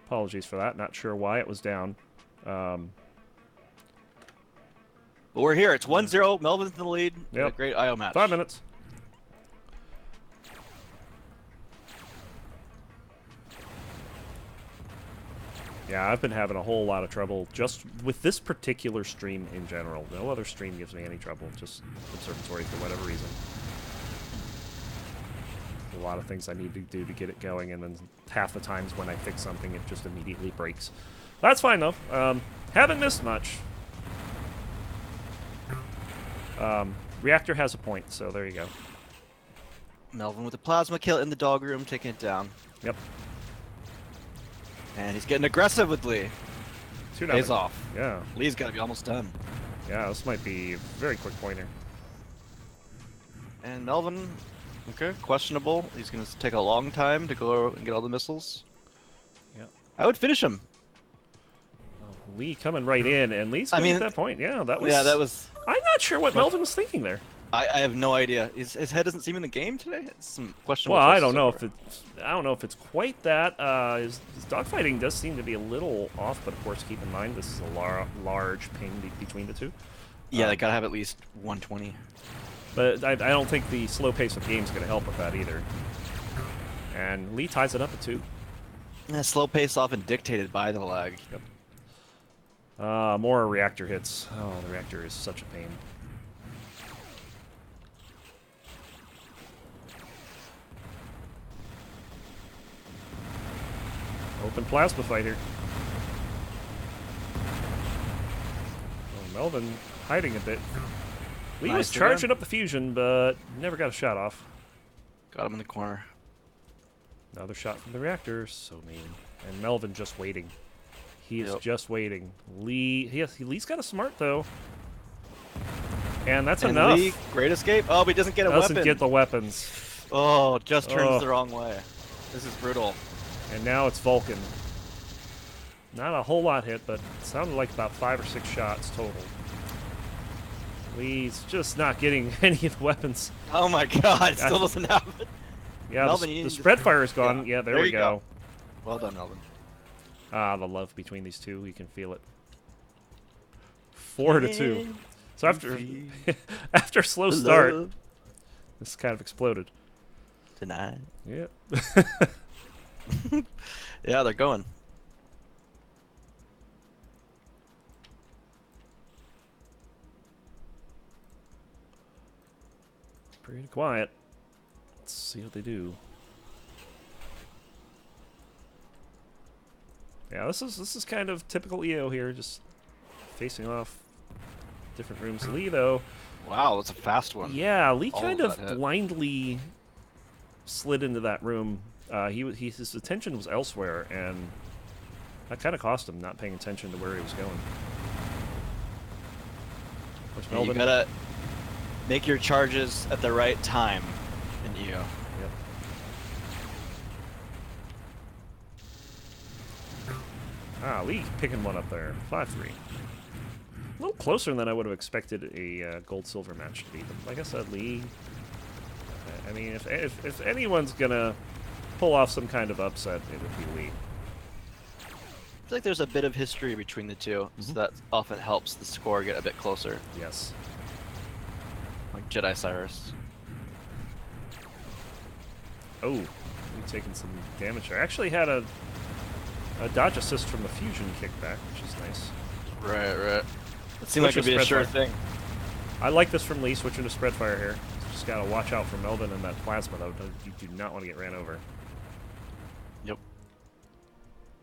Apologies for that. Not sure why it was down. But we're here. It's 1-0. Melvin's in the lead. Yep. A great IO match. 5 minutes. Yeah, I've been having a whole lot of trouble just with this particular stream in general. No other stream gives me any trouble, just Observatory for whatever reason. A lot of things I need to do to get it going, and then half the times when I fix something, it just immediately breaks. That's fine, though. Haven't missed much. Reactor has a point, so there you go. Melvin with the plasma kill in the dog room, taking it down. Yep. And he's getting aggressive with Lee. 2-0. Pays off. Yeah. Lee's got to be almost done. Yeah, this might be a very quick pointer. And Melvin, okay, questionable. He's going to take a long time to go and get all the missiles. Yeah. I would finish him. Lee coming right in, and Lee's going at that point. Yeah, that was... Yeah, that was... I'm not sure what Melvin was thinking there. I have no idea. His head doesn't seem in the game today. It's some questionable. Well, I don't know if it's quite that. His dogfighting does seem to be a little off, but of course, keep in mind this is a large ping between the two. Yeah, they gotta have at least 120. But I don't think the slow pace of the game is going to help with that either. And Lee ties it up at 2. Yeah, slow pace often dictated by the lag. Yep. More reactor hits. Oh, the reactor is such a pain. Open plasma fight here. Oh, Melvin hiding a bit. Lee was charging up the fusion, but never got a shot off. Got him in the corner. Another shot from the reactor. So mean. And Melvin just waiting. He is just waiting. Lee's got a smart, though. And that's enough. Lee, great escape. Oh, but he doesn't get a weapon. Doesn't get the weapons. Oh, just turns the wrong way. This is brutal. And now it's Vulcan. Not a whole lot hit, but it sounded like about 5 or 6 shots total. Lee's just not getting any of the weapons. Oh my god, still doesn't have it. Yeah, Melvin, the spread fire is gone. Yeah, there we go. Well done, Melvin. Ah, the love between these two, you can feel it. 4-2. So after a slow start, this kind of exploded. Denied. Yep. Yeah, they're going. Pretty quiet. Let's see what they do. Yeah, this is kind of typical EO here, just facing off different rooms. Lee, though. Wow, that's a fast one. Yeah, Lee kind of blindly slid into that room. His attention was elsewhere, and that kind of cost him not paying attention to where he was going. Yeah, you gotta make your charges at the right time in EO. Yep. Ah, Lee picking one up there. 5-3. A little closer than I would have expected a gold-silver match to be. But like I said, Lee... I mean, if anyone's gonna pull off some kind of upset, it would be Lee. I feel like there's a bit of history between the two, so that often helps the score get a bit closer. Yes. Like Jedi Cyrus. Oh, Lee taking some damage there. Actually had a dodge assist from the fusion kickback, which is nice. Right. It seemed like it'd be a sure thing. I like this from Lee, switching to spread fire here. Just gotta watch out for Melvin and that plasma, though. You do not want to get ran over. Yep.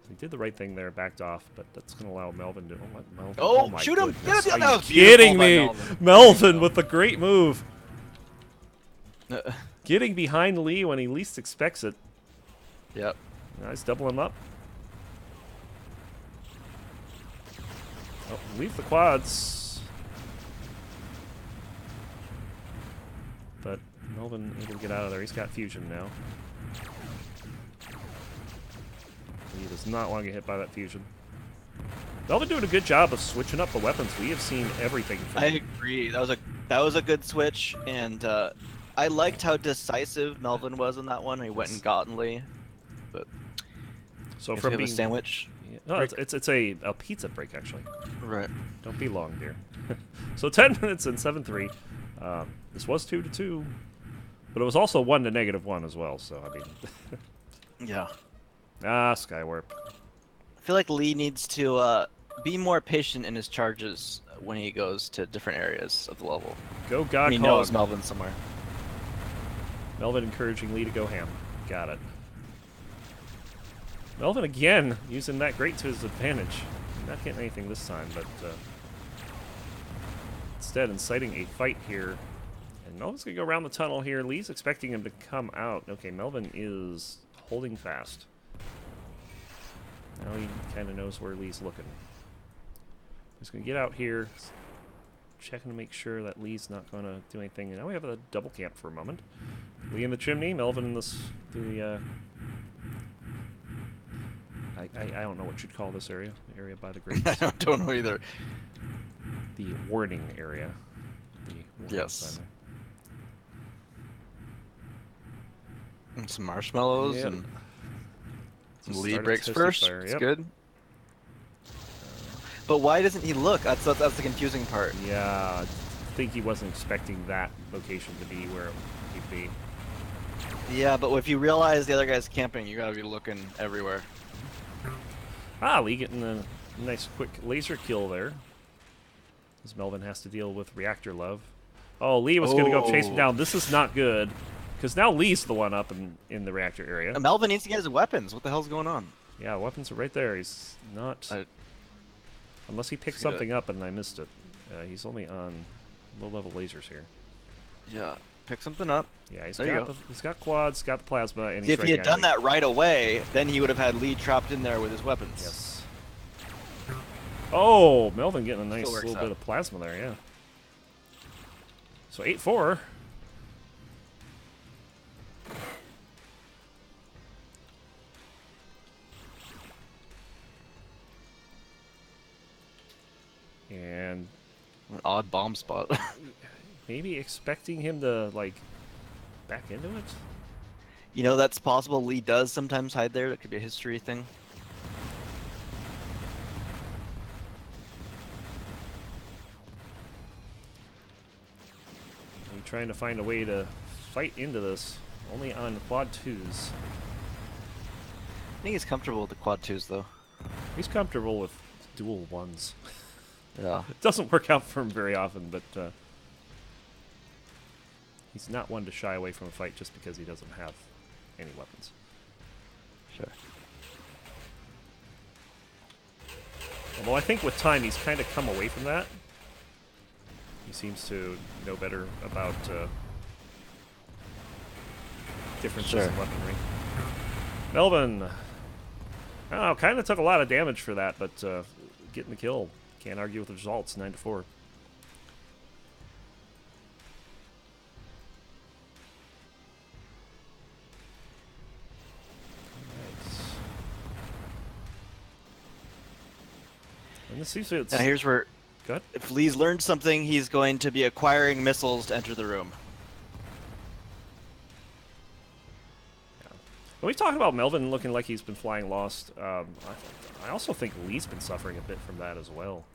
He did the right thing there, backed off, but that's gonna allow Melvin to... Oh, my shoot him! goodness. Yeah, Are you kidding me? Melvin with the great move. Getting behind Lee when he least expects it. Yep. Nice, double him up. Oh, leave the quads. But Melvin able to get out of there. He's got fusion now. He does not want to get hit by that fusion. Melvin doing a good job of switching up the weapons. We have seen everything from I agree. That was a good switch, and I liked how decisive Melvin was in that one. He went and got Lee. But So If from we have being a sandwich. Yeah, no, it's a pizza break actually. Right. Don't be long, dear. So 10 minutes and 7-3. This was 2-2, but it was also 1 to -1 as well. So I mean, Yeah. Skywarp. I feel like Lee needs to be more patient in his charges when he goes to different areas of the level. Go When God he Hog. knows Melvin's somewhere. Melvin encouraging Lee to go ham. Got it. Melvin again using that grate to his advantage. Not getting anything this time, but instead inciting a fight here. And Melvin's going to go around the tunnel here. Lee's expecting him to come out. Okay, Melvin is holding fast. Now he kind of knows where Lee's looking. He's going to get out here, checking to make sure that Lee's not going to do anything. And now we have a double camp for a moment. Lee in the chimney, Melvin in the I don't know what you'd call this area. The area by the grates. I don't know either. The warning area. The warning Yes. sign And some marshmallows Yep. and Just Lee start a breaks toasty first. fire, It's yep. good. But why doesn't he look? That's the confusing part. Yeah, I think he wasn't expecting that location to be where he'd be. Yeah, but if you realize the other guy's camping, you gotta be looking everywhere. Lee getting a nice quick laser kill there. As Melvin has to deal with reactor love. Oh, Lee was going to go chase him down. This is not good. Because now Lee's the one up in the reactor area. Melvin needs to get his weapons. What the hell's going on? Yeah, weapons are right there. He's not... unless he picked see that. something up and I missed it. He's only on low-level lasers here. Yeah, pick something up. Yeah, he's There you got go. he's got quads, got the plasma, and See, he's if he had right done behind that right away, then he would have had Lee trapped in there with his weapons. Yes. Oh, Melvin getting a nice Still works little out. bit of plasma there, yeah. So 8-4. And An odd bomb spot. maybe expecting him to, like, back into it? You know, that's possible. Lee does sometimes hide there. That could be a history thing. I'm trying to find a way to fight into this. Only on quad 2s. I think he's comfortable with the quad 2s, though. He's comfortable with dual 1s. Yeah. It doesn't work out for him very often, but he's not one to shy away from a fight just because he doesn't have any weapons. Sure. Although I think with time he's kind of come away from that. He seems to know better about differences Sure. in weaponry. Melvin, I don't know, kind of took a lot of damage for that, but getting the kill. Can't argue with the results, 9-4. And this seems to... Now here's where, Go ahead. if Lee's learned something, he's going to be acquiring missiles to enter the room. When we talk about Melvin looking like he's been flying lost, I also think Lee's been suffering a bit from that as well.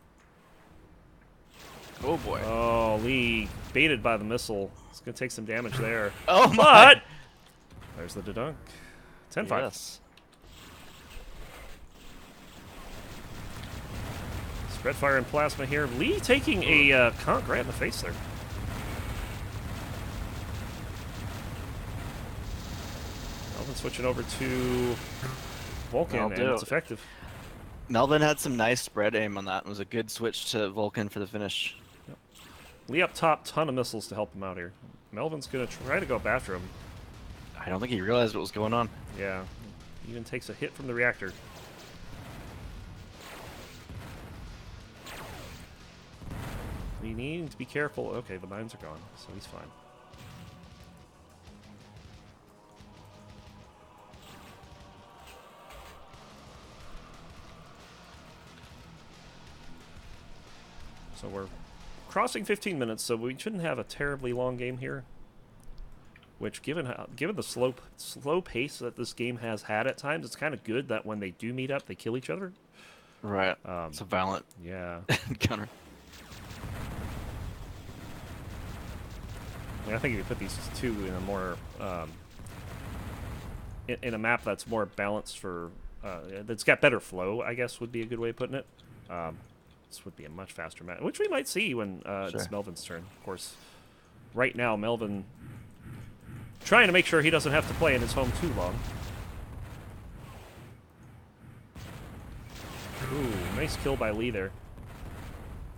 Oh boy. Oh, Lee baited by the missile. It's going to take some damage there. Oh my! But there's the dedunk. 10-5. Yes. Spread fire and plasma here. Lee taking a conk right in the face there. Melvin switching over to Vulcan, That'll and do. it's effective. Melvin had some nice spread aim on that. It was a good switch to Vulcan for the finish. Lee up top, ton of missiles to help him out here. Melvin's going to try to go up after him. I don't think he realized what was going on. Yeah, even takes a hit from the reactor. We need to be careful. Okay, the mines are gone, so he's fine. So we're crossing 15 minutes, so we shouldn't have a terribly long game here. which given the slow pace that this game has had at times, it's kind of good that when they do meet up, they kill each other. Right. It's a violent Yeah. encounter. I mean, I think if you put these two in a more in a map that's more balanced for that's got better flow, I guess would be a good way of putting it. This would be a much faster map, which we might see when it's Melvin's turn. Of course, right now Melvin trying to make sure he doesn't have to play in his home too long. Ooh, nice kill by Lee there.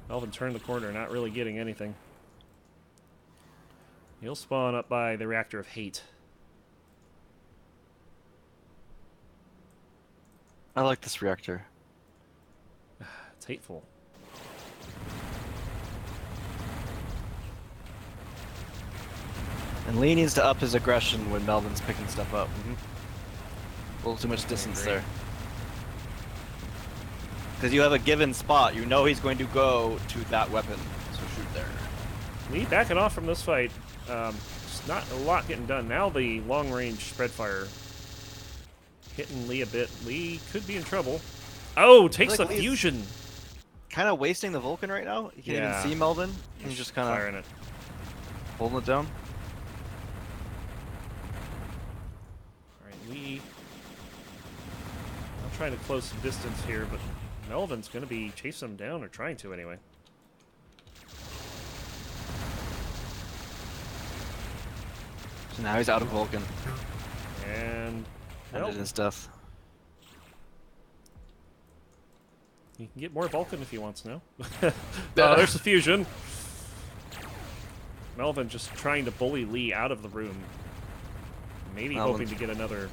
Melvin turned the corner, not really getting anything. He'll spawn up by the Reactor of Hate. I like this reactor. It's hateful. And Lee needs to up his aggression when Melvin's picking stuff up. Mm-hmm. A little too much distance there. Because you have a given spot, you know he's going to go to that weapon, so shoot there. Lee backing off from this fight. Just not a lot getting done. Now the long-range spread fire hitting Lee a bit. Lee could be in trouble. Oh, takes the fusion. Kind of wasting the Vulcan right now. You can't even see Melvin. He's just kind firing it, holding it down. All right, Lee. I'm trying to close some distance here, but Melvin's going to be chasing him down, or trying to anyway. So now he's out of Vulcan. And Ended his death. He can get more Vulcan if he wants now. Oh, there's the fusion. Melvin just trying to bully Lee out of the room. Maybe hoping to get another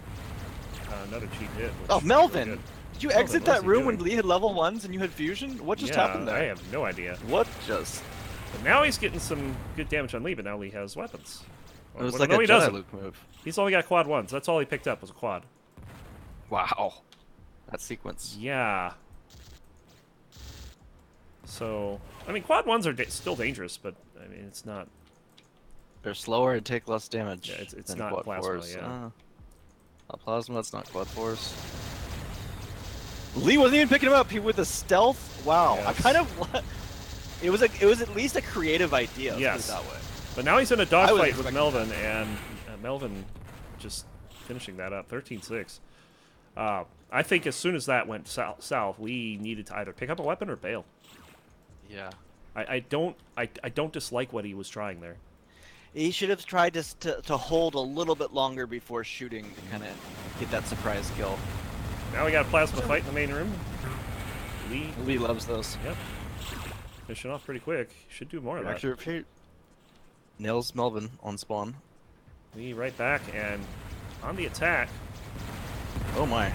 cheap hit. Oh, Melvin! Did you exit that room when Lee had level 1s and you had fusion? What just happened there? I have no idea. What just? But now he's getting some good damage on Lee, but now Lee has weapons. It was like a Jediluke move. He's only got quad 1s. That's all he picked up was a quad. Wow. That sequence. Yeah. So, I mean, quad 1s are still dangerous, but, I mean, it's not... They're slower and take less damage. Yeah, it's than not quad plasma, 4s. yeah. Not plasma, it's not quad 4s. Lee wasn't even picking him up. He with a stealth. Wow. Yes. I kind of... It was at least a creative idea. Yes. That way. But now he's in a dogfight with Melvin, and Melvin just finishing that up, 13-6. I think as soon as that went south, we needed to either pick up a weapon or bail. Yeah. I don't dislike what he was trying there. He should have tried to hold a little bit longer before shooting to kind of get that surprise kill. Now we got a plasma fight in the main room. Lee loves those. Yep. Finishing off pretty quick. Should do more of that. Repeat. Nails Melvin on spawn. Lee right back and on the attack. Oh my.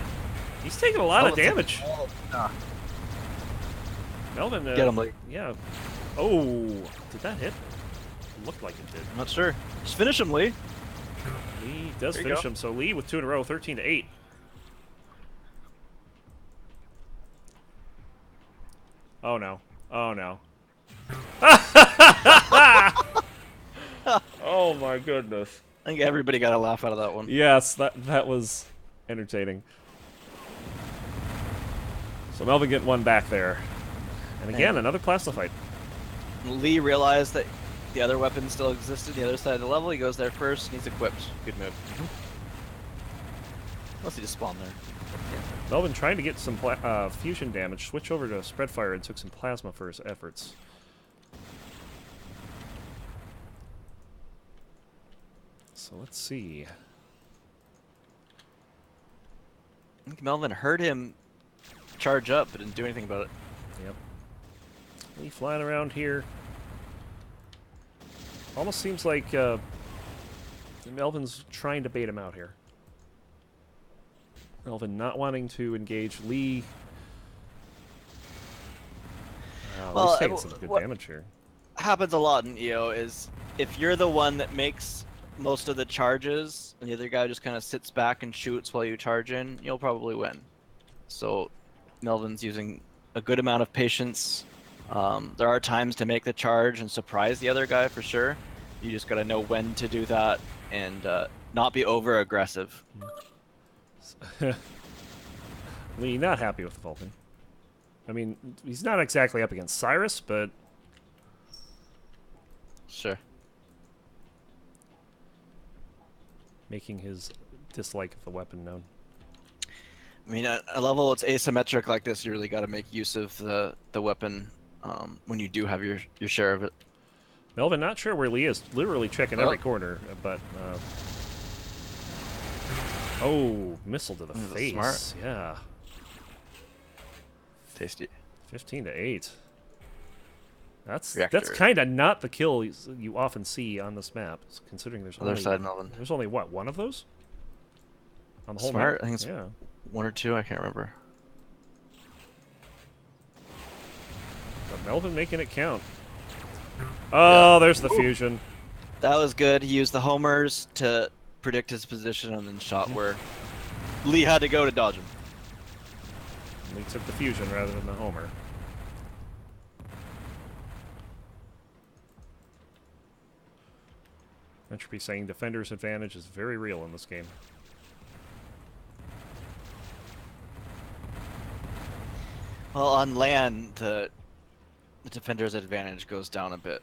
He's taking a lot of damage. Melvin. Get him, Lee. Yeah. Oh, did that hit? Looked like it did. I'm not sure. Just finish him, Lee. Lee does finish him. So Lee with 2 in a row, 13-8. Oh no. Oh no. Oh my goodness. I think everybody got a laugh out of that one. Yes, that was entertaining. So Melvin getting one back there. And again, another plasma fight. Lee realized that the other weapon still existed the other side of the level. He goes there first, and he's equipped. Good move. Unless he just spawned there. Melvin trying to get some fusion damage, switch over to spread fire, and took some plasma for his efforts. So let's see. I think Melvin heard him charge up, but didn't do anything about it. Yep. Lee flying around here. Almost seems like Melvin's trying to bait him out here. Melvin not wanting to engage Lee. Well, Lee's taking some good damage here. Happens a lot in EO is if you're the one that makes most of the charges and the other guy just kind of sits back and shoots while you charge in, you'll probably win. So Melvin's using a good amount of patience. There are times to make the charge and surprise the other guy for sure. You just got to know when to do that and not be over aggressive. Lee not happy with the Vulcan. I mean, he's not exactly up against Cyrus, but Sure. making his dislike of the weapon known. I mean, at a level it's asymmetric like this, you really got to make use of the weapon when you do have your share of it. Melvin, not sure where Lee is. Literally checking every corner, but oh, missile to the face. Smart. Yeah. Tasty. 15-8. That's Reactor. kind of not the kill you often see on this map, considering there's Other only side, Melvin. there's only what, one of those on the whole Smart. map. I think it's Yeah. 1 or 2. I can't remember. But Melvin making it count. Oh, there's the fusion. That was good. He used the homers to predict his position and then shot where Lee had to go to dodge him. Lee took the fusion rather than the homer. Entropy saying defender's advantage is very real in this game. Well, on land, the defender's advantage goes down a bit.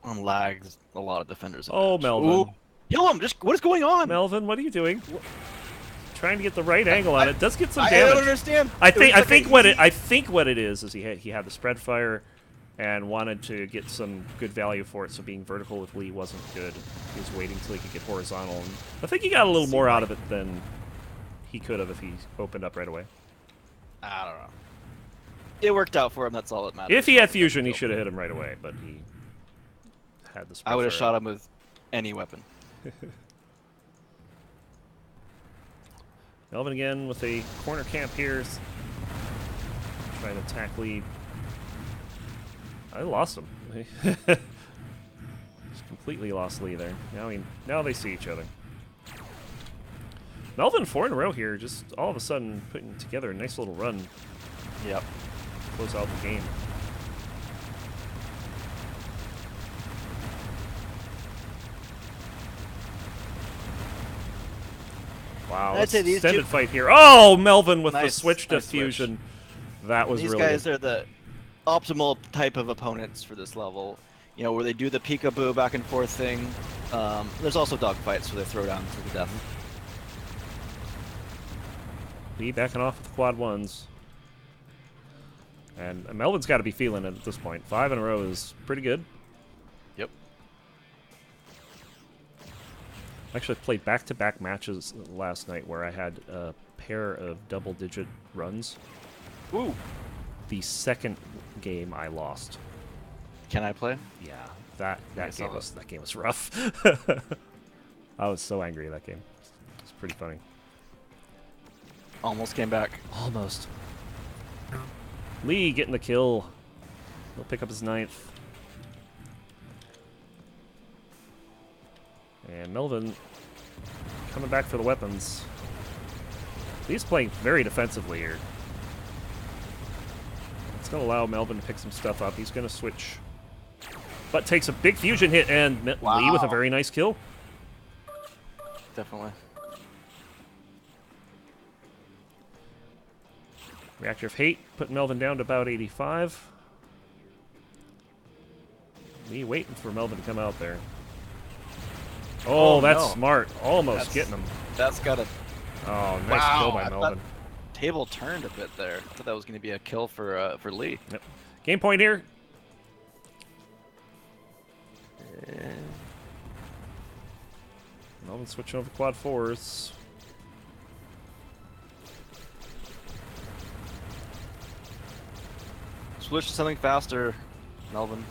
On lags, a lot of defenders. Oh, advantage. Melvin. Ooh. Kill him! Just what is going on? Melvin, what are you doing? Trying to get the right angle on it. Does get some I damage. don't understand. I think what it is he had the spread fire and wanted to get some good value for it. So being vertical with Lee wasn't good. He was waiting till he could get horizontal. And I think he got a little more out of it than he could have if he opened up right away. I don't know. It worked out for him. That's all that matters. If he had fusion, he should have hit him right away. But he had the spread I would have fire. shot him with any weapon. Melvin again with a corner camp here. Trying to attack Lee. I lost him. Just completely lost Lee there. Now they see each other. Melvin 4 in a row here, just all of a sudden putting together a nice little run. Yep. Close out the game. Wow, I'd say these extended two- fight here. Oh, Melvin with the Nice- switch to nice switch. fusion. That was These really guys good. are the optimal type of opponents for this level. You know, where they do the peekaboo back and forth thing. There's also dogfights where they throw down to the death. Lee backing off with the quad ones. And Melvin's got to be feeling it at this point. 5 in a row is pretty good. Yep. I actually played back-to-back matches last night where I had a pair of double-digit runs. Ooh. The second game I lost. Can I play? Yeah, that game was rough. I was so angry that game. It's pretty funny. Almost came back. Almost. Lee getting the kill. He'll pick up his 9th. And Melvin coming back for the weapons. Lee's playing very defensively here. It's going to allow Melvin to pick some stuff up. He's going to switch. But takes a big fusion hit, and Lee with a very nice kill. Definitely. Reactor of Hate putting Melvin down to about 85. Lee waiting for Melvin to come out there. Oh, that's no. smart. Almost That's- getting him. That's got a Oh, nice kill by I thought Melvin. table turned a bit there. I thought that was going to be a kill for Lee. Yep. Game point here. Melvin switching over quad 4s. Switch to something faster, Melvin.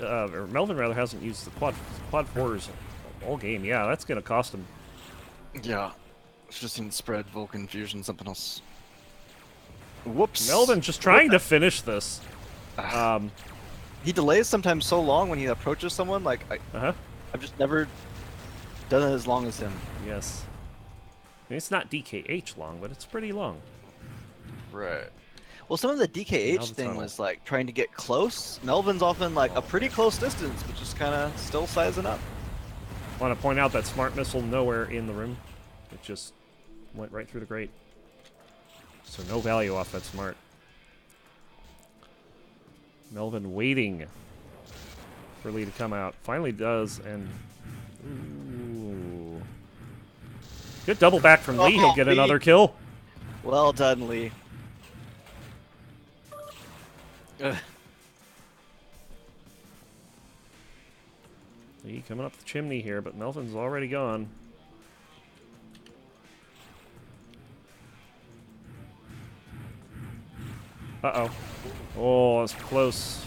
Or Melvin rather hasn't used the quad 4s all game. Yeah, that's gonna cost him. Yeah. Should have seen spread, Vulcan, fusion, something else. Whoops. Melvin just trying to finish this. He delays sometimes so long when he approaches someone. Like I've just never done it as long as him. Yes. I mean, it's not DKH long, but it's pretty long. Right. Well, some of the DKH Now the thing tunnel. was like trying to get close. Melvin's often like a pretty close distance, but just kind of still sizing up. Want to point out that smart missile nowhere in the room. It just went right through the grate. So no value off that smart. Melvin waiting for Lee to come out. Finally does, and ooh. Good double back from Lee. He'll get Lee. another kill. Well done, Lee. Ugh. Lee coming up the chimney here, but Melvin's already gone. Uh-oh. Oh, that's close.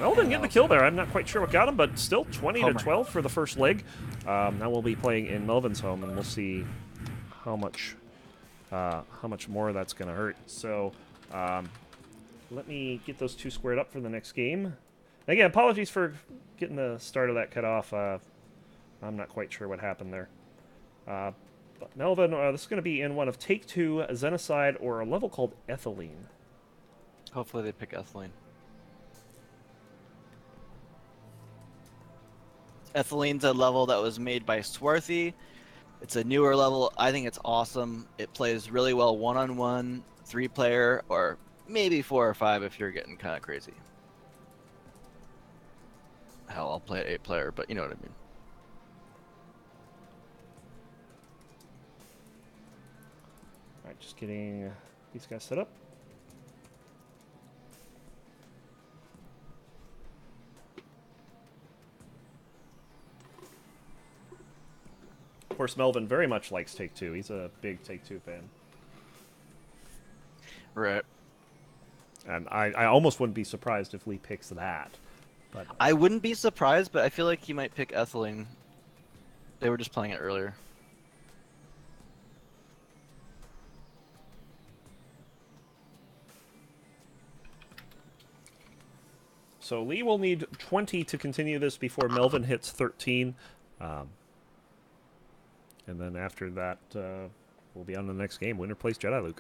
Melvin getting the kill there. I'm not quite sure what got him, but still 20 to 12 for the first leg. Now we'll be playing in Melvin's home, and we'll see how much more that's going to hurt. So let me get those two squared up for the next game. Again, apologies for getting the start of that cut off. I'm not quite sure what happened there. But Melvin, this is going to be in one of Take Two, a Xenocide, or a level called Ethylene. Hopefully they pick ethylene. Ethylene's a level that was made by Swarthy. It's a newer level. I think it's awesome. It plays really well one-on-one, 3-player, or maybe 4 or 5 if you're getting kind of crazy. Hell, I'll play it 8-player, but you know what I mean. Alright, just getting these guys set up. Of course, Melvin very much likes Take-Two. He's a big Take-Two fan. Right. And I almost wouldn't be surprised if Lee picks that. But I wouldn't be surprised, but I feel like he might pick ethylene. They were just playing it earlier. So Lee will need 20 to continue this before Melvin hits 13. And then after that, we'll be on to the next game. Winner plays Jediluke.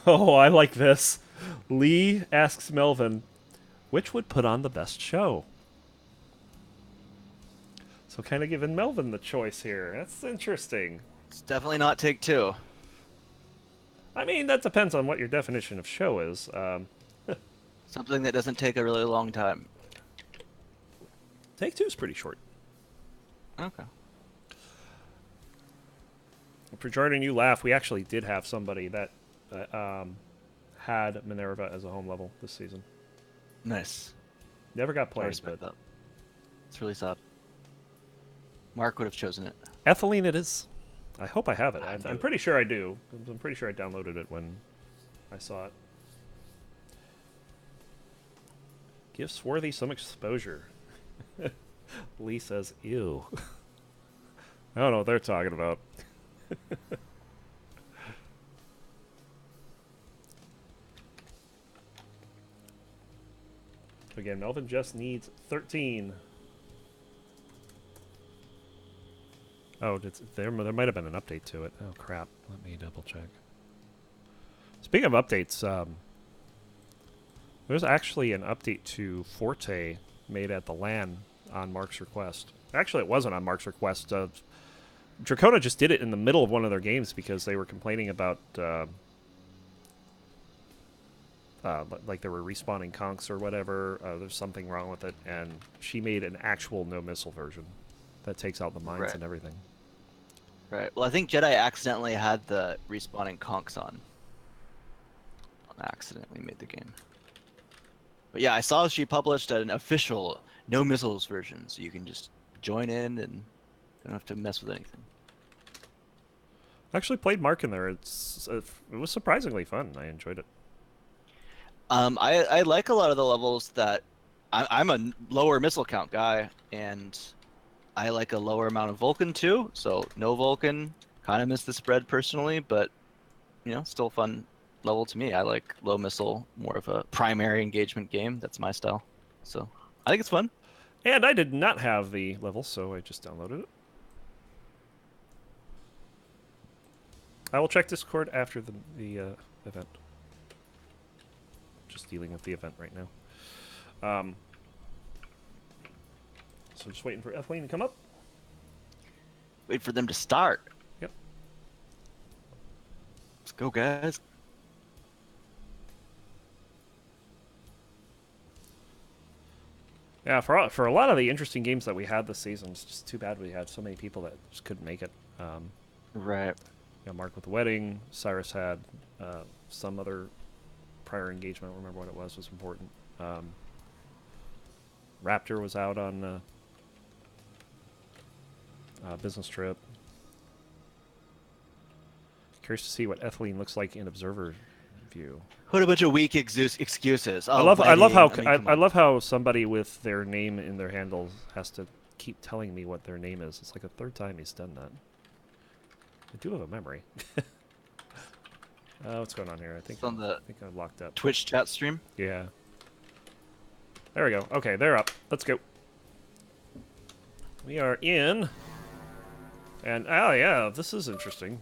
Oh, I like this. Lee asks Melvin, which would put on the best show? So kind of giving Melvin the choice here. That's interesting. It's definitely not Take Two. I mean, that depends on what your definition of show is. Something that doesn't take a really long time. Take Two is pretty short. Okay. For Jordan, you laugh. We actually did have somebody that had Minerva as a home level this season. Nice. Never got I played, respect but that. It's really sad. Mark would have chosen it. Ethylene it is. I hope I have it. I I'm do. pretty sure I do. I'm pretty sure I downloaded it when I saw it. Give Swarthy some exposure. Lee says, ew. I don't know what they're talking about. Again, Melvin just needs 13. Oh, there might have been an update to it. Oh, crap. Let me double check. Speaking of updates, there's actually an update to Forte made at the LAN on Mark's request. Actually, it wasn't on Mark's request. Dracona just did it in the middle of one of their games because they were complaining about like they were respawning conks or whatever. There's something wrong with it, and she made an actual no-missile version that takes out the mines Right. and everything. Right. Well, I think Jedi accidentally had the respawning conks on. Accidentally made the game. But yeah, I saw she published an official no missiles version, so you can just join in and don't have to mess with anything. I actually played Mark in there. It was surprisingly fun. I enjoyed it. I like a lot of the levels that I'm a lower missile count guy, and I like a lower amount of Vulcan too. So no Vulcan, kind of miss the spread personally, but you know, still fun level to me. I like low missile, more of a primary engagement game. That's my style. So I think it's fun. And I did not have the level, so I just downloaded it. I will check Discord after the event. Just dealing with the event right now. So just waiting for Ethylene to come up. Wait for them to start. Yep. Let's go, guys. Yeah, for a lot of the interesting games that we had this season, it's just too bad we had so many people that just couldn't make it. Right. You know, Mark with the wedding, Cyrus had some other prior engagement. I don't remember what it was important. Raptor was out on a business trip. Curious to see what Ethylene looks like in Observer view. What a bunch of weak excuses. Oh, I love how on. somebody with their name in their handle has to keep telling me what their name is. It's like the third time he's done that. I do have a memory. What's going on here? I think I'm locked up. Twitch chat stream? Yeah. There we go. Okay, they're up. Let's go. We are in. And, oh yeah, this is interesting.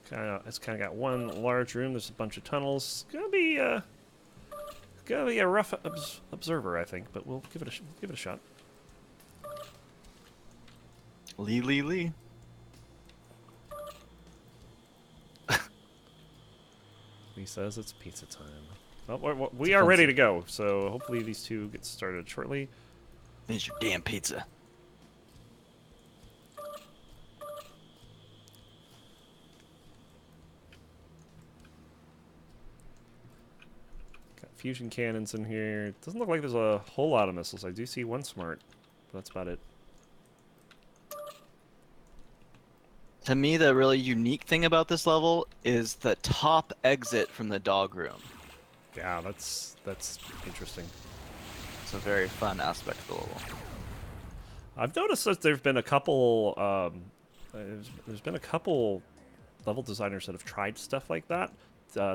It's kind of got one large room. There's a bunch of tunnels. It's gonna be a rough observer, I think, but we'll give it a shot. Lee. He says it's pizza time. Well, we are ready to go, so hopefully these two get started shortly. Finish your damn pizza. Got fusion cannons in here. Doesn't look like there's a whole lot of missiles. I do see one smart, but that's about it. To me, the really unique thing about this level is the top exit from the dog room. Yeah, that's interesting. It's a very fun aspect of the level. I've noticed that there's been a couple there's been a couple level designers that have tried stuff like that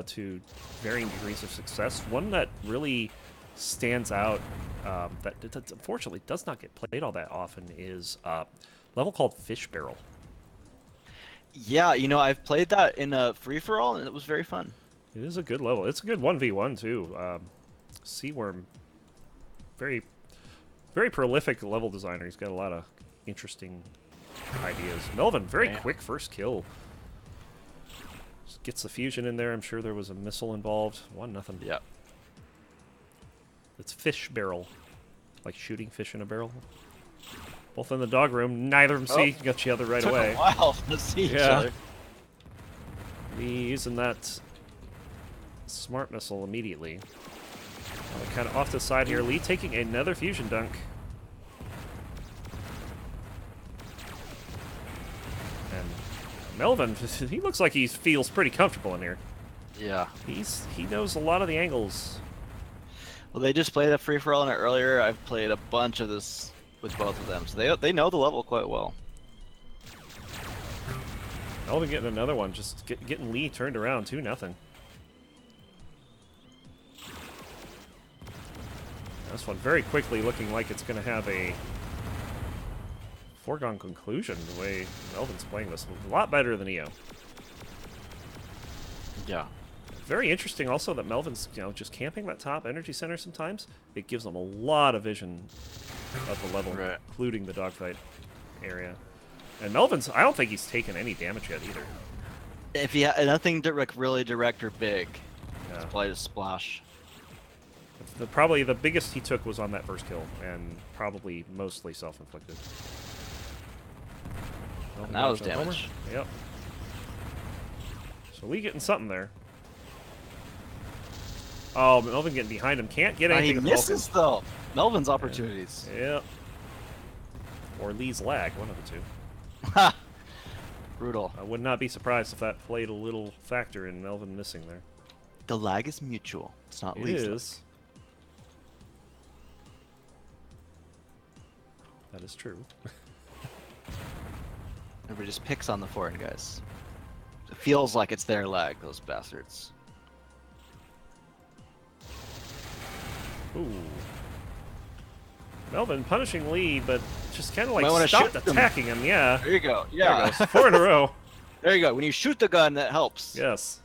to varying degrees of success. One that really stands out that unfortunately does not get played all that often is a level called Fish Barrel. Yeah, you know, I've played that in a free-for-all, and it was very fun. It is a good level. It's a good 1v1, too. Seaworm, very, very prolific level designer. He's got a lot of interesting ideas. Melvin, very quick first kill. Just gets the fusion in there. I'm sure there was a missile involved. 1-0. Yeah. It's Fish Barrel. Like shooting fish in a barrel. Both in the dog room. Neither of them see. Got each other right away. Took a while to see each other. Me using that smart missile immediately. Kind of off to the side here. Lee taking another fusion dunk. And Melvin, he looks like he feels pretty comfortable in here. Yeah. He knows a lot of the angles. Well, they just played a free-for-all in it earlier. I've played a bunch of this with both of them, so they know the level quite well. Melvin getting another one, just getting Lee turned around 2-0. This one very quickly looking like it's going to have a foregone conclusion the way Melvin's playing this. A lot better than EO. Yeah. Very interesting also that Melvin's, you know, just camping that top energy center sometimes. It gives them a lot of vision of the level, including the dogfight area. And Melvin's, I don't think he's taken any damage yet either. If he had nothing really direct or big, it's probably a splash. Probably the biggest he took was on that first kill, and probably mostly self-inflicted. And that was damage. Yep. So Lee getting something there. Oh, Melvin getting behind him. Can't get anything. He misses, though. Melvin's opportunities. Yep. Or Lee's lag, one of the two. Ha! Brutal. I would not be surprised if that played a little factor in Melvin missing there. The lag is mutual. It's not Lee's. It is. That is true. Everybody just picks on the foreign guys. It feels like it's their lag, those bastards. Ooh. Melvin punishing Lee, but just kind of like Might wanna stopped shoot them. attacking him. Yeah. There you go. There Yeah. it goes. 4 in a row. There you go. When you shoot the gun, that helps. Yes.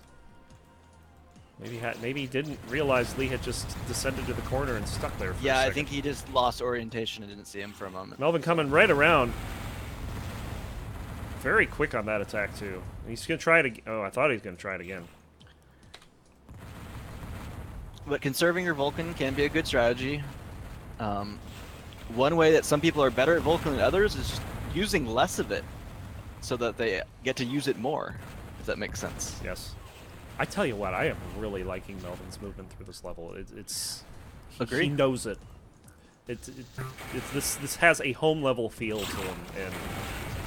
Maybe he didn't realize Lee had just descended to the corner and stuck there for a Yeah, I second. think he just lost orientation and didn't see him for a moment. Melvin coming right around. Very quick on that attack, too. He's going to try it again. Oh, I thought he was going to try it again. But conserving your Vulcan can be a good strategy. One way that some people are better at Vulcan than others is just using less of it so that they get to use it more, if that makes sense. Yes. I tell you what, I am really liking Melvin's movement through this level. Agree. He knows it. This has a home level feel to him, and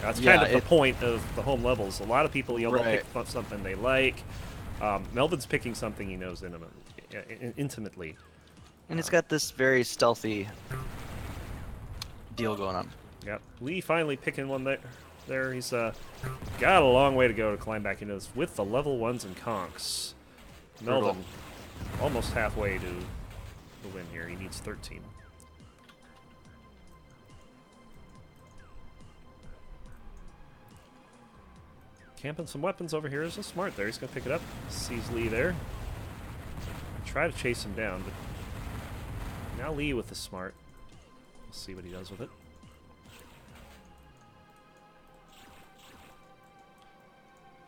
that's kind of the point of the home levels. A lot of people, they'll pick something they like. Melvin's picking something he knows intimately. And it's got this very stealthy deal going on. Yep. Lee finally picking one there. He's got a long way to go to climb back into this with the level 1s and conks. Melvin almost halfway to the win here. He needs 13. Camping some weapons over here is a smart there. He's going to pick it up. Sees Lee there. Try to chase him down, but now Lee with the smart. We'll see what he does with it.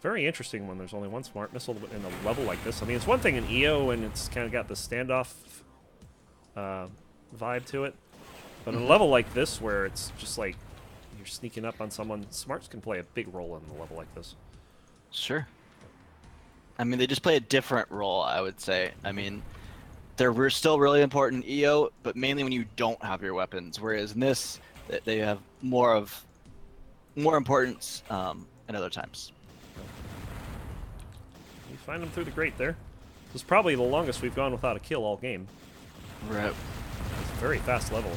Very interesting when there's only one smart missile in a level like this. I mean, it's one thing in EO and it's kind of got the standoff vibe to it. But in a level like this where it's just like you're sneaking up on someone, smarts can play a big role in a level like this. Sure. I mean, they just play a different role, I would say. I mean, they're still really important in EO, but mainly when you don't have your weapons. Whereas in this, they have more importance in other times. You find him through the grate there. This is probably the longest we've gone without a kill all game. Right. It's a very fast level.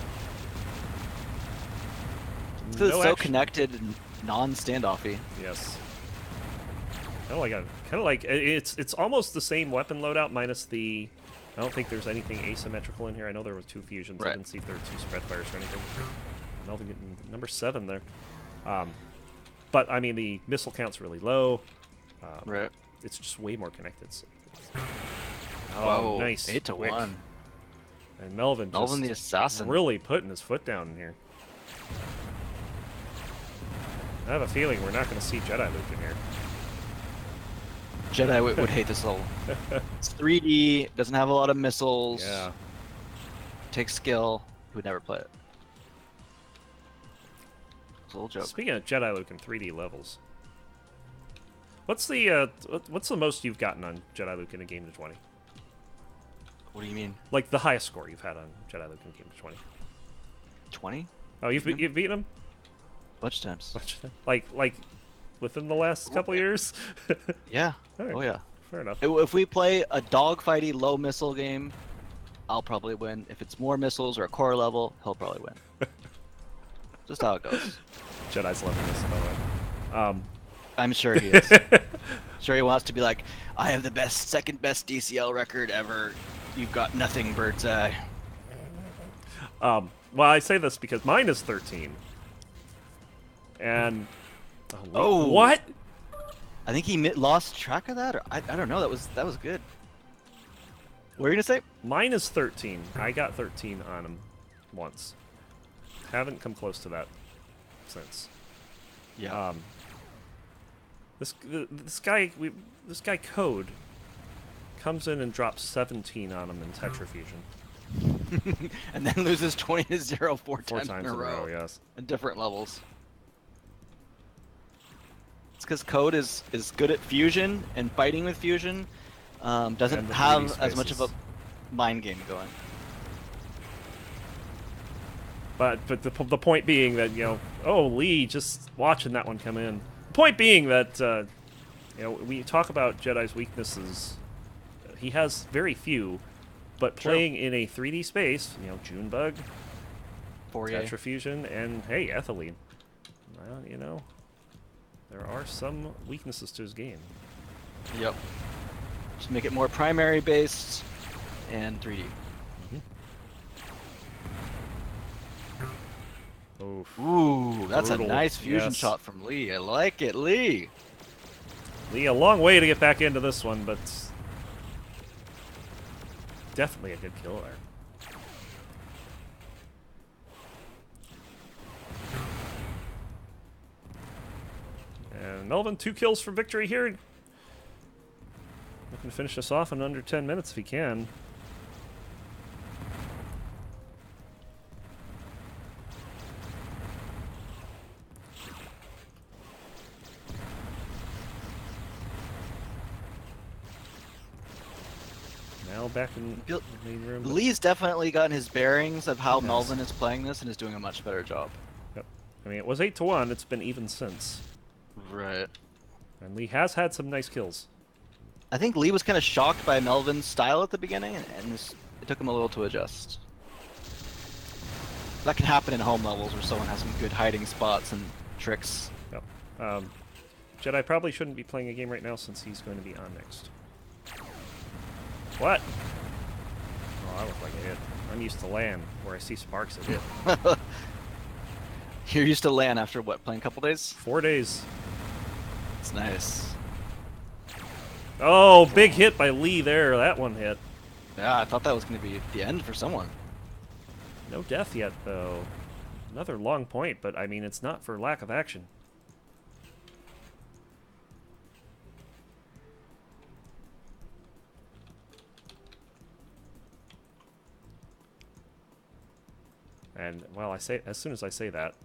It's so connected and non-standoffy. Yes. Kind of like it's almost the same weapon loadout minus the. I don't think there's anything asymmetrical in here. I know there were 2 fusions. Right. I didn't see if there were 2 spread fires or anything. Melvin getting number 7 there. But I mean the missile count's really low. Right. It's just way more connected. So Whoa, nice. 8-1. And Melvin the assassin. Really putting his foot down in here. I have a feeling we're not going to see Jediluke in here. Jedi would hate this level. It's 3D, doesn't have a lot of missiles. Yeah. Takes skill. He would never play it. It's a little joke. Speaking of Jediluke in 3D levels, what's the most you've gotten on Jediluke in a game to 20? What do you mean? Like the highest score you've had on Jediluke in a game to 20? 20? Oh, you've beaten him? Bunch of times. Like within the last couple years? Yeah. Right. Oh yeah. Fair enough. If we play a dogfighty low missile game, I'll probably win. If it's more missiles or a core level, he'll probably win. Just how it goes. Jedi's loving this, by the way. I'm sure he is. Sure he wants to be like, I have the second best DCL record ever. You've got nothing, bird's eye. Well, I say this because mine is 13. And Oh. What? I think he lost track of that, or I don't know. That was good. What were you gonna say? Mine is 13. I got 13 on him once. Haven't come close to that since. Yeah. This guy Code comes in and drops 17 on him in Tetrafusion. And then loses 20-0 four times in a row. Yes. At different levels. It's because Code is good at fusion and fighting with fusion. Doesn't And the have 3D as much of a spaces. mind game going. But the point being that, Lee just watching that one come in. The point being that we talk about Jedi's weaknesses. He has very few, but playing in a 3D space, Junebug, Tetrafusion, and hey, Ethylene. Well, there are some weaknesses to his game. Yep. Just make it more primary based and 3D. Oof. Ooh, that's Brutal. a nice fusion Yes. shot from Lee. I like it, Lee. Lee, a long way to get back into this one, but definitely a good kill there. And Melvin, 2 kills for victory here. Looking to finish this off in under 10 minutes if he can. Now back in the main room. Lee's definitely gotten his bearings of how Yes. Melvin is playing this and is doing a much better job. Yep. I mean, it was 8-1. It's been even since. Right. And Lee has had some nice kills. I think Lee was kind of shocked by Melvin's style at the beginning, and it took him a little to adjust. That can happen in home levels where someone has some good hiding spots and tricks. Yep. Jedi probably shouldn't be playing a game right now since he's going to be on next. What? Oh, that looked like a hit. I'm used to LAN, where I see sparks at hit. You're used to LAN after what, playing a couple days? 4 days. It's nice. Oh, big hit by Lee there. That one hit. Yeah, I thought that was going to be the end for someone. No death yet, though. Another long point, but I mean, it's not for lack of action. And, well, I say as soon as I say that,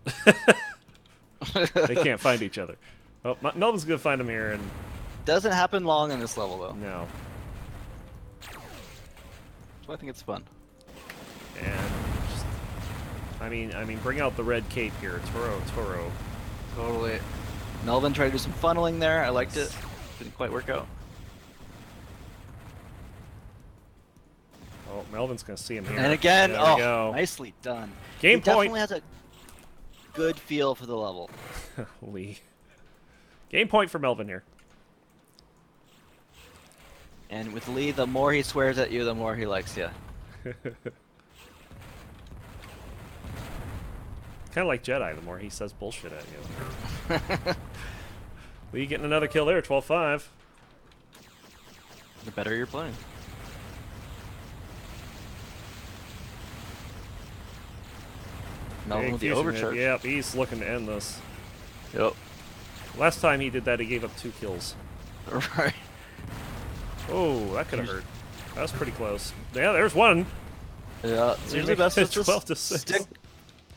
they can't find each other. Oh, Melvin's gonna find him here, and Doesn't happen long in this level, though. no. So I think it's fun. And just, I mean, bring out the red cape here, Toro. Totally. Melvin tried to do some funneling there. I liked it. Didn't quite work out. Oh, Melvin's gonna see him here. And again, There we oh, go. nicely done. Game He point. definitely has a good feel for the level. Lee. Game point for Melvin here. And with Lee, the more he swears at you, the more he likes you. Kind of like Jedi, the more he says bullshit at you. Lee getting another kill there, 12-5. The better you're playing. Melvin Big with the fusion hit. overcharge. Yep, he's looking to end this. Yep. Last time he did that, he gave up 2 kills. Right. Oh, that could have hurt. That was pretty close. Yeah, there's one. Yeah, it's You're usually best to making it 12 to just 6.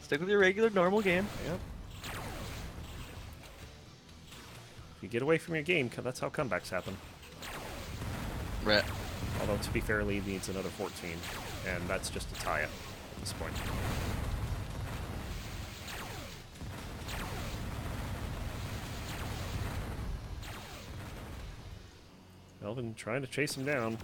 stick with your regular normal game. Yep. If you get away from your game, that's how comebacks happen. Right. Although, to be fair, Lee needs another 14, and that's just a tie-up at this point. Melvin trying to chase him down.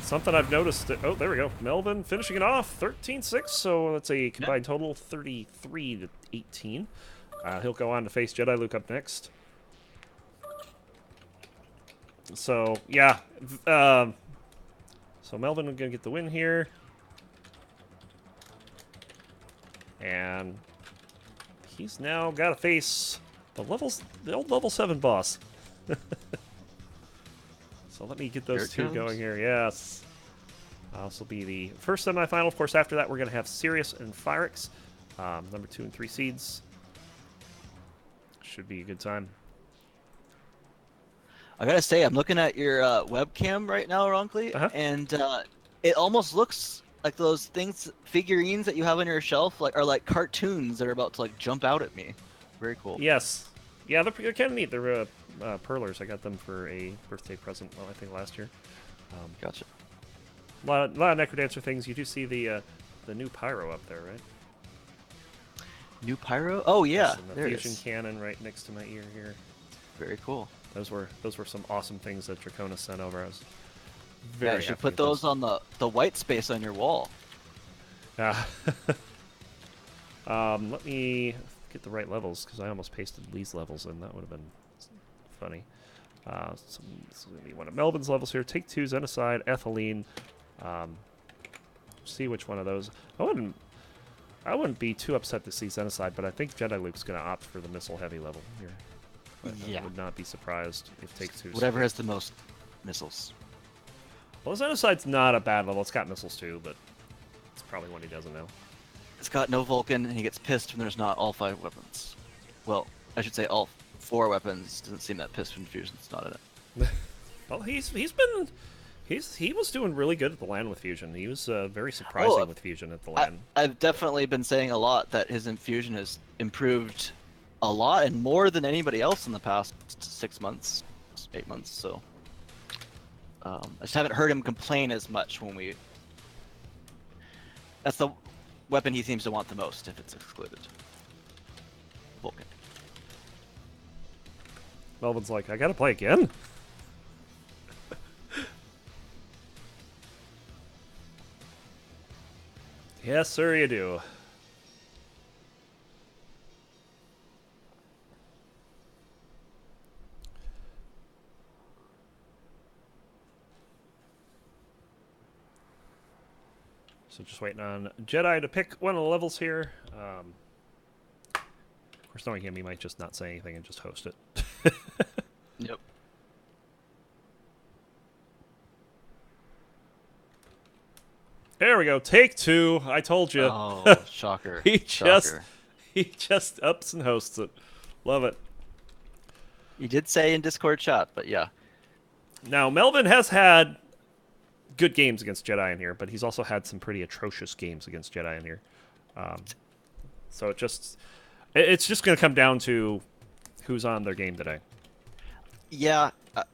Something I've noticed. Oh, there we go. Melvin finishing it off, 13-6. So that's a combined total 33-18. He'll go on to face Jediluke up next. So yeah, so Melvin gonna get the win here, and he's now got to face the old level 7 boss. So let me get those two going here. Yes. This will be the first semifinal. Of course, after that, we're going to have Sirius and Phyrix, number 2 and 3 seeds. Should be a good time. I gotta say, I'm looking at your webcam right now, Ronkley, and it almost looks like those figurines that you have on your shelf, are like cartoons that are about to like jump out at me. Very cool. Yes. Yeah, they're kind of neat. They're Perlers. I got them for a birthday present, well, I think last year. Gotcha. A lot of Necrodancer things. You do see the new Pyro up there, right? New Pyro? Oh yeah, Yes, and the there it fusion is. cannon right next to my ear here. Very cool. Those were some awesome things that Draconis sent over. I was Yeah, very you should happy put with those on the white space on your wall. Let me get the right levels because I almost pasted Lee's levels in. That would have been funny. This is going to be one of Melvin's levels here. Take 2, Xenocide, Ethylene. See which one of those. I wouldn't be too upset to see Xenocide, but I think Jediluke's going to opt for the missile heavy level here. Yeah. I would not be surprised if Take 2. Whatever has the most missiles. Well, Xenocide's not a bad level. It's got missiles too, but it's probably one he doesn't know. It's got no Vulcan, and he gets pissed when there's not all 5 weapons. Well, I should say all 4 weapons. Doesn't seem that pissed when Fusion's not in it. Well, he was doing really good at the LAN with Fusion. He was very surprising with Fusion at the LAN. I've definitely been saying a lot that his infusion has improved a lot and more than anybody else in the past 6 months, 8 months. So I just haven't heard him complain as much when we. That's the weapon he seems to want the most if it's excluded. Vulcan. Melvin's like, I gotta play again? Yes, sir, you do. So just waiting on Jedi to pick one of the levels here. Of course, knowing him, he might just not say anything and just host it. Yep. There we go. Take 2. I told you. Oh, shocker. he Shocker. just ups and hosts it. Love it. You did say in Discord chat, but yeah. Now, Melvin has had good games against Jedi in here, but he's also had some pretty atrocious games against Jedi in here. So it's just going to come down to who's on their game today. Yeah,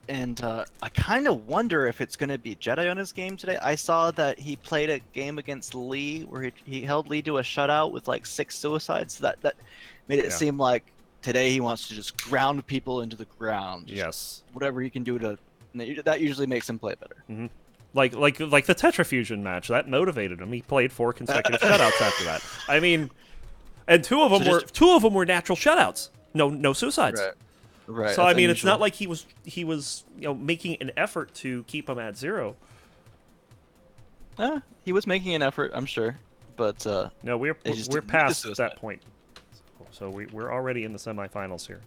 and I kind of wonder if it's going to be Jedi on his game today. I saw that he played a game against Lee where he held Lee to a shutout with like 6 suicides. That made it seem like today he wants to just ground people into the ground. Yes. Whatever he can do to. That usually makes him play better. Mm-hmm. Like the Tetrafusion match that motivated him. He played 4 consecutive shutouts after that. I mean, and two of them were natural shutouts. No suicides. Right. So I mean, it's not like he was making an effort to keep him at 0. He was making an effort, I'm sure, but no, we're past that point. So we're already in the semifinals here.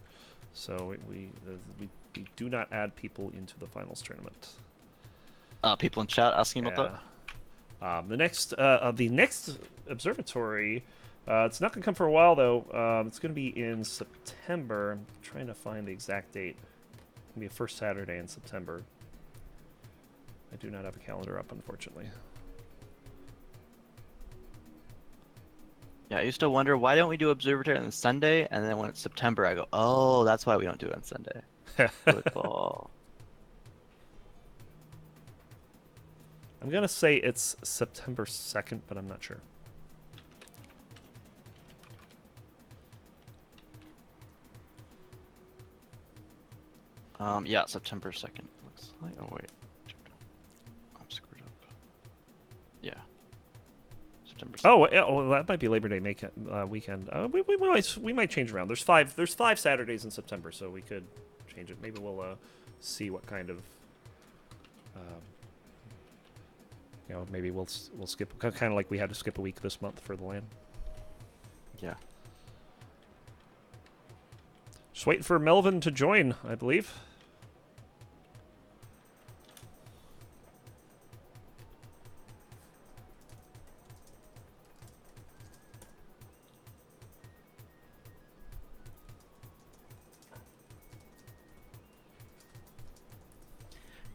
So we do not add people into the finals tournament. People in chat asking about that. The next observatory, it's not gonna come for a while though. It's gonna be in September. I'm trying to find the exact date. It's gonna be a first Saturday in September. I do not have a calendar up, unfortunately. Yeah, I used to wonder why don't we do observatory on Sunday, and then when it's September, I go, oh, that's why we don't do it on Sunday. Football. I'm gonna say it's September 2nd, but I'm not sure. Yeah, September 2nd. Looks like. Oh wait, I'm screwed up. Yeah. September 2nd. Oh, yeah, well, that might be Labor Day weekend. We might change around. There's five Saturdays in September, so we could change it. Maybe we'll see what kind of. Maybe we'll skip, kind of like we had to skip a week this month for the LAN. Yeah. Just waiting for Melvin to join, I believe.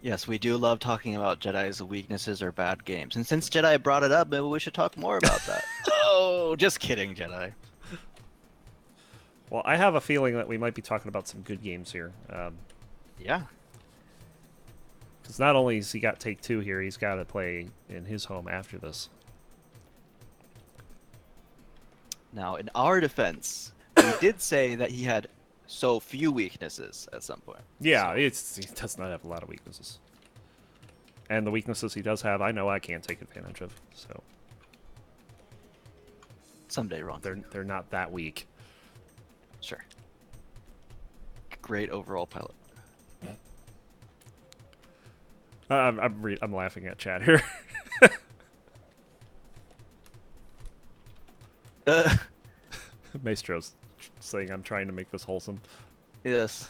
Yes, we do love talking about Jedi's weaknesses or bad games. And since Jedi brought it up, maybe we should talk more about that. Oh, just kidding, Jedi. Well, I have a feeling that we might be talking about some good games here. Yeah. Because not only has he got Take 2 here, he's got to play in his home after this. Now, in our defense, we did say that he had so few weaknesses at some point. Yeah, he does not have a lot of weaknesses. And the weaknesses he does have, I know I can't take advantage of. So someday, Ron. They're not that weak. Sure. Great overall pilot. I'm laughing at chat here. Maestro's saying I'm trying to make this wholesome. Yes.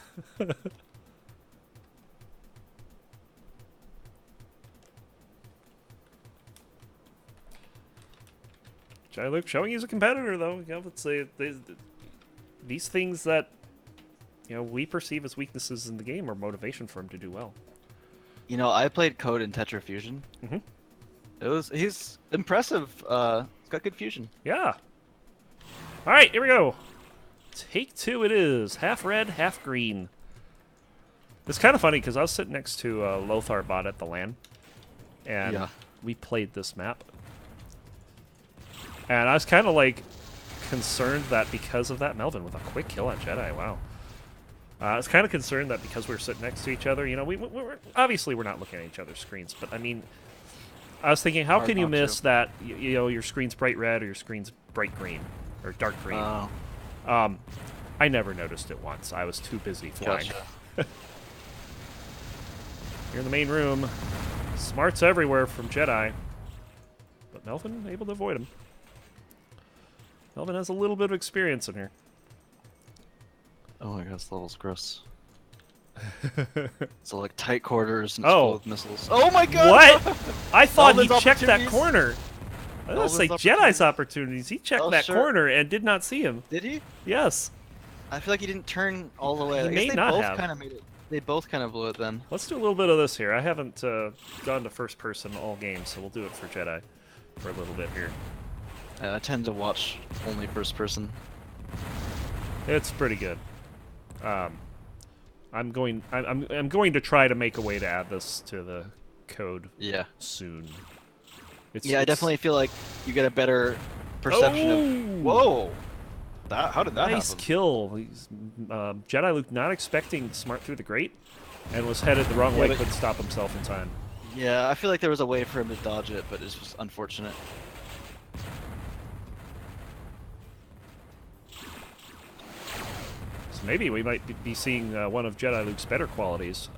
Jediluke showing he's a competitor, though. You know, let's say these things that we perceive as weaknesses in the game are motivation for him to do well. You know, I played Code in Tetra Fusion. He's impressive. He's got good fusion. Yeah. All right, here we go. Take 2 it is. Half red, half green. It's kind of funny because I was sitting next to Lothar bot at the LAN, and we played this map. And I was kind of like concerned that because of that, Melvin with a quick kill on Jedi. Wow. I was kind of concerned that because we were sitting next to each other, we're obviously we're not looking at each other's screens, but I mean, I was thinking, how can you miss that? Your screen's bright red or your screen's bright green or dark green. I never noticed it once. I was too busy flying. Gotcha. You're in the main room. Smarts everywhere from Jedi, but Melvin able to avoid him. Melvin has a little bit of experience in here. Oh my god, this level's gross. So like tight quarters and it's full of missiles. Oh my god! What? I thought he checked that corner. I was gonna say Melvin's Jedi's opportunities. He checked that corner and did not see him. Did he? Yes. I feel like he didn't turn all the way. He I may guess they not both have. kind of made it. They both kind of blew it then. Let's do a little bit of this here. I haven't gone to first person all game, so we'll do it for Jedi for a little bit here. I tend to watch only first person. It's pretty good. I'm going to try to make a way to add this to the code soon. I definitely feel like you get a better perception of. Whoa! How did that happen? Nice kill. Jediluke not expecting Smart through the grate, and was headed the wrong way. Couldn't stop himself in time. Yeah, I feel like there was a way for him to dodge it, but it's just unfortunate. So maybe we might be seeing one of Jediluke's better qualities,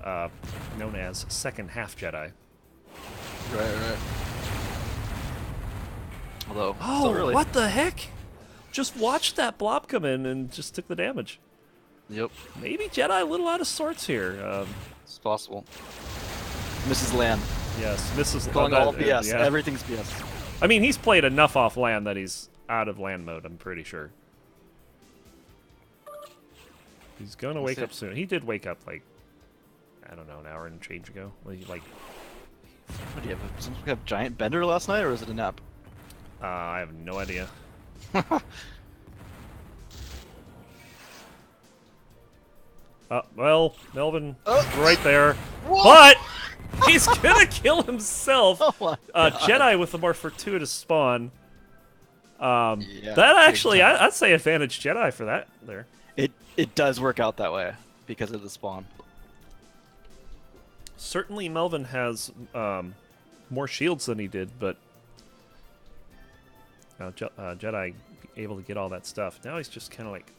known as second half Jedi. Right. Although, oh, what the heck? Just watched that blob come in and just took the damage. Yep. Maybe Jedi a little out of sorts here. It's possible. Mrs. Land. Yes, Mrs. Calling all BS. Yeah. Everything's BS. I mean, he's played enough off land that he's out of land mode, I'm pretty sure. He's gonna wake up soon. He did wake up, like, I don't know, an hour and change ago. Like, what do you have? Some kind of giant bender last night, or is it a nap? I have no idea. Well, Melvin right there. Whoa. But he's gonna kill himself. Oh Jedi with the more fortuitous spawn. That actually, I'd say advantage Jedi for that there. It does work out that way because of the spawn. Certainly Melvin has more shields than he did, but Jedi able to get all that stuff. Now he's just kind of like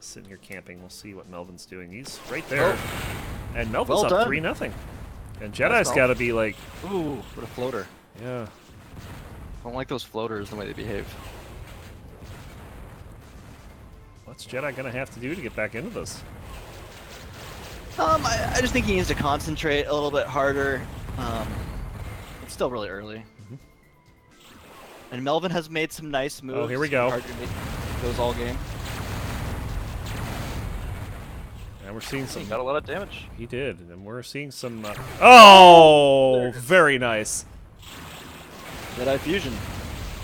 sitting here camping. We'll see what Melvin's doing. He's right there. And Melvin's up 3-0. And Jedi's got to be like... Ooh, what a floater. Yeah. I don't like those floaters, the way they behave. What's Jedi going to have to do to get back into this? I just think he needs to concentrate a little bit harder. It's still really early. And Melvin has made some nice moves. Oh, here we go. Hard to make those all game. And we're seeing some... He got a lot of damage. He did. And we're seeing some... Oh! Very nice. Jedi Fusion.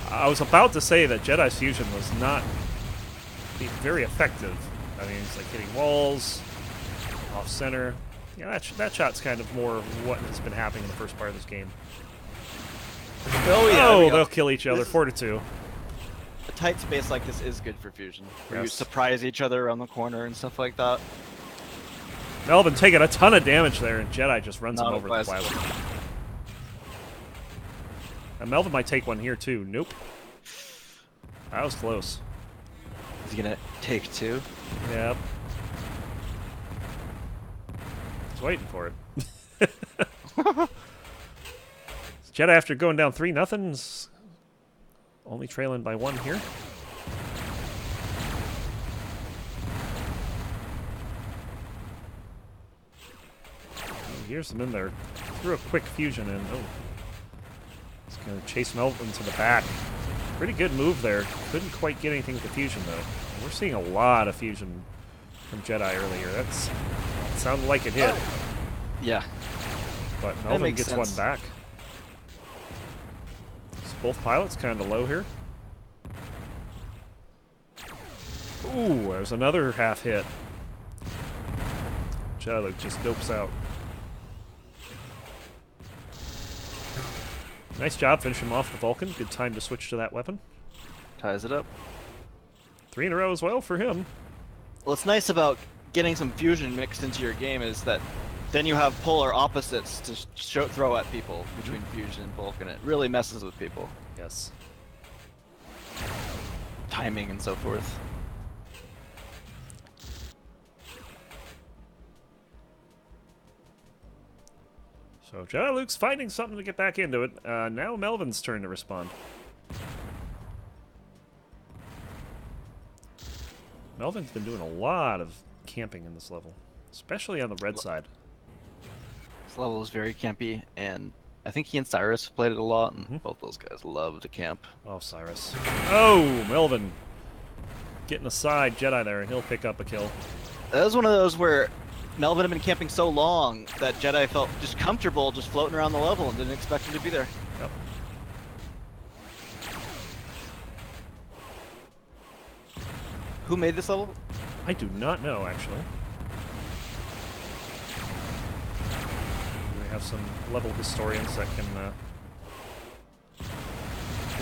I was about to say that Jedi's Fusion was not very effective. I mean, it's like hitting walls, off center. Yeah, that shot's kind of more what has been happening in the first part of this game. Oh, yeah. Oh, they'll kill each other. 4-2. A tight space like this is good for Fusion. Where you surprise each other around the corner and stuff like that. Melvin taking a ton of damage there, and Jedi just runs him over the plywood. And Melvin might take one here, too. Nope. That was close. Is he going to take 2? Yep. He's waiting for it. Jedi, after going down 3-0, is only trailing by 1 here. Here's them in there. Threw a quick fusion in. Oh. He's going to chase Melvin to the back. Pretty good move there. Couldn't quite get anything with the fusion, though. We're seeing a lot of fusion from Jedi earlier. That sounded like it hit. Yeah. But Melvin gets sense. one back. So both pilots kind of low here. Ooh, there's another half hit. Jediluke just dopes out. Nice job finishing him off the Vulcan. Good time to switch to that weapon. Ties it up. 3 in a row as well for him. What's nice about getting some fusion mixed into your game is that then you have polar opposites to throw at people between fusion and Vulcan. It really messes with people. Yes. Timing and so forth. So Jediluke's finding something to get back into it. Now Melvin's turn to respond. Melvin's been doing a lot of camping in this level, especially on the red side. This level is very campy, and I think he and Cyrus played it a lot, and both those guys love to camp. Oh, Cyrus. Oh, Melvin getting a side Jedi there, and he'll pick up a kill. That was one of those where Melvin had been camping so long that Jedi felt just comfortable just floating around the level and didn't expect him to be there. Yep. Who made this level? I do not know, actually. We have some level historians that can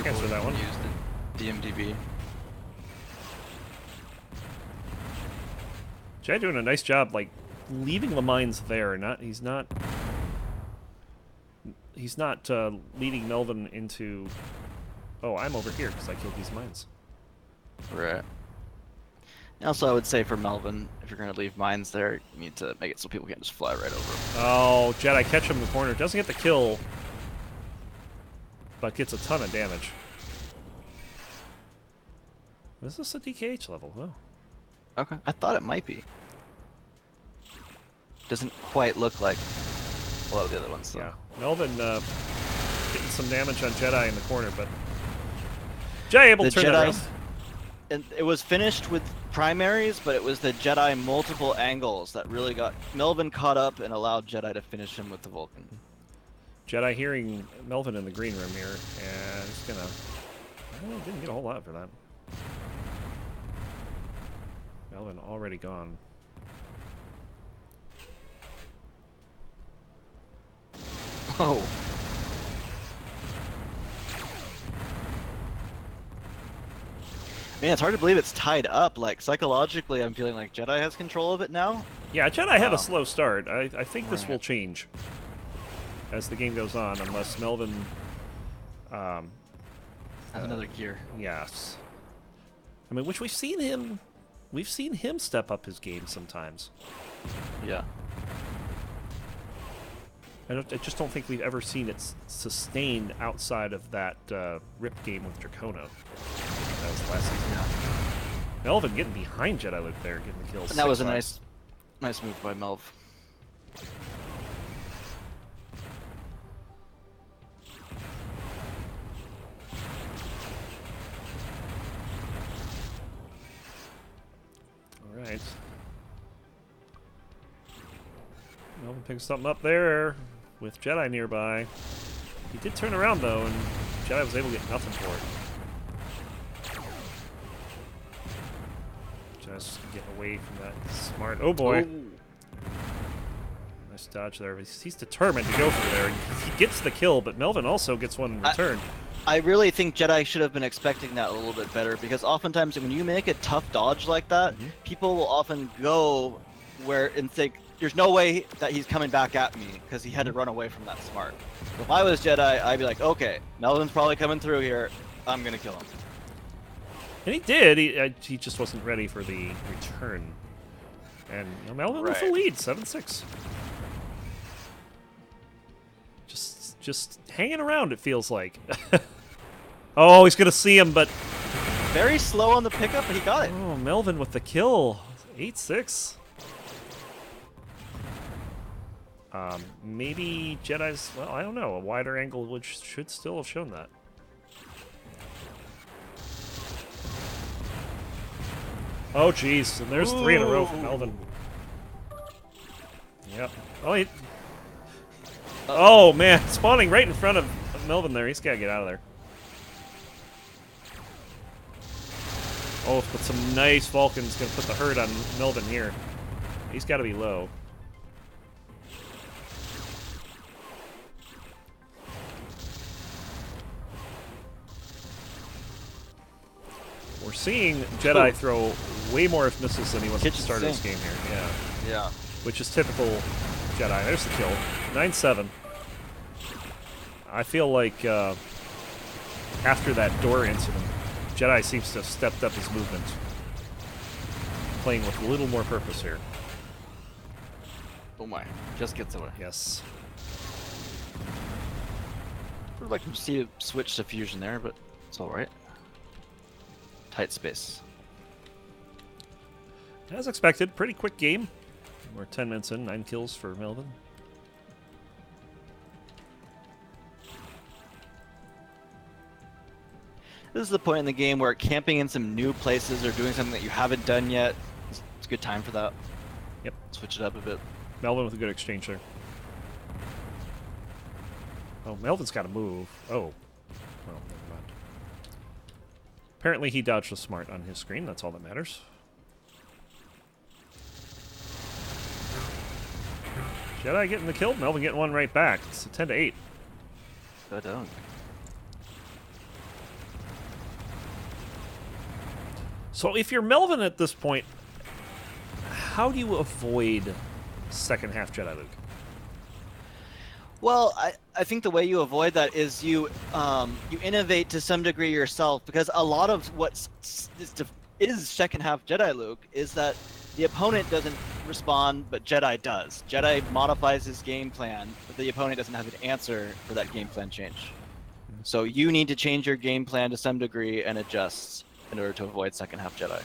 answer that one. Use the DMDB. Jedi doing a nice job, like, leaving the mines there. He's not leading Melvin into, oh, I'm over here because I killed these mines. Right. Also, I would say for Melvin, if you're going to leave mines there, you need to make it so people can't just fly right over them. Oh, Jedi catch him in the corner. Doesn't get the kill, but gets a ton of damage. Is this a DKH level? Oh. Okay. I thought it might be. Doesn't quite look like a lot of the other ones. So. Yeah. Melvin getting some damage on Jedi in the corner, but Jedi able to turn that around. And it was finished with primaries, but it was the Jedi multiple angles that really got Melvin caught up and allowed Jedi to finish him with the Vulcan. Jedi hearing Melvin in the green room here, and he's gonna... I didn't get a whole lot for that. Melvin already gone. Oh. Man, it's hard to believe it's tied up. Like, psychologically, I'm feeling like Jedi has control of it now. Yeah, Jedi had a slow start. I think this Right. will change as the game goes on, unless Melvin... Has another gear. Yes. I mean, which we've seen him step up his game sometimes. Yeah. I just don't think we've ever seen it sustained outside of that rip game with Dracono. That was last season. Yeah. Melvin getting behind Jediluke there, getting the kills. And that was a nice move by Melv. All right. Melvin picks something up there with Jedi nearby. He did turn around though, and Jedi was able to get nothing for it. Just get away from that smart. Oh boy. Ooh. Nice dodge there. He's determined to go for there. He gets the kill, but Melvin also gets one in return. I really think Jedi should have been expecting that a little bit better, because oftentimes when you make a tough dodge like that, people will often go where and think, there's no way that he's coming back at me, because he had to run away from that smart. So if I was Jedi, I'd be like, okay, Melvin's probably coming through here. I'm going to kill him. And he did. He just wasn't ready for the return. And Melvin with the lead, 7-6. just hanging around, it feels like. Oh, he's going to see him, but... Very slow on the pickup, but he got it. Oh, Melvin with the kill. 8-6. Maybe Jedi's... Well, I don't know. A wider angle should still have shown that. Oh, jeez. And there's 3 in a row for Melvin. Yep. Oh, oh, man. Spawning right in front of Melvin there. He's got to get out of there. Oh, but some nice Vulcan's going to put the hurt on Melvin here. He's got to be low. We're seeing Jedi throw way more missiles than he was at the start of this game here. Yeah. Yeah. Which is typical Jedi. There's the kill. 9-7. I feel like after that door incident, Jedi seems to have stepped up his movement. Playing with a little more purpose here. Oh my. Just gets away. Yes. Would like to see a switch to fusion there, but it's alright. Tight space. As expected, pretty quick game. We're 10 minutes in, 9 kills for Melvin. This is the point in the game where camping in some new places or doing something that you haven't done yet, it's a good time for that. Yep. Switch it up a bit. Melvin with a good exchange there. Oh, Melvin's got to move. Oh. Well, never mind. Apparently he dodged the smart on his screen. That's all that matters. Jedi getting the kill. Melvin getting one right back. It's a 10-8. Go down. So if you're Melvin at this point, how do you avoid second half Jediluke? Well, I think the way you avoid that is you innovate to some degree yourself, because a lot of what is second half Jediluke is that the opponent doesn't respond, but Jedi does. Jedi modifies his game plan, but the opponent doesn't have an answer for that game plan change. So you need to change your game plan to some degree and adjust in order to avoid second half Jedi.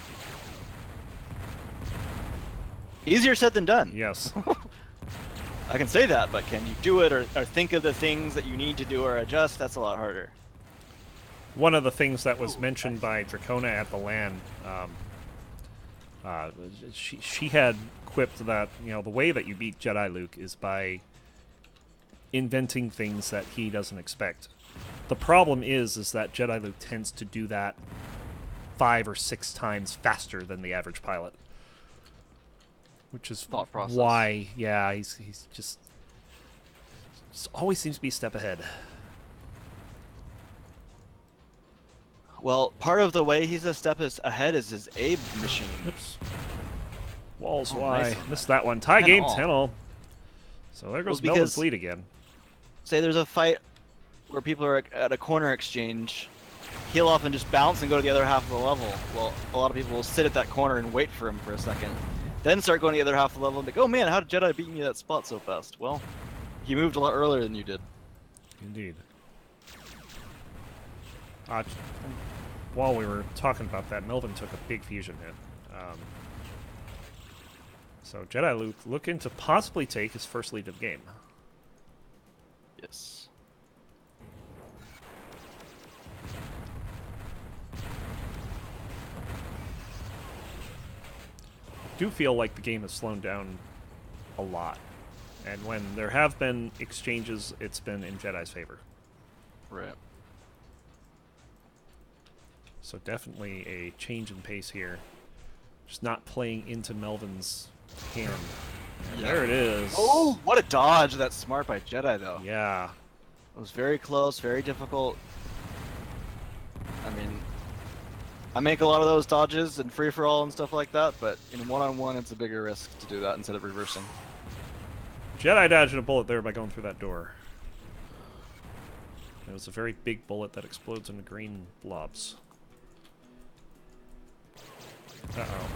Easier said than done. Yes. I can say that, but can you do it or think of the things that you need to do or adjust? That's a lot harder. One of the things that was mentioned by Dracona at the LAN, she had quipped that, you know, the way that you beat Jediluke is by inventing things that he doesn't expect. The problem is that Jediluke tends to do that 5 or 6 times faster than the average pilot. Which is why, yeah, he's just always seems to be a step ahead. Well, part of the way he's a step ahead is his Abe machine. Oops. Walls, Oh, why? nice. Missed that one. Tie game, 10-all. 10-all. So there goes Melvin's lead again. Say there's a fight where people are at a corner exchange, heal off and just bounce and go to the other half of the level. Well, a lot of people will sit at that corner and wait for him for a second. Then start going to the other half of the level and be like, oh man, how did Jedi beat me that spot so fast? Well, he moved a lot earlier than you did. Indeed. While we were talking about that, Melvin took a big fusion hit. So Jediluke looking to possibly take his first lead of the game. Yes. I do feel like the game has slowed down a lot. And when there have been exchanges, it's been in Jedi's favor. Right. So definitely a change in pace here. Just not playing into Melvin's hand. And there it is. Oh, what a dodge! That's smart by Jedi, though. Yeah. It was very close, very difficult. I mean, I make a lot of those dodges in free-for-all and stuff like that, but in one-on-one, it's a bigger risk to do that instead of reversing. Jedi dodging a bullet there by going through that door. It was a very big bullet that explodes into green blobs. Uh-oh.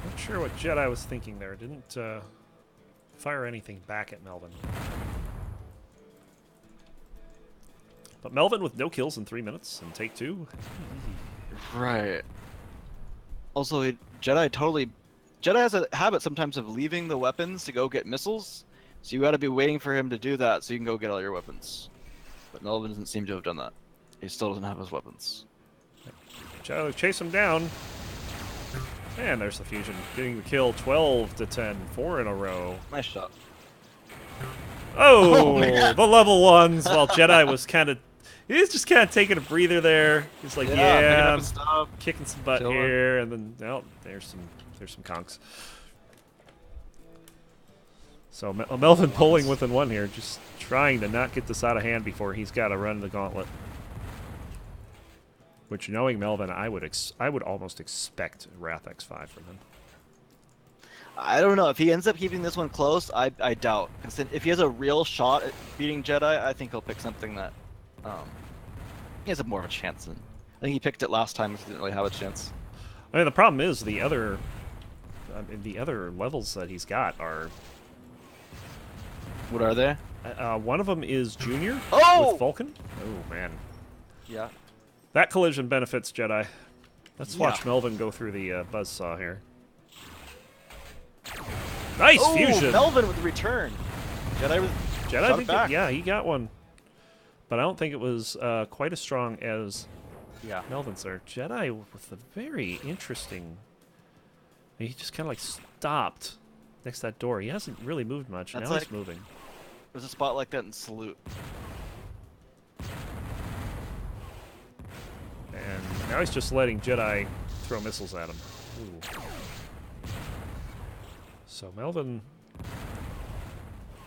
Not sure what Jedi was thinking there. Didn't fire anything back at Melvin. But Melvin with no kills in 3 minutes and take 2. Right. Also, Jedi has a habit sometimes of leaving the weapons to go get missiles, so you gotta be waiting for him to do that so you can go get all your weapons. But Melvin doesn't seem to have done that. He still doesn't have his weapons. Jediluke chase him down. And there's the fusion. Getting the kill 12 to 10. 4 in a row. Nice shot. Oh, the level 1s while Jedi was kind of... He was just kind of taking a breather there. He's like, yeah, I'm kicking some butt here. And then, oh, there's some conks. So Melvin pulling within 1 here. Just trying to not get this out of hand before he's got to run the gauntlet. Which, knowing Melvin, I would almost expect Wrath X5 from him. I don't know. If he ends up keeping this one close, I doubt. Because if he has a real shot at beating Jedi, I think he'll pick something that he has more of a chance in. I think he picked it last time because he didn't really have a chance. I mean, the problem is the other levels that he's got are... What are they? One of them is Junior with Vulcan. Oh, man. Yeah. That collision benefits Jedi. Let's watch Melvin go through the buzzsaw here. Nice fusion! Melvin with the return. Jedi I think yeah, he got one. But I don't think it was quite as strong as Melvin's there. Jedi with a very interesting... He just kind of like stopped next to that door. He hasn't really moved much. Now he's moving. There's a spot like that in Salute. And now he's just letting Jedi throw missiles at him. Ooh. So Melvin,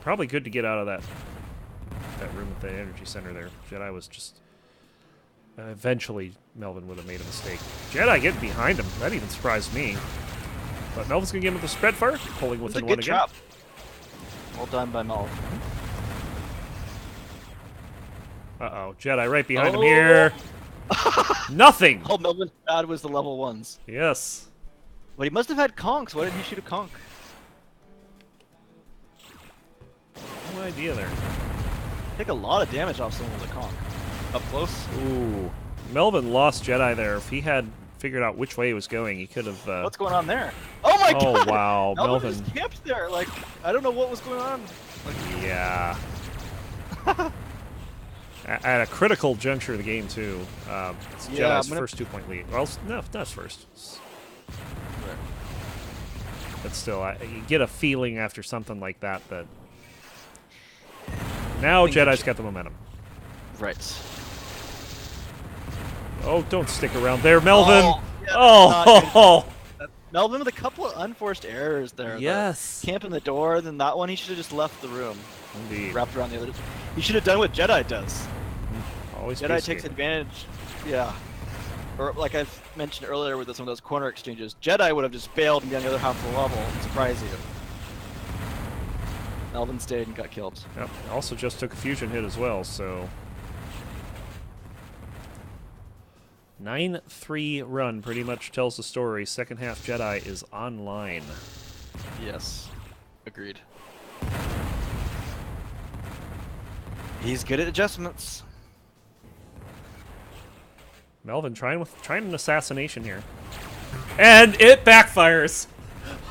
probably good to get out of that room with the energy center there. Jedi was just... eventually, Melvin would have made a mistake. Jedi getting behind him. That even surprised me. But Melvin's going to get him with the spread fire, pulling within 1 again. Trap. Well done by Melvin. Uh-oh, Jedi right behind him here. Nothing! All Melvin had was the level 1s. Yes. But he must have had conks. Why didn't he shoot a conk? No idea there. Take a lot of damage off someone with a conk. Up close. Ooh. Melvin lost Jedi there. If he had figured out which way he was going, he could have... What's going on there? Oh my god! Oh, wow. Melvin just camped there. Like, I don't know what was going on. Like, yeah. At a critical juncture of the game, too. It's Jedi's first 2-point lead. Well, no, that's first. Right. But still, you get a feeling after something like that now Jedi's got the momentum. Right. Oh, don't stick around there, Melvin! Oh! Yeah, oh. Melvin with a couple of unforced errors there. Yes. Camping the door, then that one he should have just left the room. Indeed. Wrapped around the other. He should have done what Jedi does. Always Jedi takes advantage. Yeah. Or like I've mentioned earlier with some of those corner exchanges, Jedi would have just bailed and be on the other half of the level and surprised you. Melvin stayed and got killed. Yep. Also just took a fusion hit as well, so... 9-3 run pretty much tells the story. Second half Jedi is online. Yes. Agreed. He's good at adjustments. Melvin trying an assassination here. And it backfires!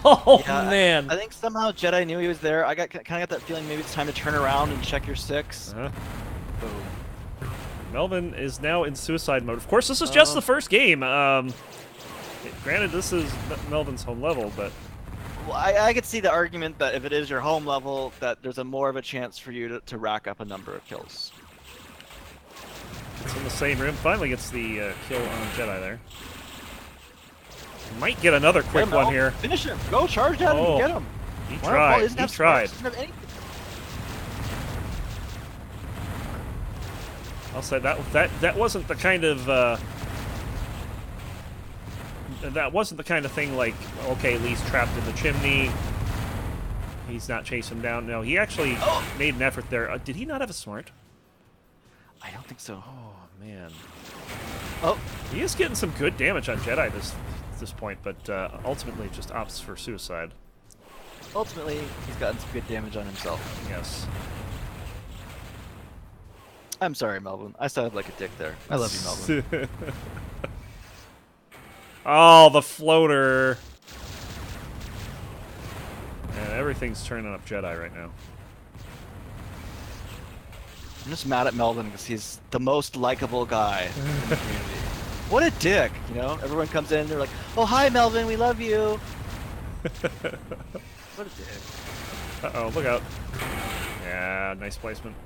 Oh, yeah, man! I think somehow Jedi knew he was there. I kind of got that feeling maybe it's time to turn around and check your 6. Uh-huh. Boom. Melvin is now in suicide mode. Of course, this is just the first game. Granted, this is Melvin's home level, but... Well, I could see the argument that if it is your home level, that there's more of a chance for you to rack up a number of kills. It's in the same room. Finally gets the kill on Jedi there. Might get another quick one here. Finish him. Go charge at him and get him. He tried. He tried. I'll say that wasn't the kind of thing like, okay, Lee's trapped in the chimney. He's not chasing him down. No, he actually made an effort there. Did he not have a smart? I don't think so. Oh man. Oh, he is getting some good damage on Jedi this point, but ultimately just opts for suicide. Ultimately, he's gotten some good damage on himself. Yes. I'm sorry, Melvin. I sounded like a dick there. I love you, Melvin. Oh, the floater. Man, everything's turning up Jedi right now. I'm just mad at Melvin because he's the most likable guy in the community. What a dick, you know? Everyone comes in, they're like, "Oh, hi, Melvin, we love you." What a dick. Uh-oh, look out. Yeah, nice placement.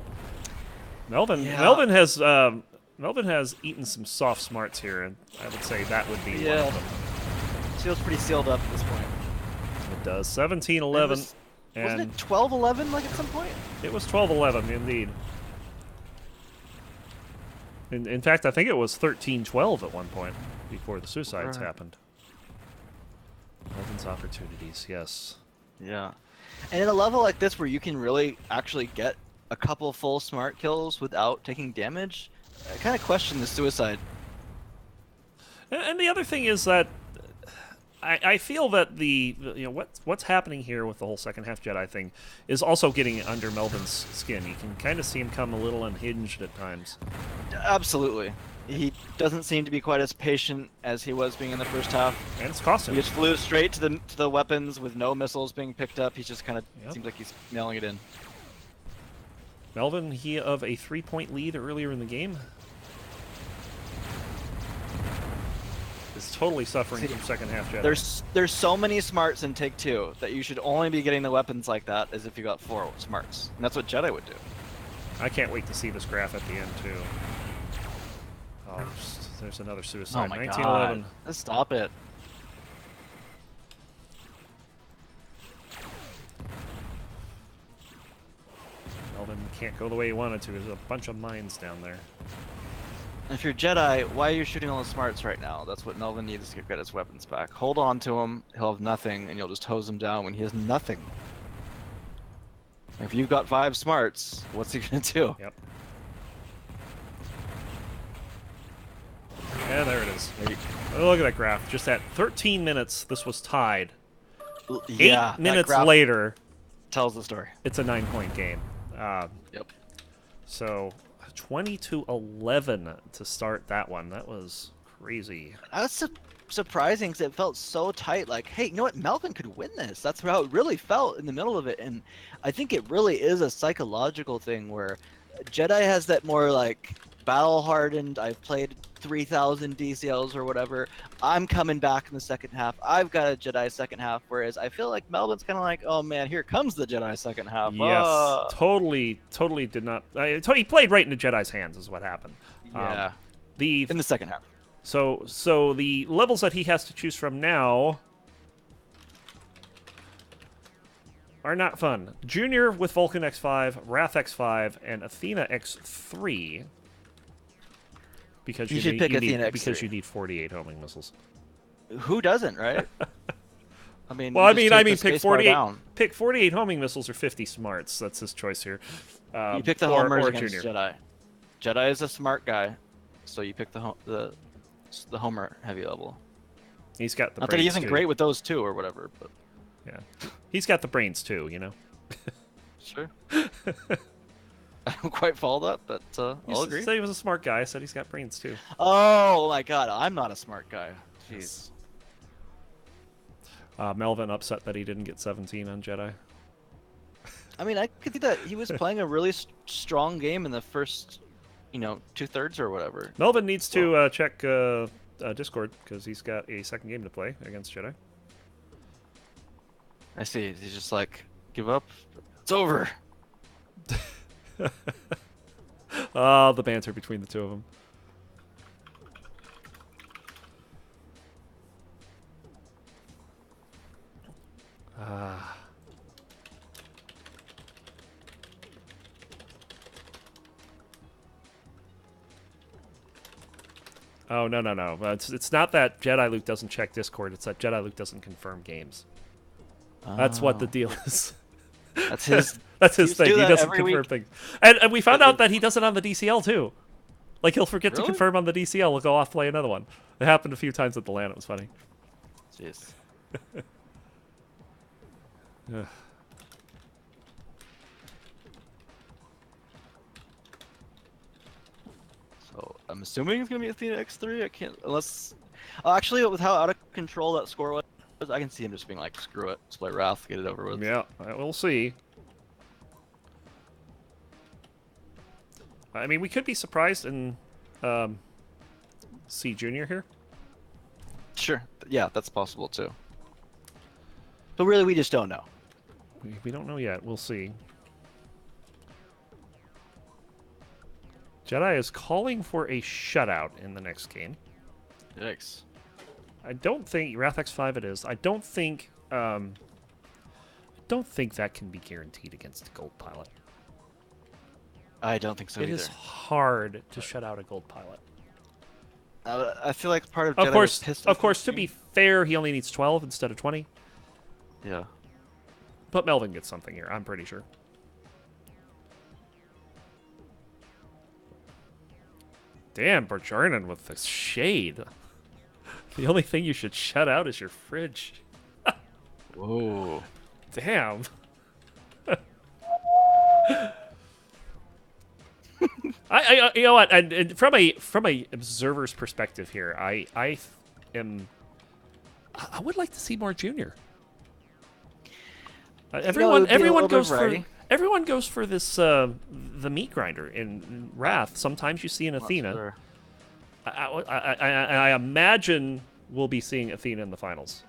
Melvin, Yeah. Melvin has eaten some soft smarts here, and I would say that would be one Yeah. of them. Feels pretty sealed up at this point. It does. 17-11. Wasn't And it 12-11 like at some point? it was 12-11, indeed. In fact, I think it was 13-12 at one point before the suicides Right. happened. Melvin's opportunities, yes. Yeah. And in a level like this where you can really actually get a couple full smart kills without taking damage, I kind of question the suicide. And the other thing is that I feel that what's happening here with the whole second half Jedi thing is also getting under Melvin's skin. You can kind of see him come a little unhinged at times. Absolutely. He doesn't seem to be quite as patient as he was being in the first half. And it's cost He him. just flew straight to the weapons with no missiles being picked up. He just kind of Yep. seems like he's nailing it in. Melvin, he of a 3-point lead earlier in the game, is totally suffering from second half Jedi. There's so many smarts in Take 2 that you should only be getting the weapons like that as if you got 4 smarts. And that's what Jedi would do. I can't wait to see this graph at the end, too. Oh, there's another suicide. Oh my 1911. god. Let's stop it. Melvin can't go the way he wanted to. There's a bunch of mines down there. If you're Jedi, why are you shooting all the smarts right now? That's what Melvin needs to get his weapons back. Hold on to him, he'll have nothing, and you'll just hose him down when he has nothing. If you've got 5 smarts, what's he gonna do? Yep. Yeah, there it is. Oh, look at that graph. Just at 13 minutes, this was tied. Yeah, 8 minutes that graph later, tells the story. it's a 9-point game. Yep. So 20-11 to start that one. That was crazy. That's surprising because it felt so tight. Like, hey, you know what? Melvin could win this. That's how it really felt in the middle of it. And I think it really is a psychological thing where Jedi has that more like battle hardened. I've played 3,000 DCLs or whatever. I'm coming back in the second half. I've got a Jedi second half. Whereas I feel like Melvin's kind of like, oh man, here comes the Jedi second half. Yes, totally did not. He played right into Jedi's hands, is what happened. Yeah. In the second half. So the levels that he has to choose from now are not fun. Junior with Vulcan X5, Wrath X5, and Athena X3. Because You should pick Athena X3. Because you need 48 homing missiles. Who doesn't, right? I mean, Well, you I just mean, take the pick space bar 48. down. Pick 48 homing missiles or 50 smarts. That's his choice here. You pick the or homers against Junior. Jedi. Jedi is a smart guy, so you pick the homer heavy level. He's got the Not brains that he isn't too. great with those two or whatever, but Yeah, he's got the brains too. You know. sure. I don't quite follow that, but I'll agree. Said he was a smart guy. I said he's got brains too. Oh my god, I'm not a smart guy. Jeez. Melvin upset that he didn't get 17 on Jedi. I mean, I could see that he was playing a really strong game in the first, 2/3 or whatever. Melvin needs to check Discord because he's got a second game to play against Jedi. I see. He's just like, give up. It's over. Oh, the banter between the two of them. Oh, no. It's not that Jediluke doesn't check Discord. It's that Jediluke doesn't confirm games. That's what the deal is. That's his. That's his thing. He doesn't every confirm week. things. And we found out that he does it on the DCL too. Like he'll forget to Really? confirm on the DCL. He'll go off play another one. It happened a few times at the LAN. It was funny. Jeez. Ugh. I'm assuming it's gonna be Athena X3. I can't unless. Actually, with how out of control that score was, I can see him just being like, "Screw it, just play Wrath, get it over with." Yeah, we'll see. I mean, we could be surprised and see Junior here. Sure. Yeah, that's possible too. But really, we just don't know. We don't know yet. We'll see. Jedi is calling for a shutout in the next game. Yikes. I don't think Wrath X5 it is. I don't think that can be guaranteed against a gold pilot. I don't think so It either. is hard to shut out a gold pilot. I feel like part of Jedi was pissed Of off course, at to me. be fair, he only needs 12 instead of 20. Yeah. But Melvin gets something here, I'm pretty sure. Damn, Barjarnan with the shade. The only thing you should shut out is your fridge. Whoa. Damn. You know what? And from a observer's perspective here, I would like to see more Junior. Everyone goes for this the meat grinder in Wrath. Sometimes you see an Athena. Sure. I imagine we'll be seeing Athena in the finals.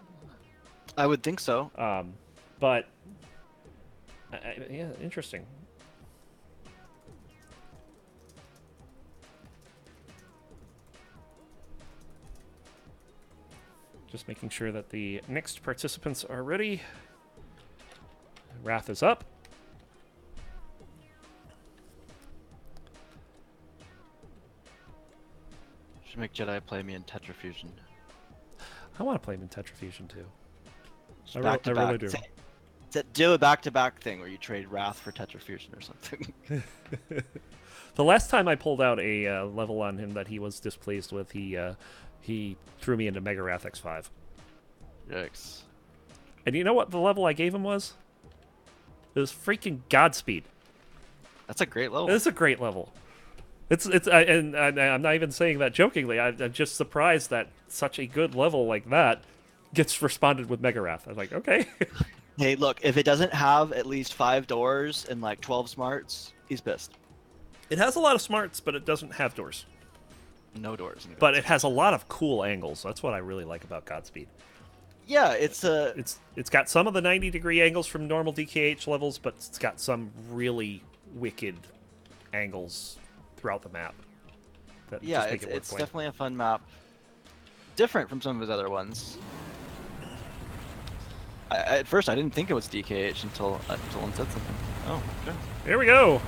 I would think so. But yeah, interesting. Just making sure that the next participants are ready. Wrath is up. Should make Jedi play me in Tetrafusion. I want to play him in Tetrafusion too. I Back to really back. do. Do a back-to-back thing where you trade Wrath for Tetrafusion or something. The last time I pulled out a level on him that he was displeased with, he threw me into Mega Wrath X5. Yikes. And you know what the level I gave him was? It was freaking Godspeed. That's a great level. It's a great level. And I'm not even saying that jokingly. I'm just surprised that such a good level like that gets responded with Mega Wrath. I was like, okay. Hey, look, if it doesn't have at least 5 doors and like 12 smarts, he's pissed. It has a lot of smarts, but it doesn't have doors. No doors. But it has a lot of cool angles. That's what I really like about Godspeed. Yeah, it's got some of the 90-degree angles from normal DKH levels, but it's got some really wicked angles throughout the map. Yeah, it's definitely a fun map. Different from some of his other ones. At first, I didn't think it was DKH until one said something. Oh, okay. Here we go.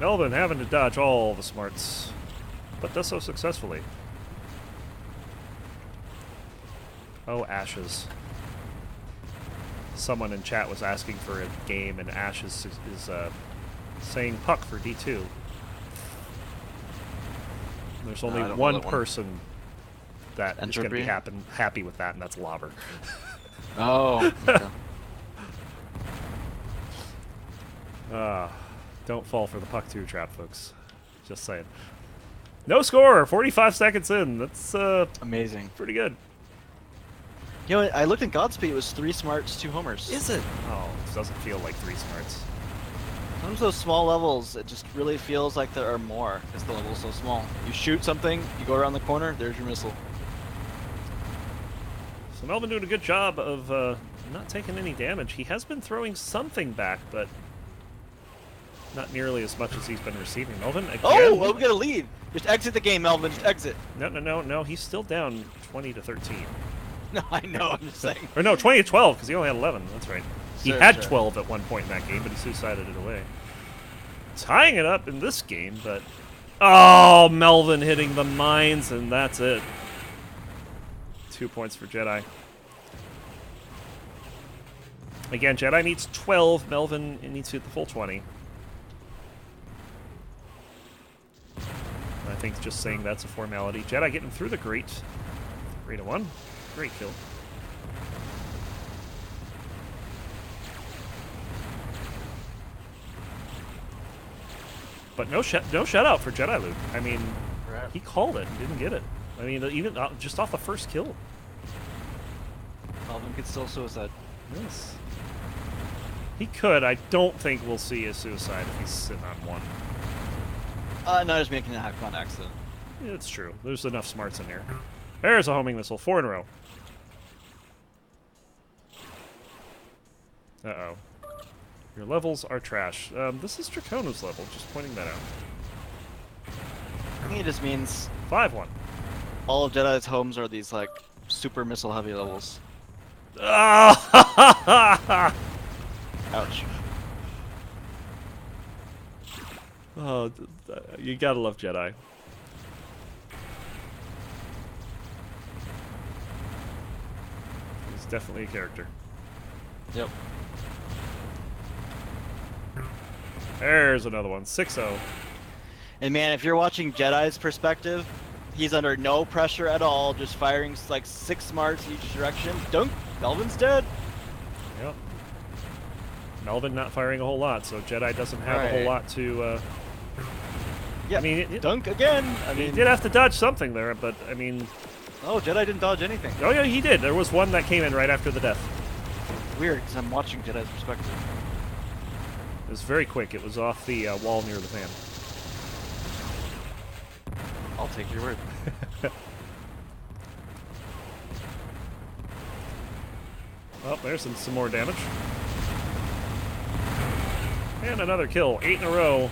Melvin having to dodge all the smarts, but does so successfully. Oh, Ashes. Someone in chat was asking for a game, and Ashes is saying puck for D2. There's only one person that is going to be happy with that, and that's Lobber. Oh. Okay. Don't fall for the puck 2 trap, folks. Just saying. No score! 45 seconds in. That's amazing. Pretty good. You know, I looked at Godspeed. It was 3 smarts, 2 homers. Is it? Oh, it doesn't feel like 3 smarts. Sometimes those small levels, it just really feels like there are more because the level's so small. You shoot something, you go around the corner, there's your missile. So Melvin doing a good job of not taking any damage. He has been throwing something back, but not nearly as much as he's been receiving. Melvin again. Oh, well, we got a lead. Just exit the game, Melvin. Just exit. No. He's still down 20-13. No, I know. I'm just saying. Or no, 20-12 because he only had 11. That's right. He Sure, had sure. 12 at one point in that game, but he suicided it away. Tying it up in this game, but oh, Melvin hitting the mines, and that's it. 2 points for Jedi. Again, Jedi needs 12. Melvin needs to hit the full 20. I think just saying that's a formality. Jedi getting through the grate. 3-1. Great kill. But no shutout for Jediluke. I mean, Right. he called it and didn't get it. I mean, even just off the first kill. Melvin could still suicide. Yes. He could. I don't think we'll see a suicide if he's sitting on one. No, just making a hack on accident. Yeah, it's true. There's enough smarts in here. There's a homing missile. 4 in a row. Uh-oh. Your levels are trash. This is Dracona's level, just pointing that out. I think it just means 5-1. all of Jedi's homes are these, like, super missile heavy levels. Ah! Ouch. Oh, you gotta love Jedi. He's definitely a character. Yep. There's another one. 6-0. And man, if you're watching Jedi's perspective, he's under no pressure at all, just firing like 6 smarts in each direction. Dunk! Melvin's dead! Yep. Melvin not firing a whole lot, so Jedi doesn't have a whole Right. lot to... Yeah, I mean, dunk again! I he mean, did have to dodge something there, but, I mean... oh, Jedi didn't dodge anything. Oh, yeah, he did. There was one that came in right after the death. Weird, because I'm watching Jedi's perspective. It was very quick. It was off the wall near the fan. I'll take your word. Oh, there's some more damage. And another kill. 8 in a row.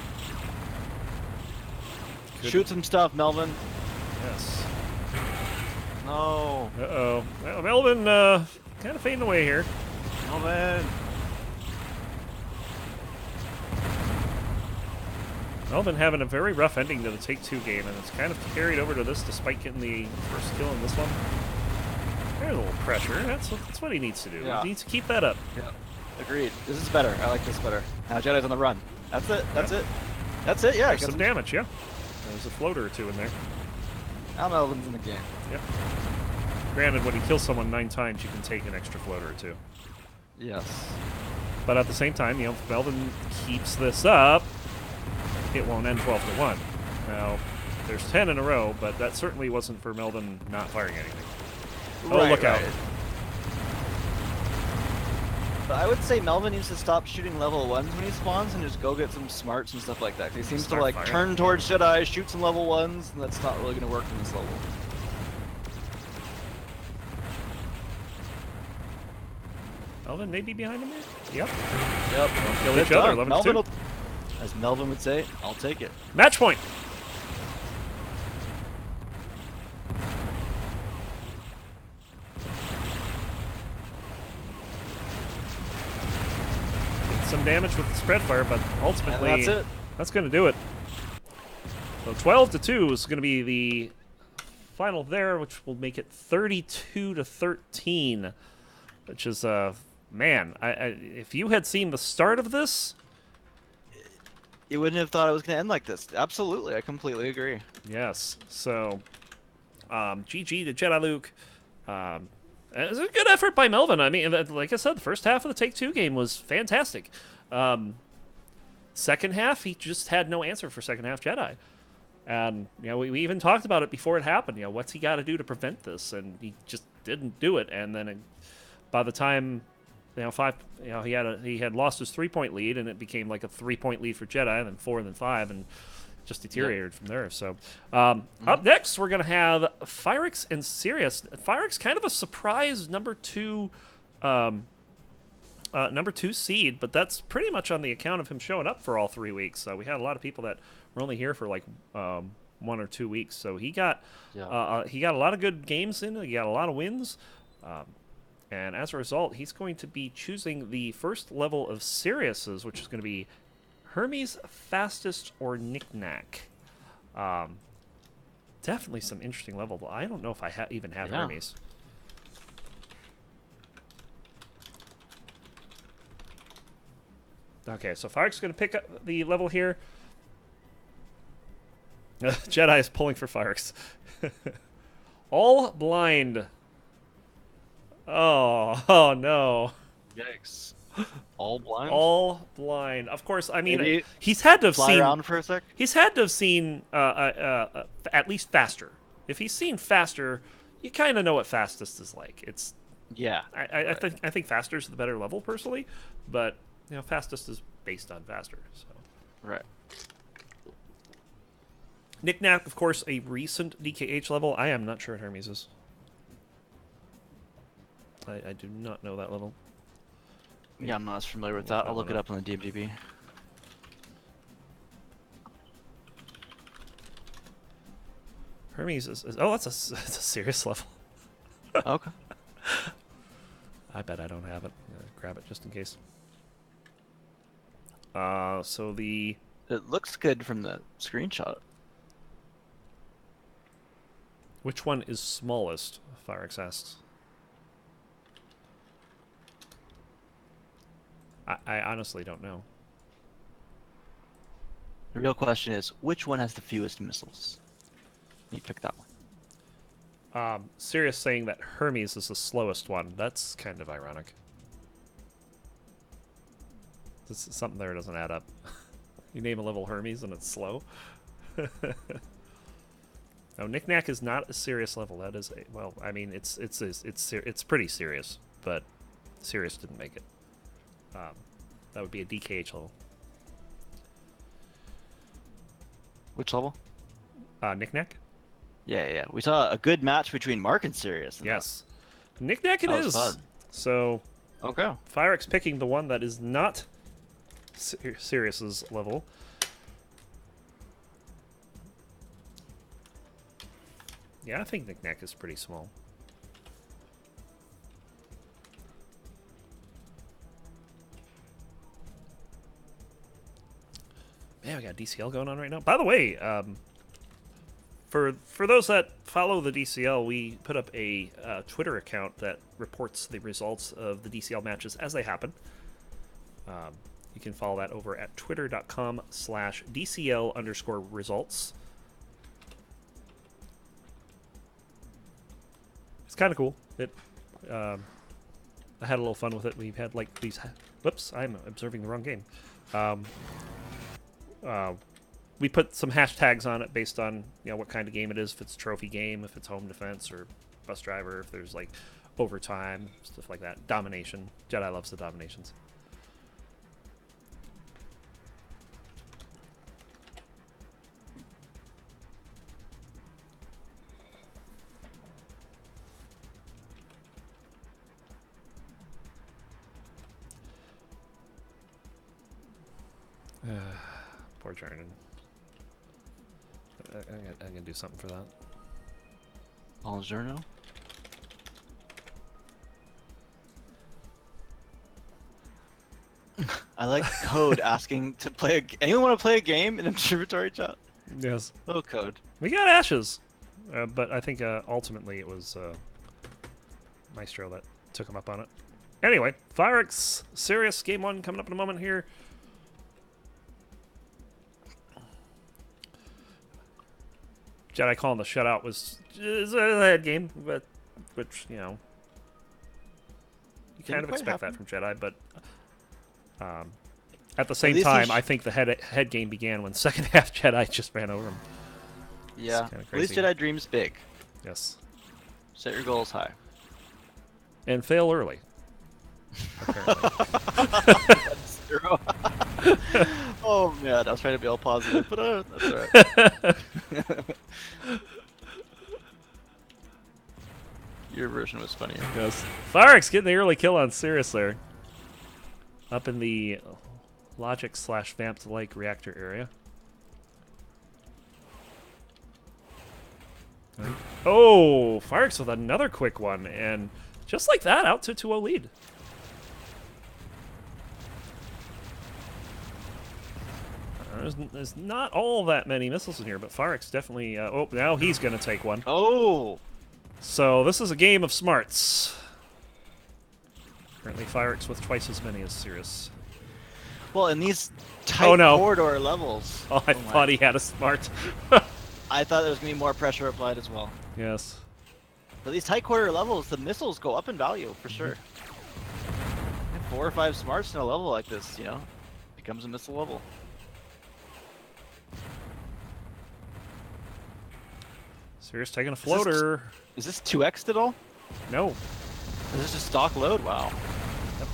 Good. Shoot some stuff, Melvin. Yes. No. Uh-oh. Well, Melvin kind of fading away here. Melvin. Melvin having a very rough ending to the Take-Two game, and it's kind of carried over to this despite getting the first kill in this one. There's a little pressure. That's what he needs to do. Yeah. He needs to keep that up. Yeah. Agreed. This is better. I like this better. Now Jedi's on the run. That's it. That's it. That's it. Yeah. There's some damage, yeah. There's a floater or two in there. Now Melvin's in the game. Yep. Granted, when you kill someone 9 times, you can take an extra floater or 2. Yes. But at the same time, you know, if Melvin keeps this up, it won't end 12-1. Now, there's 10 in a row, but that certainly wasn't for Melvin not firing anything. Oh, Right, look out. right. But I would say Melvin needs to stop shooting level 1s when he spawns and just go get some smarts and stuff like that. 'Cause he seems to Start like firing. turn towards Jedi, shoot some level 1s, and that's not really going to work in this level. Melvin may be behind him here? Yep. Yep. Kill Good each other. done. 11 Melvin 2. will, as Melvin would say, I'll take it. Match point. Did some damage with the spread fire, but ultimately And that's it. that's going to do it. So 12-2 is going to be the final there, which will make it 32-13, which is man. If you had seen the start of this, You wouldn't have thought it was going to end like this. Absolutely. I completely agree. yes. So GG to Jediluke. It was a good effort by Melvin. I mean, like I said, the first half of the Take-Two game was fantastic. Second half, he just had no answer for second half Jedi. And, you know, we even talked about it before it happened. You know, what's he got to do to prevent this? And he just didn't do it. And then by the time, he had lost his 3-point lead, and it became like a 3-point lead for Jedi, and then 4, and then 5, and just deteriorated from there. So up next, we're going to have Phyrix and Sirius. Phyrix, kind of a surprise number 2 seed, but that's pretty much on the account of him showing up for all 3 weeks. So we had a lot of people that were only here for like 1 or 2 weeks. So he got a lot of good games in. He got a lot of wins. And as a result, he's going to be choosing the first level of Sirius's, which is going to be Hermes Fastest or Knick-Knack. Definitely some interesting level, but I don't know if I even have Hermes. Okay, so Phyrix is going to pick up the level here. Jedi is pulling for Phyrix. All blind. Oh no. Yikes. All blind. All blind. Of course, I mean, Maybe he's had to have fly seen. around for a sec. He's had to have seen at least faster. If he's seen faster, you kind of know what fastest is like. It's Yeah. I think faster is the better level personally, but you know, fastest is based on faster. So Right. Knick-Knack, of course, a recent DKH level. I am not sure what Hermes is. I do not know that level. Yeah, I'm not as familiar with that. I'll look it up on the DMDB. Hermes is oh, that's a serious level. Okay. I bet I don't have it. Grab it just in case. So the It looks good from the screenshot. which one is smallest? Firex asks. I honestly don't know. The real question is, which one has the fewest missiles? You pick that one. Sirius saying that Hermes is the slowest one. That's kind of ironic. This is something there doesn't add up. You name a level Hermes and it's slow. No, Knick-Knack is not a serious level. That is a well. I mean, it's pretty serious, but Sirius didn't make it. That would be a DKH level. Which level? Knick-Knack? Yeah. We saw a good match between Mark and Sirius. Yes. Knick-Knack it That was is. fun. So, Okay. Firex picking the one that is not Sirius's level. Yeah, I think Knick-Knack is pretty small. Man, we got DCL going on right now. By the way, for those that follow the DCL, we put up a Twitter account that reports the results of the DCL matches as they happen. You can follow that over at twitter.com/DCL_results. It's kind of cool. I had a little fun with it. We've had like these. Whoops! I'm observing the wrong game. We put some hashtags on it based on what kind of game it is. If it's a trophy game, if it's home defense or bus driver, if there's like overtime stuff like that. Domination. Jedi loves the dominations. Poor Jordan. I'm gonna do something for that. Alzerno? I like Code asking to play anyone want to play a game in Observatory chat? Yes. Oh, Code. We got Ashes, but I think ultimately it was Maestro that took him up on it. Anyway, Firex Sirius game 1 coming up in a moment here. Jedi calling the shutout was a head game, but which you kind of expect that from Jedi, but at the same time, I think the head game began when second half Jedi just ran over him. Yeah, at least Jedi dreams big. Yes. Set your goals high. And fail early. That's zero. Oh man, I was trying to be all positive, but that's alright. Your version was funnier. Yes. Firex getting the early kill on Sirius there. Up in the Logic/Vamped Lake reactor area. Oh, Firex with another quick one, and just like that, out to 2-0 lead. There's not all that many missiles in here, but Firex definitely... oh, now he's going to take one. Oh! So this is a game of smarts. Currently Firex with twice as many as Sirius. Well, in these tight corridor levels... Oh, I thought he had a smart. I thought there was going to be more pressure applied as well. Yes. But these tight corridor levels, the missiles go up in value, for sure. 4 or 5 smarts in a level like this, you know, becomes a missile level. Sirius taking a floater. Is this 2x'd at all? No. Is this just stock load? Wow. Yep.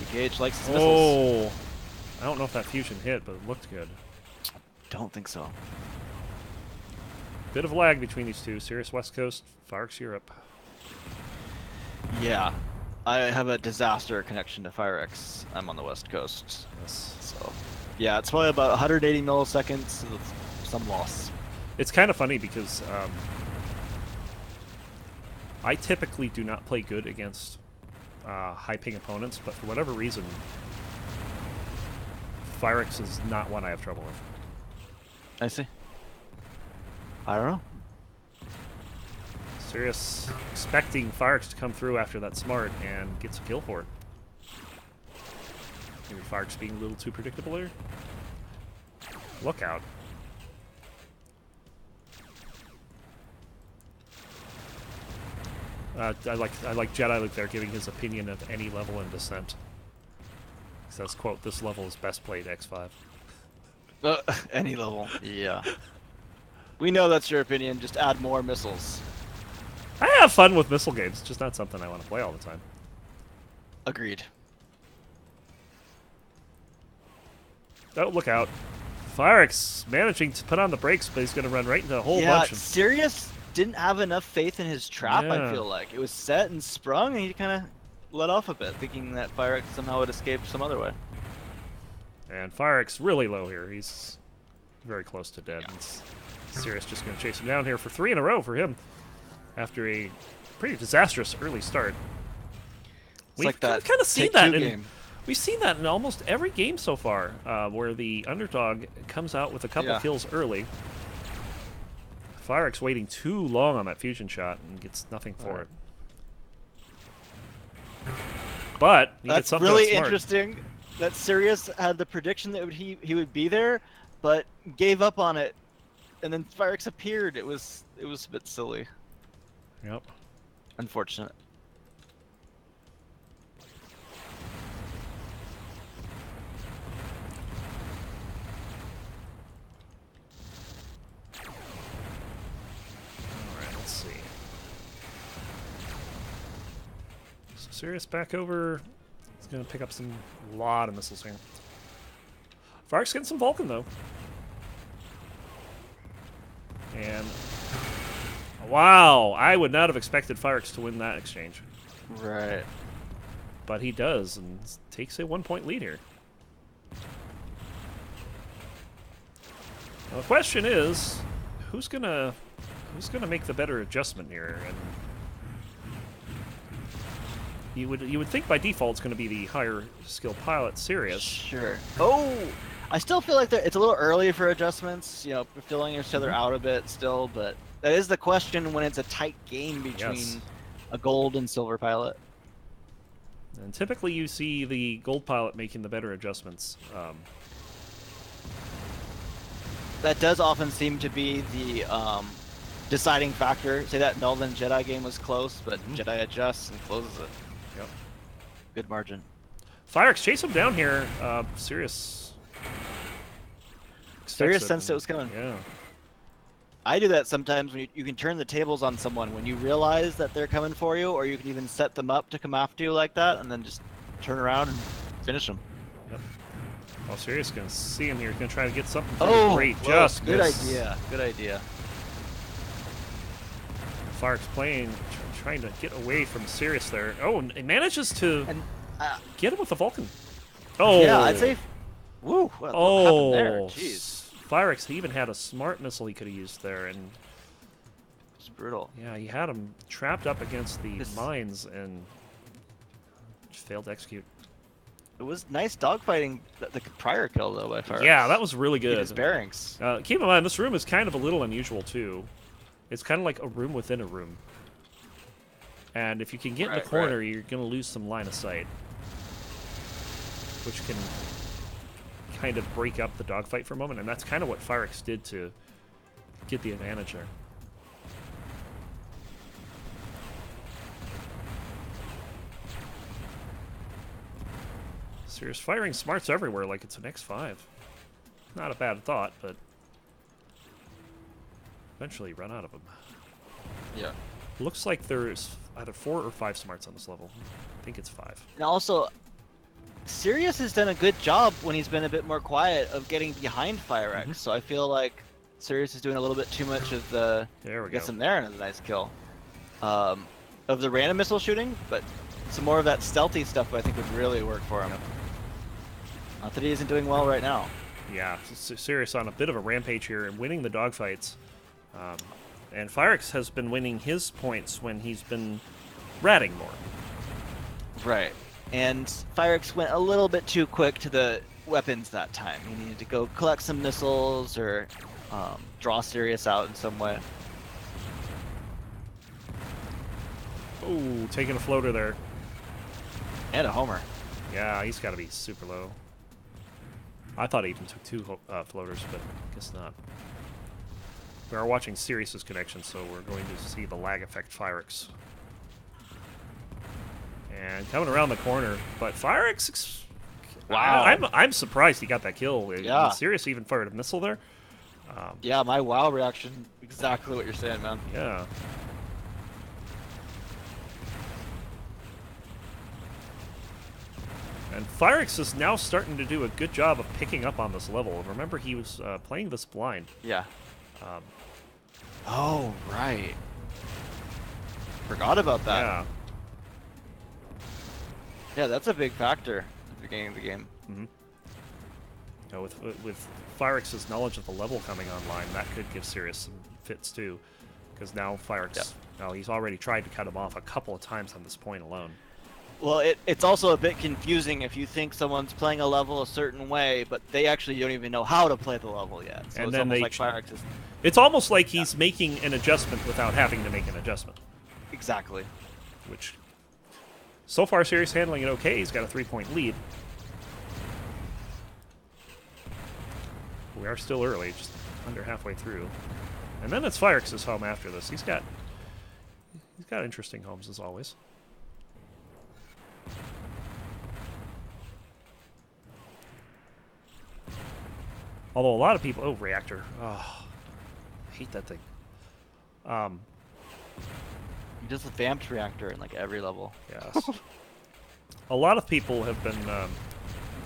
DKH likes his missiles. Oh. I don't know if that fusion hit, but it looked good. Don't think so. Bit of lag between these two. Sirius West Coast, Firex Europe. Yeah. I have a disaster connection to FireX. I'm on the West Coast. Yes. So, yeah, it's probably about 180 milliseconds with some loss. It's kind of funny because I typically do not play good against high ping opponents, but for whatever reason, Firex is not one I have trouble with. I see. I don't know. Sirius expecting Firex to come through after that smart and gets a kill for it. Maybe Firex being a little too predictable here. Look out. I like Jediluke there giving his opinion of any level in Descent. He says, quote, "This level is best played X5." Any level. Yeah. We know that's your opinion. Just add more missiles. I have fun with missile games, just not something I want to play all the time. Agreed. Oh, look out. Firex managing to put on the brakes, but he's going to run right into a whole bunch of... Sirius didn't have enough faith in his trap, Yeah. I feel like. It was set and sprung, and he kind of let off a bit, thinking that Firex somehow would escape some other way. And Firex really low here. He's very close to dead. Yeah. Sirius just going to chase him down here for 3 in a row for him after a pretty disastrous early start. It's like that kind of seen that in, game. we've seen that in almost every game so far, where the underdog comes out with a couple kills early. Firex waiting too long on that fusion shot and gets nothing for it. But he gets something really smart. interesting that Sirius had the prediction that he would be there, but gave up on it, and then Firex appeared. It was a bit silly. Yep. Unfortunate. Alright, let's see. So Sirius back over. He's going to pick up a lot of missiles here. Firex getting some Vulcan, though. And... wow! I would not have expected Firex to win that exchange. Right. But he does, and takes a 1-point lead here. Now the question is, who's gonna make the better adjustment here? And you would think by default it's gonna be the higher skill pilot, Sirius. Sure. Oh, I still feel like it's a little early for adjustments. You know, filling each other out a bit still, but that is the question when it's a tight game between a gold and silver pilot. And typically you see the gold pilot making the better adjustments. That does often seem to be the deciding factor. Say that Melvin Jedi game was close, but Jedi adjusts and closes it. Yep. Good margin. Firex chase him down here. Sirius sensed it was coming. Yeah. I do that sometimes when you can turn the tables on someone when you realize that they're coming for you, or you can even set them up to come after you like that, and then just turn around and finish them. Yep. Well, Sirius gonna see him here. He's gonna try to get something. Great, close. just good miss. idea. Good idea. Firex playing, trying to get away from Sirius there. Oh, and he manages to get him with the Vulcan. Oh, yeah, I'd say. Woo! What happened there? Jeez. Firex even had a smart missile he could have used there, and it's brutal. Yeah, he had him trapped up against the mines and just failed to execute. It was nice dogfighting the prior kill though by Firex. Yeah, that was really good. His bearings. Keep in mind, this room is kind of a little unusual too. It's kind of like a room within a room. And if you can get in the corner, you're going to lose some line of sight, which can kind of break up the dogfight for a moment, and that's kind of what Firex did to get the advantage there. Sirius firing smarts everywhere like it's an X5. Not a bad thought, but eventually run out of them. Yeah. Looks like there's either 4 or 5 smarts on this level. I think it's 5. And also, Sirius has done a good job when he's been a bit more quiet of getting behind Firex. So I feel like Sirius is doing a little bit too much of the. There we go. Gets him there and a nice kill. Of the random missile shooting, but some more of that stealthy stuff I think would really work for him. Yep. Not that he isn't doing well right now. Yeah, Sirius on a bit of a rampage here and winning the dogfights. And Firex has been winning his points when he's been ratting more. Right. And Firex went a little bit too quick to the weapons that time. He needed to go collect some missiles or draw Sirius out in some way. Oh, taking a floater there. And a homer. Yeah, he's got to be super low. I thought he even took 2 floaters, but I guess not. We are watching Sirius's connection, so we're going to see the lag effect Firex. And coming around the corner, but Firex... Wow. I'm surprised he got that kill. Yeah. Sirius even fired a missile there. Yeah, my wow reaction, exactly what you're saying, man. Yeah. And Firex is now starting to do a good job of picking up on this level. Remember, he was playing this blind. Yeah. Oh, right. Forgot about that. Yeah. Yeah, that's a big factor at the beginning of the game. Mm-hmm. You know, with Firex's knowledge of the level coming online, that could give Sirius some fits too. Because now Firex, he's already tried to cut him off a couple of times on this point alone. Well, it's also a bit confusing if you think someone's playing a level a certain way, but they actually don't even know how to play the level yet. So And it's then almost they like Firex is... It's almost like he's making an adjustment without having to make an adjustment. Exactly. Which, so far, Sirius handling it okay. He's got a 3-point lead. We are still early, just under halfway through. And then it's Firex's home after this. He's got interesting homes as always. Although a lot of people... Oh, reactor. Oh, I hate that thing. He does the vamped reactor in like every level. Yes. A lot of people have been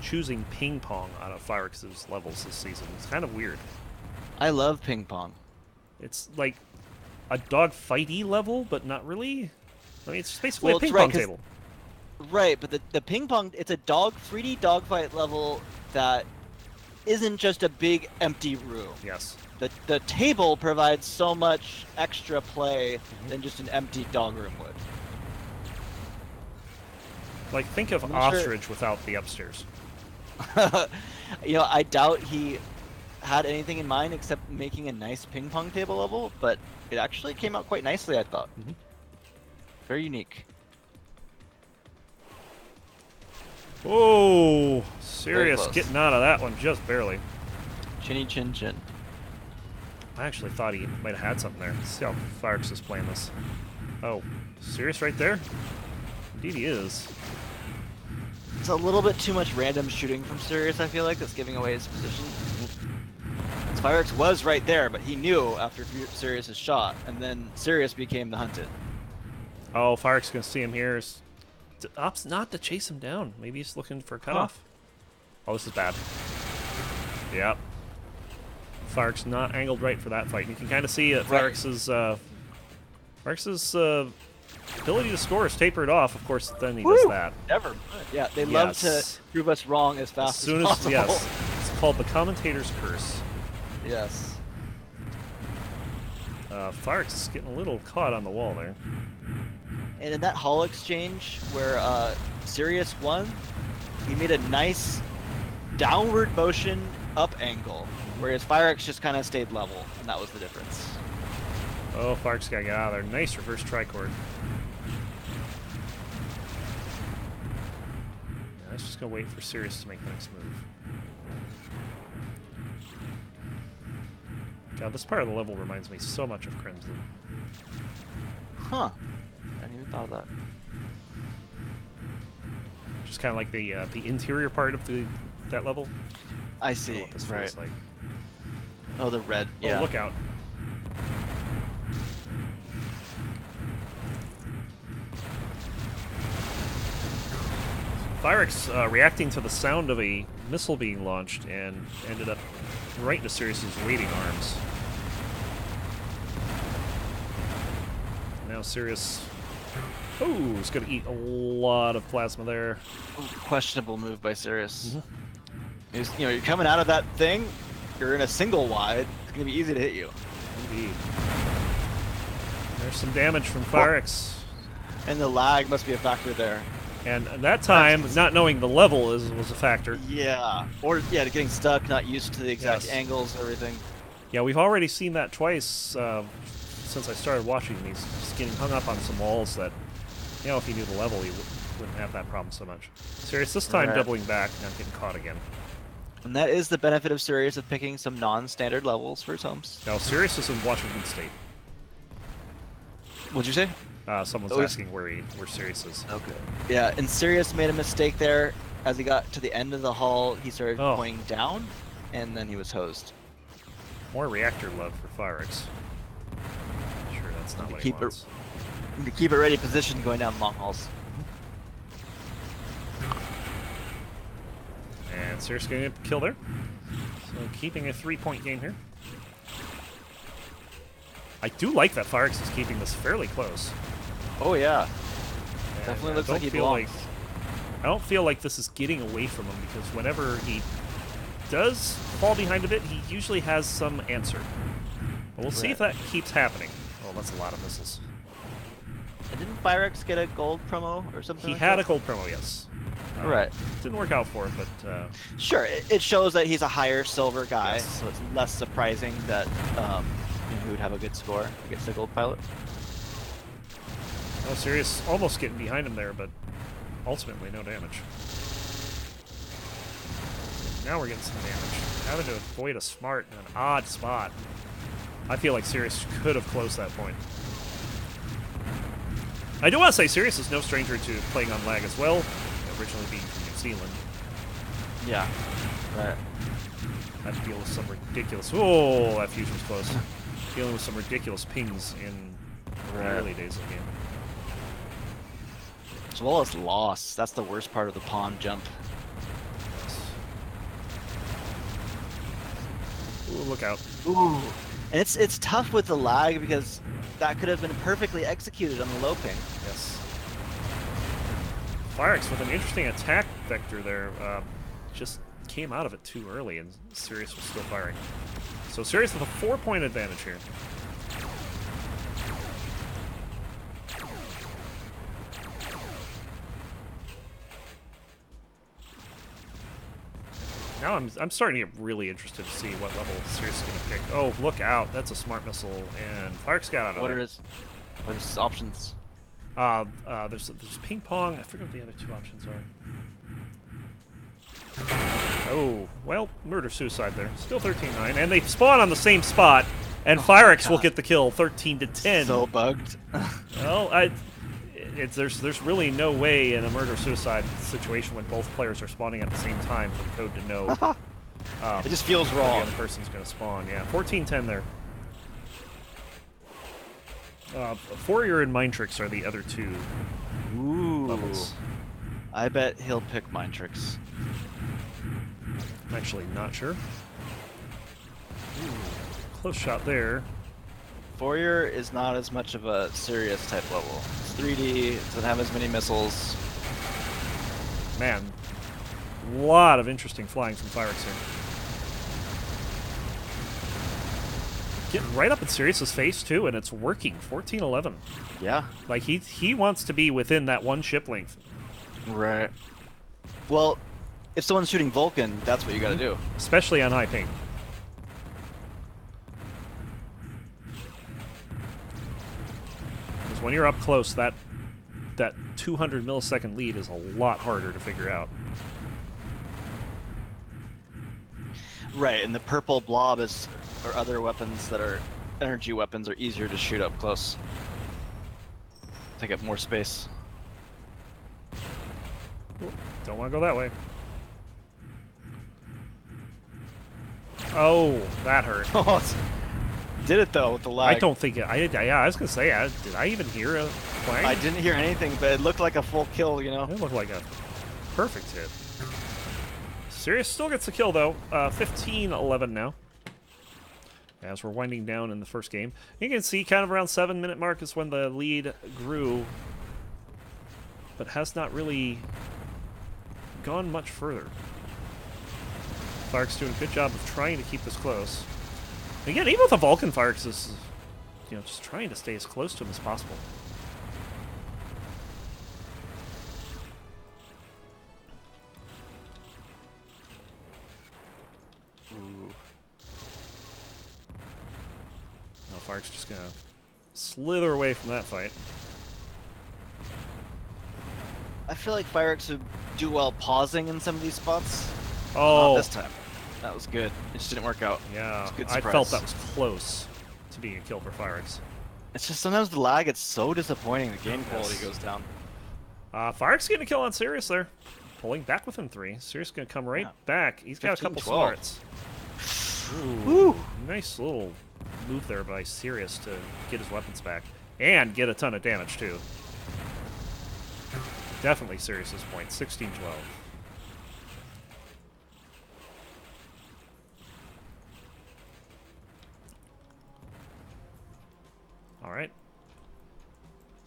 choosing ping pong out of Firex's levels this season. It's kind of weird. I love ping pong. It's like a dogfighty level, but not really. I mean, it's basically a Well, ping it's right, pong 'cause- table. Right, but the ping pong, it's a 3D dogfight level that isn't just a big empty room. Yes. The table provides so much extra play than just an empty dog room would. Like, think of I'm not sure- Ostrich without the upstairs. You know, I doubt he had anything in mind except making a nice ping pong table level, but it actually came out quite nicely, I thought. Mhm. Very unique. Oh, Sirius close. getting out of that one just barely. Chinny chin chin. I actually thought he might have had something there. Let's see how Firex is playing this. Oh, Sirius right there? Indeed he is. It's a little bit too much random shooting from Sirius, I feel like, that's giving away his position. Firex was right there, but he knew after Sirius's shot, and then Sirius became the hunted. Oh, Firex gonna see him here. Opts not to chase him down. Maybe he's looking for a cutoff. Oh, this is bad. Yep. Firex not angled right for that fight. You can kind of see that Right. Firex's ability to score is tapered off. Of course, then he does that. Never mind. Yeah, they love to Yes. prove us wrong as fast As soon as as possible. yes, it's called the commentator's curse. Yes. Firex is getting a little caught on the wall there. And in that hull exchange where Sirius won, he made a nice downward motion up angle, whereas Firex just kind of stayed level, and that was the difference. Oh, Firex got to get out of there. Nice reverse tricord. Yeah, let's just go wait for Sirius to make the next move. God, this part of the level reminds me so much of Crimson. Huh. I hadn't even thought of that. Just kind of like the interior part of that level. I I don't know see. what this Right. feels like. Oh, the red. Oh, Yeah. look out. Thyrex reacting to the sound of a missile being launched and ended up right into Sirius's waiting arms. Now Sirius, oh, is going to eat a lot of plasma there. Ooh, questionable move by Sirius. Mhm. You're coming out of that thing. You're in a single wide. It's gonna be easy to hit you. Indeed. There's some damage from Thyrex. And the lag must be a factor there. And at that time, not knowing the level was a factor. Yeah. Or yeah, getting stuck, not used to the exact Yes. angles, everything. Yeah, we've already seen that twice since I started watching these. Just getting hung up on some walls that, if he knew the level, he wouldn't have that problem so much. Sirius this time Right. doubling back, not getting caught again. And that is the benefit of Sirius of picking some non-standard levels for his homes. Now, Sirius is in Washington State. What'd you say? Someone's Oh, asking where Sirius is. Okay. Yeah, and Sirius made a mistake there. As he got to the end of the hall, he started Oh. pointing down, and then he was hosed. More reactor love for Thyrex. Sure, that's not what he Keep it- wants. To keep it ready positioned going down long halls. And Sirius getting a kill there. So keeping a 3-point game here. I do like that Thyrex is keeping this fairly close. Oh yeah, And definitely I looks like don't he feel belongs. I don't feel like this is getting away from him, because whenever he does fall behind a bit, he usually has some answer. But we'll see if that keeps happening. Oh, that's a lot of missiles. And didn't Pyrex get a gold promo or something? He like had that? a gold promo, yes. Right. Didn't work out for him, but Sure, it shows that he's a higher silver guy, Yes. so it's less surprising that he would have a good score against the gold pilot. oh, Sirius almost getting behind him there, but ultimately no damage. Now we're getting some damage. Having to avoid a smart in an odd spot. I feel like Sirius could have closed that point. I do want to say Sirius is no stranger to playing on lag as well, originally being from New Zealand. Yeah. Right. Had to deal with some ridiculous... Oh, that fusion was close. Dealing with some ridiculous pings in the early days of the game. As well as loss. That's the worst part of the pawn jump. Ooh, look out. Ooh. And it's tough with the lag because that could have been perfectly executed on the low ping. Yes. Thyrex with an interesting attack vector there. Just came out of it too early, and Sirius was still firing. So Sirius with a 4-point advantage here. Now I'm starting to get really interested to see what level Sirius is going to pick. Oh, look out. That's a smart missile, and Thyrex got out of What there. are his options? There's ping pong. I forget what the other two options are. Oh, well, murder-suicide there. Still 13-9, and they spawn on the same spot, and Thyrex will God. get the kill, 13-10. So bugged. Well, there's really no way in a murder-suicide situation when both players are spawning at the same time for the code to know It just feels where wrong. the other person's going to spawn. Yeah, 14-10 there. Fourier and Mindtrix are the other two Ooh. levels. I bet he'll pick Mind Tricks. I'm actually not sure. Ooh, close shot there. Fourier is not as much of a serious type level. It's 3D, it doesn't have as many missiles. Man, a lot of interesting flying from Thyrex here. Getting right up in Sirius's face, too, and it's working. 14-11. Yeah. Like, he wants to be within that one ship length. Right. Well, if someone's shooting Vulcan, that's what you gotta do. Especially on high ping. Because when you're up close, that 200 millisecond lead is a lot harder to figure out. Right, and the purple blob is, or other weapons that are energy weapons, are easier to shoot up close. Take up more space. Don't want to go that way. Oh, that hurt. Did it though with the lag? I don't think it. Yeah, I was gonna say. Did I even hear a clang? I didn't hear anything, but it looked like a full kill. You know. It looked like a perfect hit. Sirius still gets the kill though. 15-11 now. As we're winding down in the first game, you can see kind of around 7-minute mark is when the lead grew, but has not really gone much further. Firex doing a good job of trying to keep this close. Again, even with the Vulcan, Firex is, just trying to stay as close to him as possible. Ooh. Now Firex just gonna slither away from that fight. I feel like Firex would do well pausing in some of these spots. Oh, Not this time. That was good. It just didn't work out. yeah, Good I surprise. felt that was close to being a kill for Firex. It's just sometimes the lag gets so disappointing. The game quality Yes. goes down. Firex getting a kill on Sirius there. Pulling back within 3. Sirius gonna come right Yeah. back. He's got a couple 15-12. smarts. Woo! Nice little move there by Sirius to get his weapons back. And get a ton of damage, too. Definitely Sirius's point. 16-12. Alright.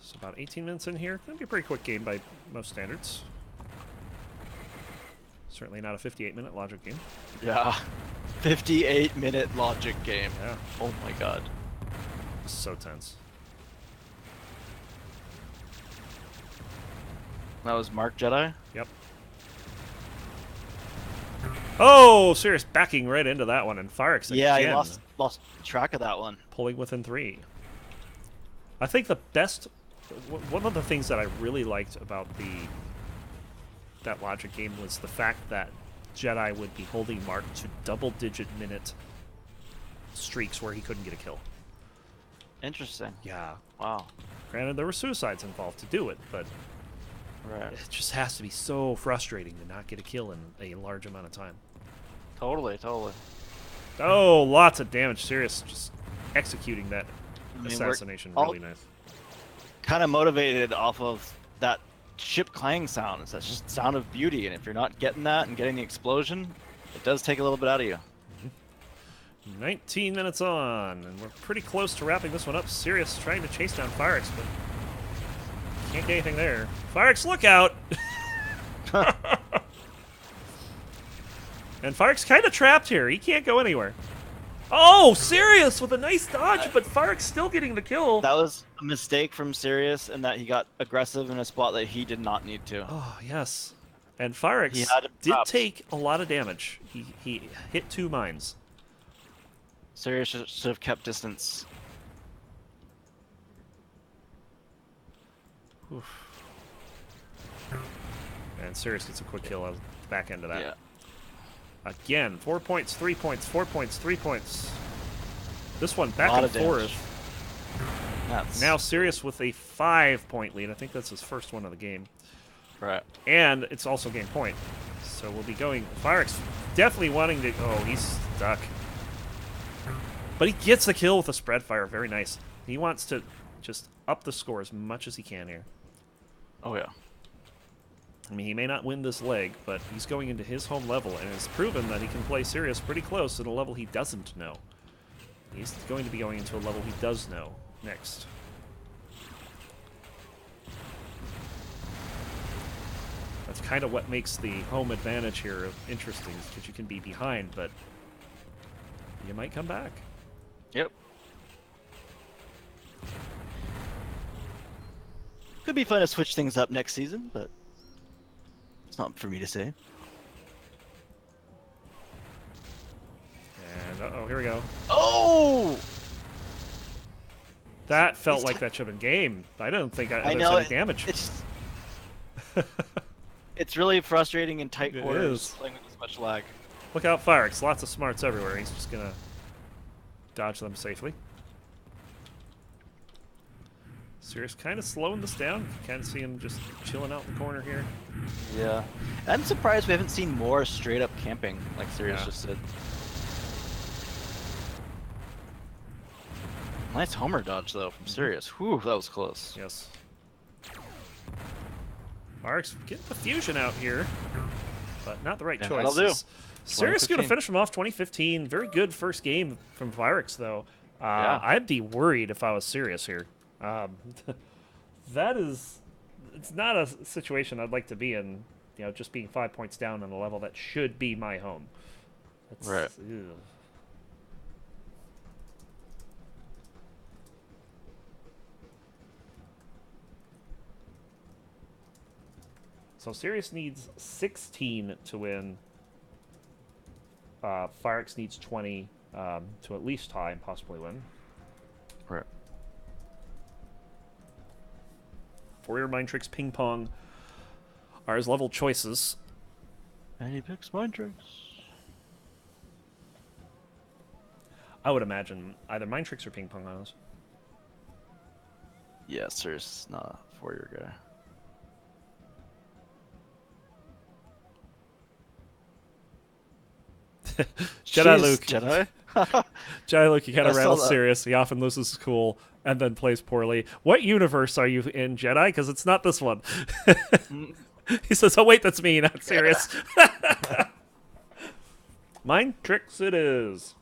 So about 18 minutes in here. Gonna be a pretty quick game by most standards. Certainly not a 58-minute logic game. Yeah. 58-minute logic game. Yeah. Oh my god. So tense. That was Mark Jedi? Yep. Oh, Sirius backing right into that one, and Firex Yeah, again, he lost track of that one. pulling within 3. I think the best, one of the things that I really liked about that logic game was the fact that Jedi would be holding Mark to double-digit minute streaks where he couldn't get a kill. Interesting. Yeah. Wow. Granted, there were suicides involved to do it, but Right. it just has to be so frustrating to not get a kill in a large amount of time. Totally, totally. Oh, lots of damage. Sirius just executing that I mean, assassination we're really nice. kind of motivated off of that ship clang sound. It's that just sound of beauty, and if you're not getting that and getting the explosion, it does take a little bit out of you. 19 minutes on, and we're pretty close to wrapping this one up. Sirius trying to chase down Firex, but can't get anything there. Firex, look out! And Firex kind of trapped here. He can't go anywhere. Oh, Sirius with a nice dodge, but Firex still getting the kill. That was a mistake from Sirius in that he got aggressive in a spot that he did not need to. Oh, yes. And Firex He had him did trapped. take a lot of damage. He hit 2 mines. Sirius should have kept distance. Oof. And Sirius gets a quick kill on the back end of that. Yeah. Again, 4 points, 3 points, 4 points, 3 points. This one back Lot and of damage. forth. That's Now Sirius with a 5-point lead. I think that's his first one of the game. right. And it's also game point. So we'll be going... Firex definitely wanting to... Oh, he's stuck. But he gets the kill with a spread fire. Very nice. He wants to just up the score as much as he can here. Oh yeah. I mean, he may not win this leg, but he's going into his home level, and has proven that he can play Sirius pretty close at a level he doesn't know. He's going to be going into a level he does know next. That's kind of what makes the home advantage here interesting, because you can be behind, but you might come back. Yep. Could be fun to switch things up next season, but it's not for me to say. And uh-oh, here we go. Oh! That felt He's like that should have been game. I don't think I there's know any damage. It's really frustrating in tight It quarters is. playing with this much lag. Look out, Firex. Lots of smarts everywhere. He's just gonna dodge them safely. Sirius kind of slowing this down. You kind of see him just chilling out in the corner here. Yeah. I'm surprised we haven't seen more straight up camping, like Sirius Yeah. just said. Nice homer dodge though from Sirius. Whew, that was close. Yes. Mark's getting the fusion out here, but not the right Yeah, choice. that'll do. Sirius going to 2015. finish him off 2015. Very good first game from Virix, though. Yeah. I'd be worried if I was Sirius here. That is, it's not a situation I'd like to be in. You know, just being 5 points down on a level that should be my home. That's, Right. ew. So Sirius needs 16 to win. Firix needs 20 to at least tie and possibly win. Right. For your Mind Tricks Ping Pong are his level choices. And he picks Mind Tricks. I would imagine either Mind Tricks or Ping Pong on us. Yeah, Sirius is not a four-year guy. Jediluke. Jedi? Jediluke, you kind I of saw rattles that. Sirius. He often loses his cool and then plays poorly. What universe are you in, Jedi? Because it's not this one. He says, oh, wait, that's me, not Sirius. Mind Tricks it is.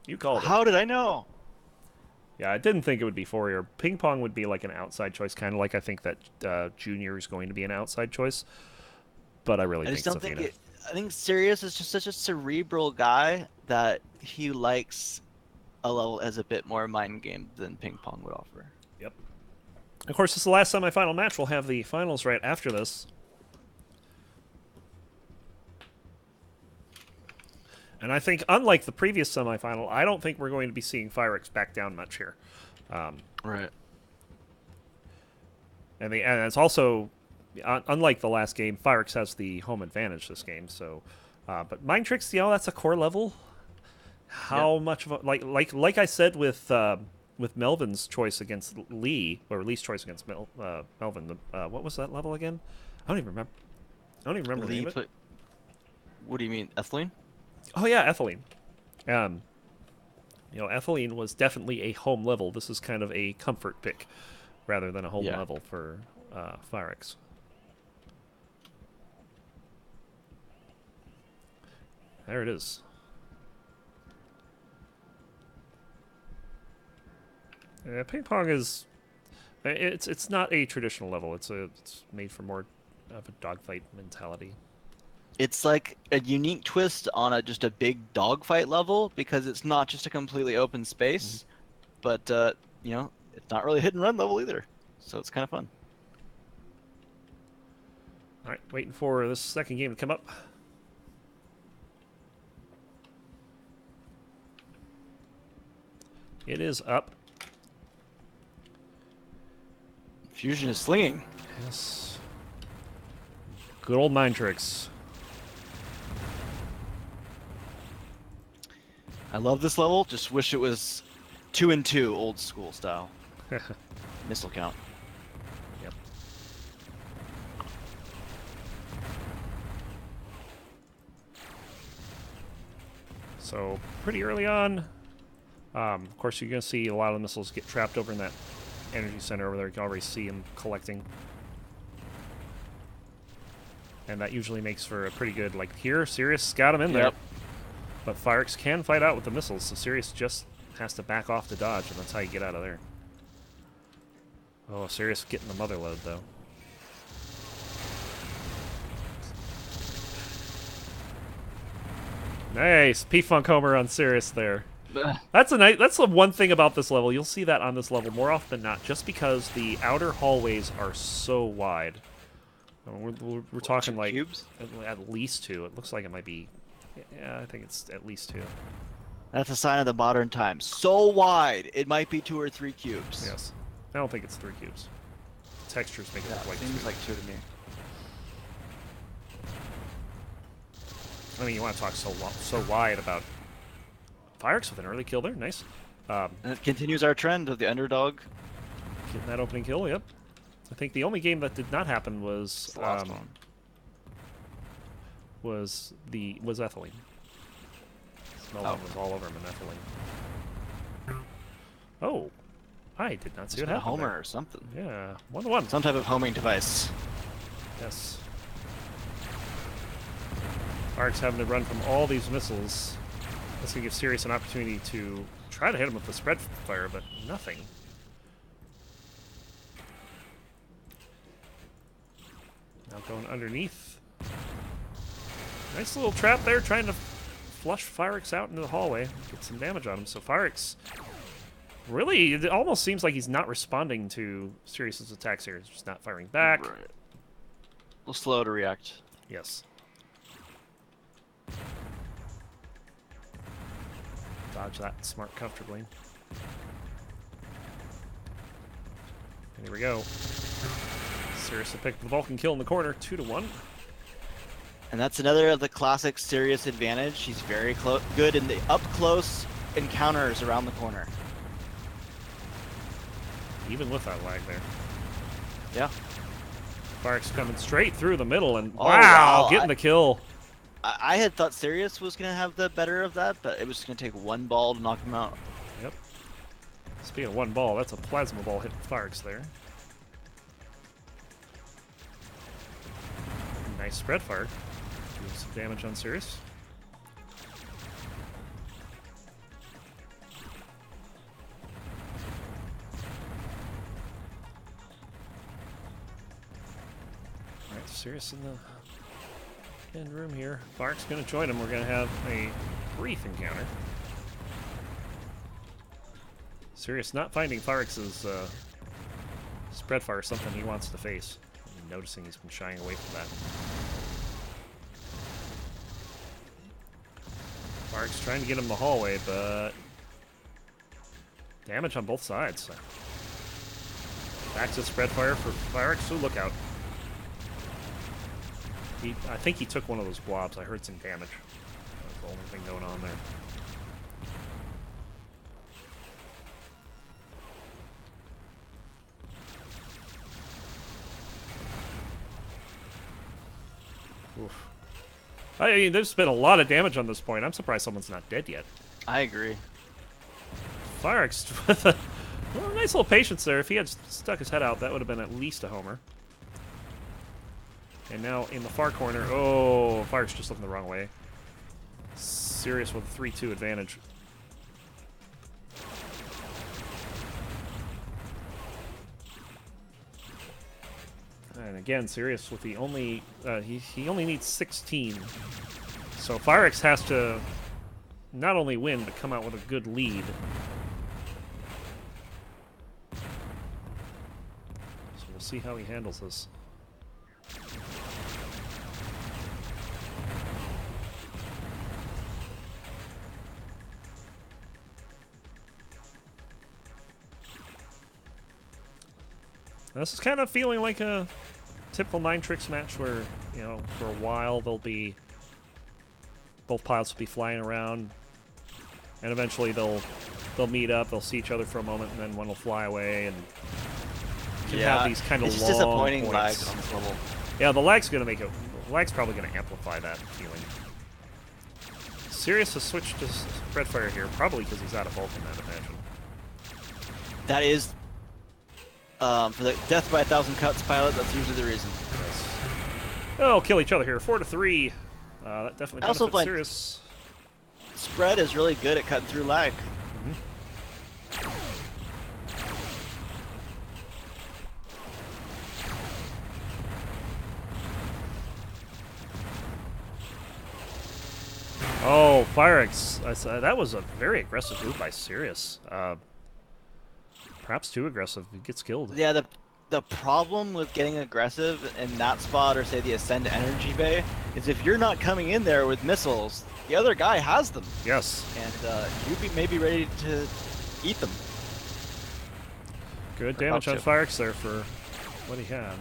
You called it. How did I know? Yeah, I didn't think it would be four-year. Ping Pong would be like an outside choice, kind of like I think that Junior is going to be an outside choice. But I really I think just don't think Safina. I think Sirius is just such a cerebral guy that he likes a level as a bit more mind game than Ping Pong would offer. Yep. Of course, this is the last semifinal match. We'll have the finals right after this. And I think, unlike the previous semifinal, I don't think we're going to be seeing Firix back down much here. Right. And it's also, unlike the last game, Firix has the home advantage this game. So, but Mind Tricks, you know, that's a core level. How much of a, like I said with Melvin's choice against Lee, or Lee's choice against Melvin. What was that level again? I don't even remember. I don't even remember the name of it. What do you mean, ethylene? Oh yeah, ethylene. You know, ethylene was definitely a home level. This is kind of a comfort pick rather than a home level for Firix. There it is. Ping pong is it's not a traditional level. It's made for more of a dogfight mentality. It's like a unique twist on just a big dogfight level because it's not just a completely open space, but you know, it's not really hit and run level either. So it's kind of fun. All right, waiting for this second game to come up. It is up. Fusion is slinging. Yes. Good old Mind Tricks. I love this level. Just wish it was 2 and 2, old school style. Missile count. Yep. So pretty early on, of course, you're going to see a lot of missiles get trapped over in that energy center over there. You can already see them collecting. And that usually makes for a pretty good, like here, Sirius got him in there. But Firix can fight out with the missiles, so Sirius just has to back off to dodge, and that's how you get out of there. Oh, Sirius getting the mother load, though. Nice! P-Funk Homer on Sirius there. That's the one thing about this level. You'll see that on this level more often than not, just because the outer hallways are so wide. We're talking like cubes? at least 2. It looks like it might be. Yeah, I think it's at least 2. That's a sign of the modern times. So wide, it might be 2 or 3 cubes. Yes. I don't think it's 3 cubes. Textures make it look like 2. Seems like 2 to me. I mean, you want to talk so wide about Firix with an early kill there. Nice. And it continues our trend of the underdog Getting that opening kill, yep. I think the only game that did not happen was The last one. was ethylene. Melvin was all over him in ethylene. Oh, I did not see what A happened. homer There. or something. Yeah, 1-1. Some type of homing device. Yes. Ark's having to run from all these missiles. That's going to give Sirius an opportunity to try to hit him with the spread fire, but nothing. Now going underneath. Nice little trap there, trying to flush Fyrix out into the hallway. Get some damage on him. So Fyrix, really, it almost seems like he's not responding to Sirius's attacks here. He's just not firing back. Right. A little slow to react. Yes. Dodge that smart comfortably. And here we go. Sirius will pick the Vulcan kill in the corner, 2-1. And that's another of the classic Sirius advantage. He's very good in the up-close encounters around the corner. Even with that lag there. Yeah. Fyrix coming straight through the middle, and Oh, wow, getting the kill. I had thought Sirius was going to have the better of that, but it was going to take one ball to knock him out. Yep. Speaking of one ball, that's a plasma ball hitting Fyrix there. Nice spread fire. Do some damage on Sirius. Alright, Sirius in the end room here. Fark's going to join him. We're going to have a brief encounter. Sirius not finding Fyrix's spread fire something he wants to face. I'm noticing he's been shying away from that. Fyrix trying to get him in the hallway, but damage on both sides. Back to spread fire for Fyrix, so look out. I think he took one of those blobs. I heard some damage. That's the only thing going on there. Oof. I mean, there's been a lot of damage on this point. I'm surprised someone's not dead yet. I agree. Fyrix with a nice little patience there. If he had stuck his head out, that would have been at least a homer. And now in the far corner, oh, Fyrix just looking the wrong way. Sirius with a 3-2 advantage. And again, Sirius with the only he only needs 16. So Fyrix has to not only win but come out with a good lead. So we'll see how he handles this. This is kind of feeling like a typical Nine Tricks match where, you know, for a while they'll be... both pilots will be flying around, and eventually they'll meet up, they'll see each other for a moment, and then one will fly away, and you can have these kind of it's long just disappointing points. lag on this level. Yeah, the lag's gonna make it... the lag's probably gonna amplify that feeling. Sirius has switched to spread fire here, probably because he's out of Vulcan, I'd imagine. That is... for the death by 1,000 cuts pilot, that's usually the reason. Yes. They'll kill each other here, 4-3. That definitely I also benefits find Sirius. Spread is really good at cutting through lag. Oh, Fyrix. That was a very aggressive move by Sirius. Perhaps too aggressive. He gets killed. Yeah, the problem with getting aggressive in that spot, or say the Ascend Energy Bay, is if you're not coming in there with missiles, the other guy has them. Yes. And you may be ready to eat them. Good damage on Fyrix there for what he had.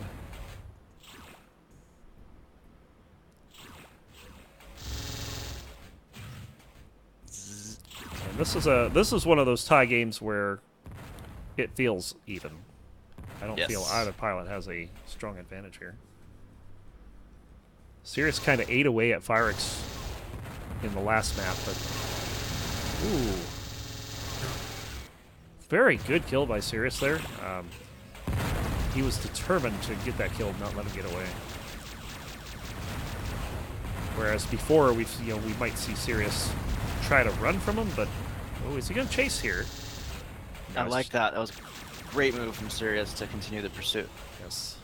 And this is one of those tie games where it feels even. I don't Yes. feel either pilot has a strong advantage here. Sirius kind of ate away at Firex in the last map, but... Ooh. Very good kill by Sirius there. He was determined to get that kill, not let him get away. Whereas before, we might see Sirius try to run from him, but oh, is he going to chase here? I like that. That was a great move from Sirius to continue the pursuit. Yes.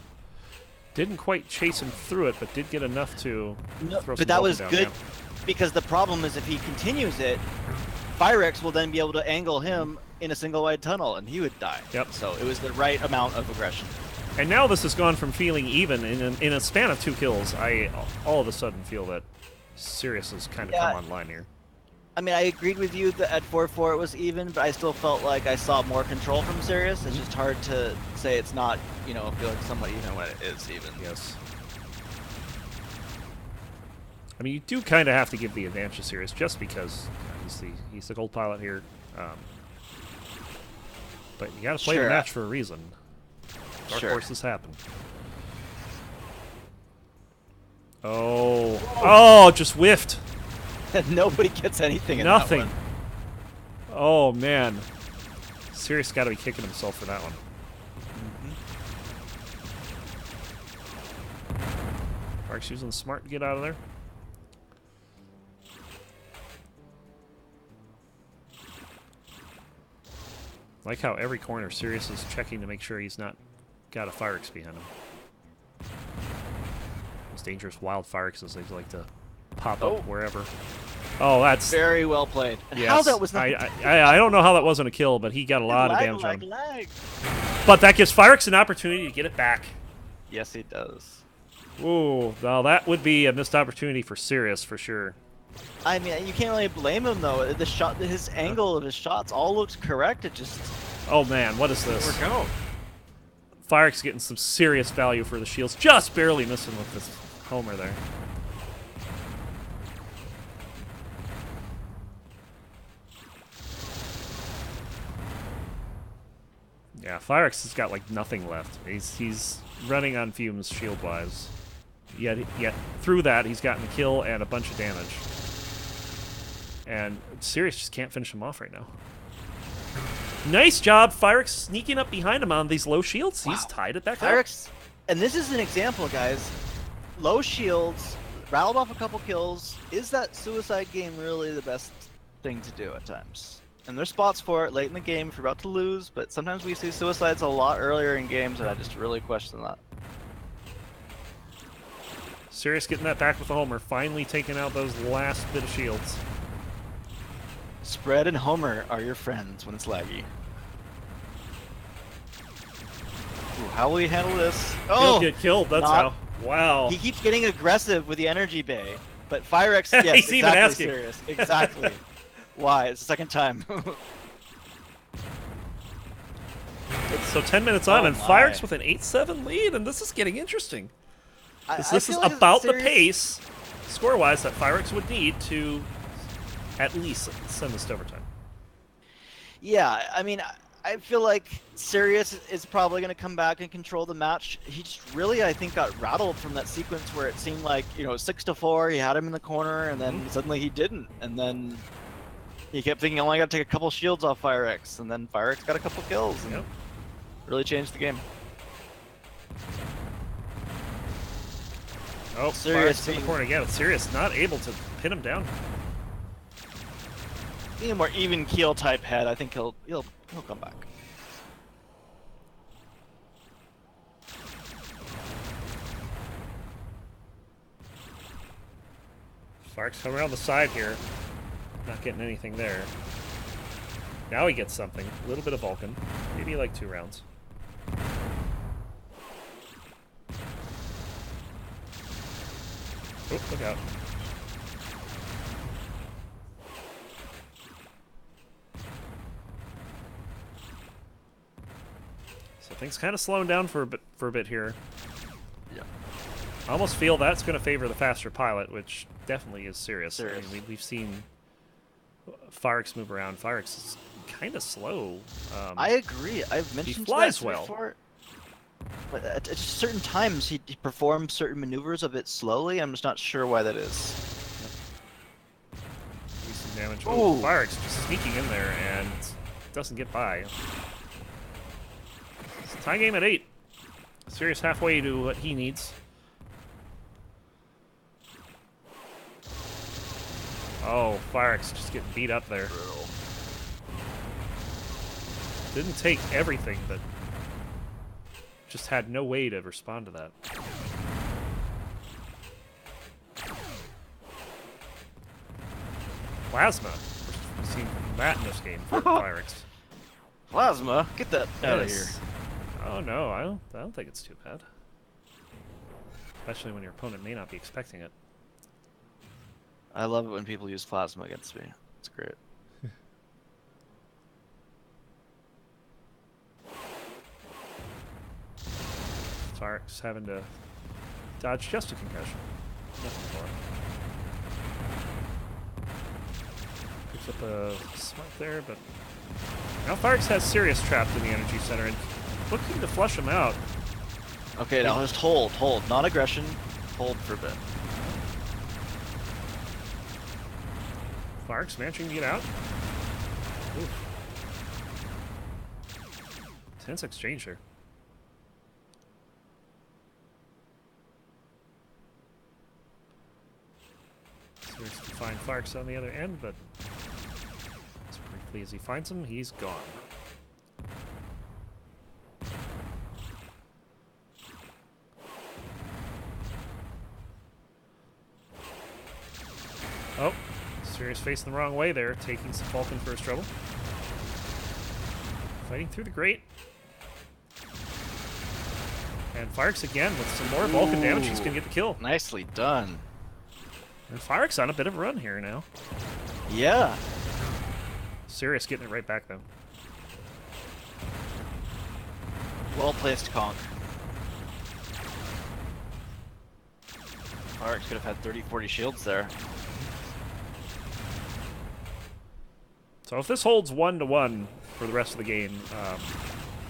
Didn't quite chase him through it, but did get enough to throw some but that was down, good yeah. because the problem is if he continues it, Firex will then be able to angle him in a single wide tunnel, and he would die. Yep. So it was the right amount of aggression. And now this has gone from feeling even in a span of 2 kills. I all of a sudden feel that Sirius has kind of come online here. I mean, I agreed with you that at 4-4 it was even, but I still felt like I saw more control from Sirius. It's just hard to say it's not, you know, feel like somewhat even when it is even. Yes. I mean, you do kind of have to give the advantage to Sirius just because he's the gold pilot here. But you got to play the match for a reason. Dark horses happen. Oh. Oh, just whiffed. Nobody gets anything in Nothing. that one. Oh, man. Sirius got to be kicking himself for that one. Mark's using smart to get out of there. Like how every corner Sirius is checking to make sure he's not got a Firex behind him. Those dangerous wild Firexes, they like to pop up wherever. Oh, that's very well played. Yes. How that was not I don't know how that wasn't a kill, but he got a lot of damage on him. But that gives Firex an opportunity to get it back. Yes, he does. Ooh, well, that would be a missed opportunity for Sirius for sure. I mean, you can't really blame him though. The shot, his angle of his shots, all looked correct. It just. Oh man, what is this? Work out. Firex getting some serious value for the shields, just barely missing with this homer there. Yeah, Firex has got like nothing left. He's running on fumes shield wise. Yet through that he's gotten a kill and a bunch of damage. And Sirius just can't finish him off right now. Nice job, Firex sneaking up behind him on these low shields. Wow. He's tied it back up. Firex, and this is an example, guys. Low shields, rattled off a couple kills. Is that suicide game really the best thing to do at times? And there's spots for it late in the game if you're about to lose, but sometimes we see suicides a lot earlier in games, and I just really question that. Sirius getting that back with the homer, finally taking out those last bit of shields. Spread and Homer are your friends when it's laggy. Ooh, how will he handle this? Oh! He'll get killed, that's how. Wow. He keeps getting aggressive with the energy bay, but Firex, yes, he's exactly even asking. Serious. Exactly. Why? It's the second time. So 10 minutes on, and Firex with an 8-7 lead, and this is getting interesting. This is like about the pace, score-wise, that Firex would need to at least send this to overtime. Yeah, I mean, I feel like Sirius is probably going to come back and control the match. He just really, I think, got rattled from that sequence where it seemed like, 6-4, he had him in the corner, and then suddenly he didn't. And then he kept thinking, oh, I got to take a couple shields off Firex, and then Firex got a couple kills, and really changed the game. Oh, Sirius in the corner again. Sirius not able to pin him down. Being a more even keel type head, I think he'll come back. Firex coming around the side here. Not getting anything there. Now he gets something. A little bit of Vulcan. Maybe like 2 rounds. Oh, look out. So things kind of slowing down for a bit here. Yeah. I almost feel that's going to favor the faster pilot, which definitely is Sirius. I mean, we've seen Firex move around. Firex is kind of slow. I agree. I've mentioned he flies that well. before. But at certain times, he performs certain maneuvers a bit slowly. I'm just not sure why that is. Do some damage. Ooh. Oh, Firex just sneaking in there and doesn't get by. It's a tie game at 8. Sirius halfway to what he needs. Oh, Firex just getting beat up there. Didn't take everything, but just had no way to respond to that. Plasma. We've seen that in this game for Firex. Plasma, get that out of here. Oh no, I don't think it's too bad. Especially when your opponent may not be expecting it. I love it when people use plasma against me. It's great. Firex having to dodge just a concussion. Nothing more. Picks up a smart there, but now Firex has Sirius trapped in the energy center and looking to flush him out. Okay, now just hold. Not aggression. Hold for a bit. Firex managing to get out. Oof. Tense exchange here. Sirius can find Firex on the other end, but as briefly as he finds him, he's gone. Oh, Sirius facing the wrong way there, taking some Vulcan first trouble. Fighting through the grate. And Firex again with some more Vulcan damage. He's going to get the kill. Nicely done. And Firex on a bit of a run here now. Yeah. Sirius getting it right back though. Well placed conk. Firex could have had 30-40 shields there. So if this holds 1-1 for the rest of the game,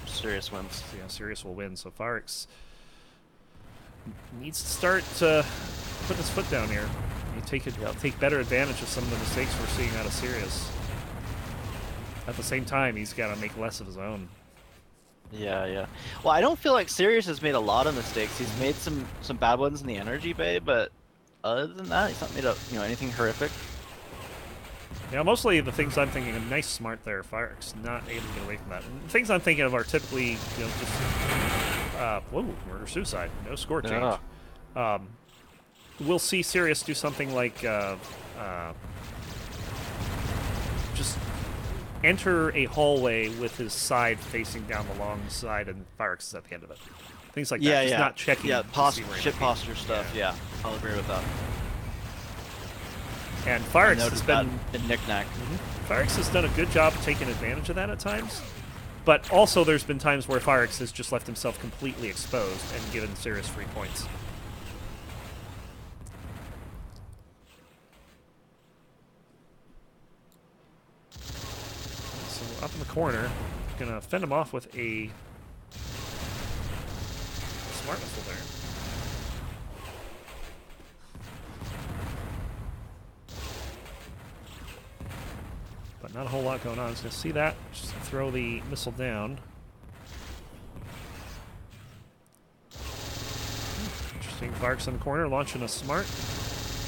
Sirius wins. yeah, Sirius will win. So Firex needs to start putting his foot down here. You take better advantage of some of the mistakes we're seeing out of Sirius. At the same time, he's got to make less of his own. Yeah. Well, I don't feel like Sirius has made a lot of mistakes. He's made some bad ones in the energy bay, but other than that, he's not made anything horrific. Yeah, mostly the things I'm thinking of, nice smart there, Firex, not able to get away from that. And the things I'm thinking of are typically, just, whoa, murder-suicide, no score change. Yeah. We'll see Sirius do something like, just enter a hallway with his side facing down the long side, and Firex is at the end of it. Things like that, just not checking. Yeah, to see where shit he- posture stuff, yeah. I'll agree with that. And Firex has Noticed been... that in Knick-Knack. Firex has done a good job of taking advantage of that at times, but also there's been times where Firex has just left himself completely exposed and given Sirius free points. So up in the corner, gonna fend him off with a smart missile there. But not a whole lot going on. Just gonna see that. Just throw the missile down. Interesting. Firex in the corner, launching a smart.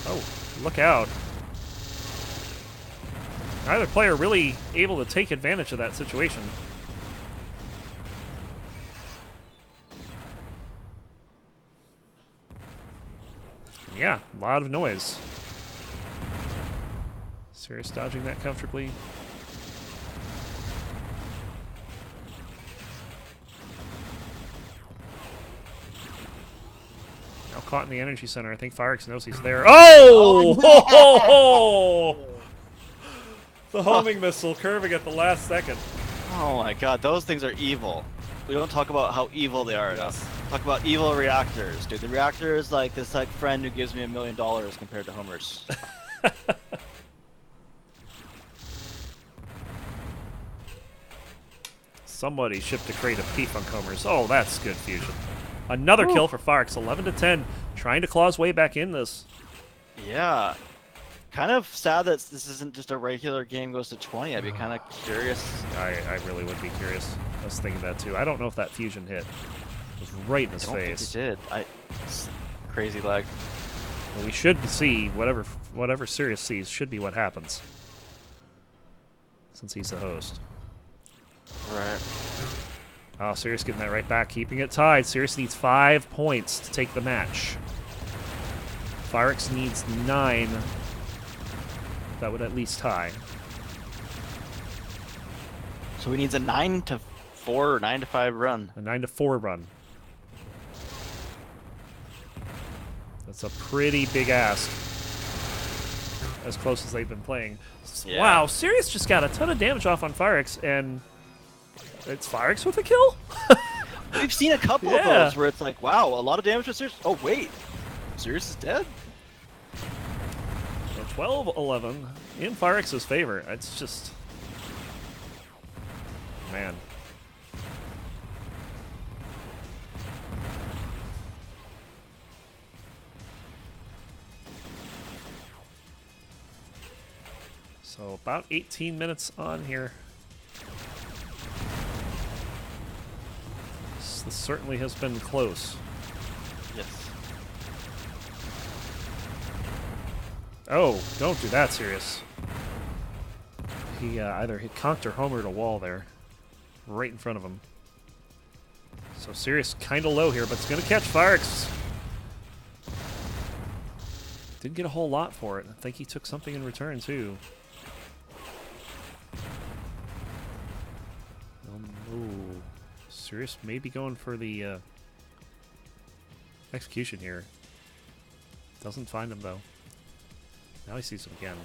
Oh, look out. Neither player really able to take advantage of that situation. Yeah, a lot of noise. Sirius dodging that comfortably. Now caught in the energy center. I think Firex knows he's there. Oh! Oh, no! The homing missile curving at the last second. Oh my god, those things are evil. We don't talk about how evil they are enough. Talk about evil reactors, dude. The reactor is like this friend who gives me $1 million compared to Homer's. Somebody shipped a crate of P-Funk homers. Oh, that's good fusion. Another kill for Farx, 11-10, trying to claw his way back in this. Yeah. Kind of sad that this isn't just a regular game goes to 20. I'd be kind of curious. I really would be curious. I was thinking that too. I don't know if that fusion hit. It was right in his face. I don't think it did. Crazy lag. Well, we should see whatever Sirius sees should be what happens. Since he's the host. Right. Oh, Sirius getting that right back, keeping it tied. Sirius needs 5 points to take the match. Farx needs 9. That would at least tie. So he needs a 9-4 or 9-5 run. A 9-4 run. That's a pretty big ask. As close as they've been playing. Yeah. Wow, Sirius just got a ton of damage off on Farx, and it's Farx with a kill? We've seen a couple of those where it's like, wow, a lot of damage to Sirius. Oh, wait. Sirius is dead? 12-11 in Farx's favor. It's just... Man. So about 18 minutes on here. This certainly has been close. Yes. Oh, don't do that, Sirius. He either hit conked or homered a wall there. Right in front of him. So Sirius kind of low here, but it's going to catch Farx. Didn't get a whole lot for it. I think he took something in return, too. Ooh. Sirius may be going for the execution here. Doesn't find him, though. Now he sees him again.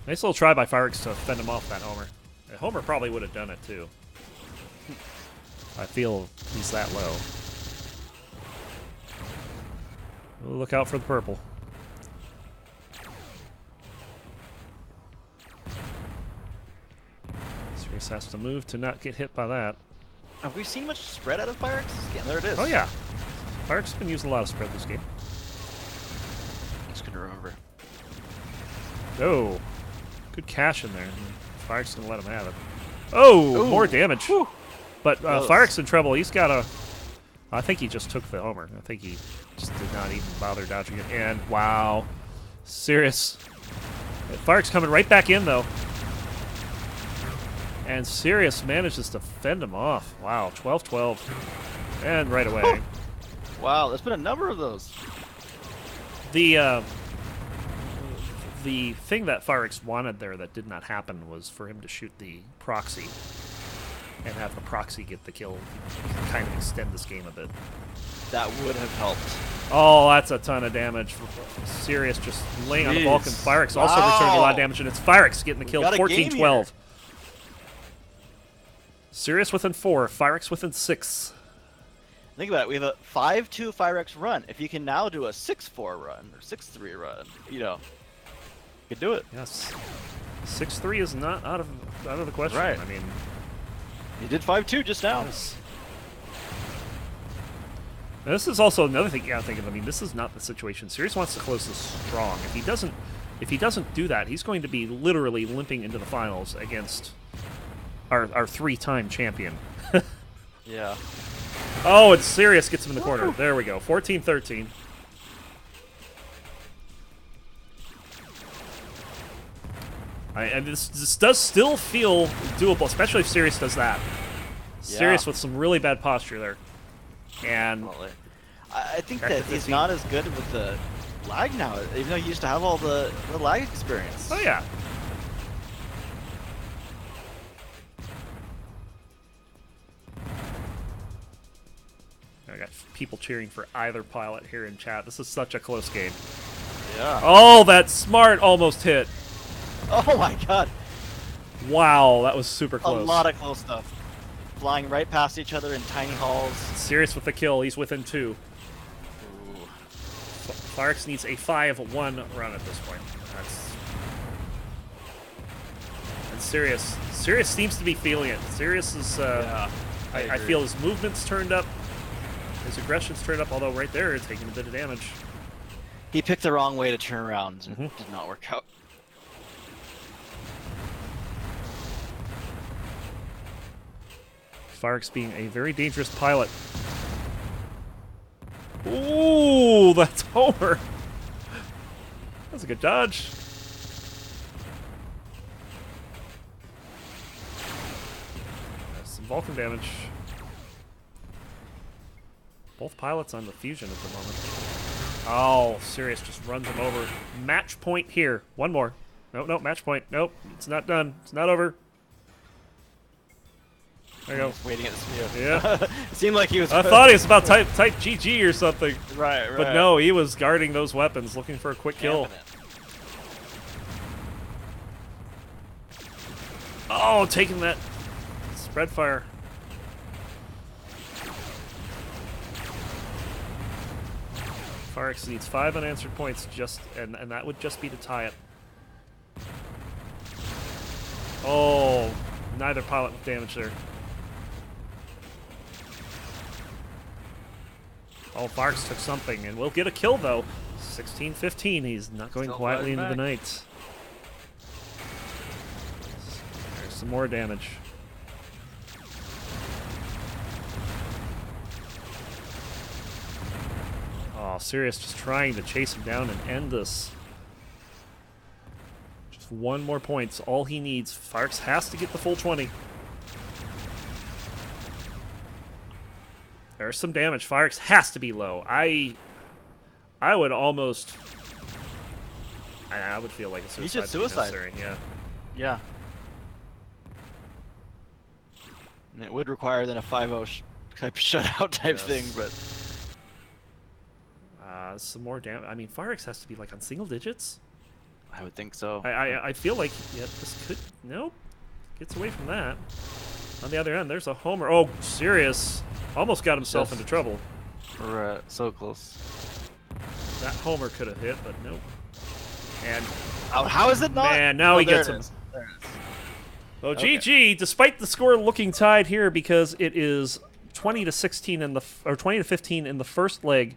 Nice little try by Farx to fend him off that homer. Homer probably would have done it, too. I feel he's that low. We'll look out for the purple. Sirius has to move to not get hit by that. Have we seen much spread out of Farx? Yeah, there it is. Oh, yeah. Farx has been using a lot of spread this game. Just gonna remember. Oh. Good cash in there. Farx is going to let him have it. Oh, ooh, more damage. Whew. But Farx in trouble. He's got a... I think he just took the homer. I think he just did not even bother dodging it. And, wow. Sirius. Farx coming right back in, though. And Sirius manages to fend him off. Wow, 12-12. And right away. Wow, there's been a number of those. The thing that Farx wanted there that did not happen was for him to shoot the proxy and have the proxy get the kill, kind of extend this game a bit. That would have helped. Oh, that's a ton of damage. Sirius just laying on the Vulcan. Farx also returned a lot of damage, and it's Farx getting the kill, 14-12. Sirius within 4, Farx within 6. Think about it. We have a 5-2 Farx run. If you can now do a 6-4 run or 6-3 run, you know, you could do it. Yes, 6-3 is not out of the question. Right. I mean, you did 5-2 just now. Yes. Now, this is also another thing you gotta think of. I mean, this is not the situation. Sirius wants to close this strong. If he doesn't do that, he's going to be literally limping into the finals against our 3-time champion. Yeah. Oh, and Sirius gets him in the corner. There we go. 14-13. And this does still feel doable, especially if Sirius does that. Yeah. Sirius with some really bad posture there. And I think that he's not as good with the lag now, even though he used to have all the lag experience. Oh, yeah. I got people cheering for either pilot here in chat. This is such a close game. Yeah. Oh, that smart almost hit. Oh my god. Wow, that was super close. A lot of close stuff. Flying right past each other in tiny halls. Sirius with the kill. He's within 2. Farx needs a 5-1 run at this point. And Sirius seems to be feeling it. Sirius is, Yeah, I feel his movement's turned up, his aggression's turned up, although right there, taking a bit of damage. He picked the wrong way to turn around, and it did not work out. Farx being a very dangerous pilot. Ooh, that's Homer. That's a good dodge. That's some Vulcan damage. Both pilots on the fusion at the moment. Oh, Sirius just runs him over. Match point here. One more. Nope, match point. Nope, it's not done. It's not over. There you go. Waiting at the spear. Yeah. It seemed like he was. I thought he was about type GG or something. Right. But no, he was guarding those weapons, looking for a quick kill. Oh, taking that spread fire. Farx needs 5 unanswered points, and that would just be to tie it. Oh, neither pilot with damage there. Oh, Farx took something, and we'll get a kill, though. 16-15, he's not going Still quietly into back. the night. There's some more damage. Oh, Sirius just trying to chase him down and end this. Just 1 more point's all he needs. Farx has to get the full 20. There's some damage. Farx has to be low. I would almost... I would feel like a suicide. He should would be suicide. necessary, yeah. Yeah. And it would require then a 5-0 type shutout type thing, but Some more damage. I mean, Farx has to be like on single digits. I would think so. I feel like this could... Nope. Gets away from that. On the other end, there's a Homer. Oh, Sirius almost got himself into trouble. Right, so close. That Homer could have hit, but nope. And How is it not? man, now he there gets it him. is. There it is. Oh, Okay. GG! Despite the score looking tied here, because it is 20-16 in the 20-15 in the first leg,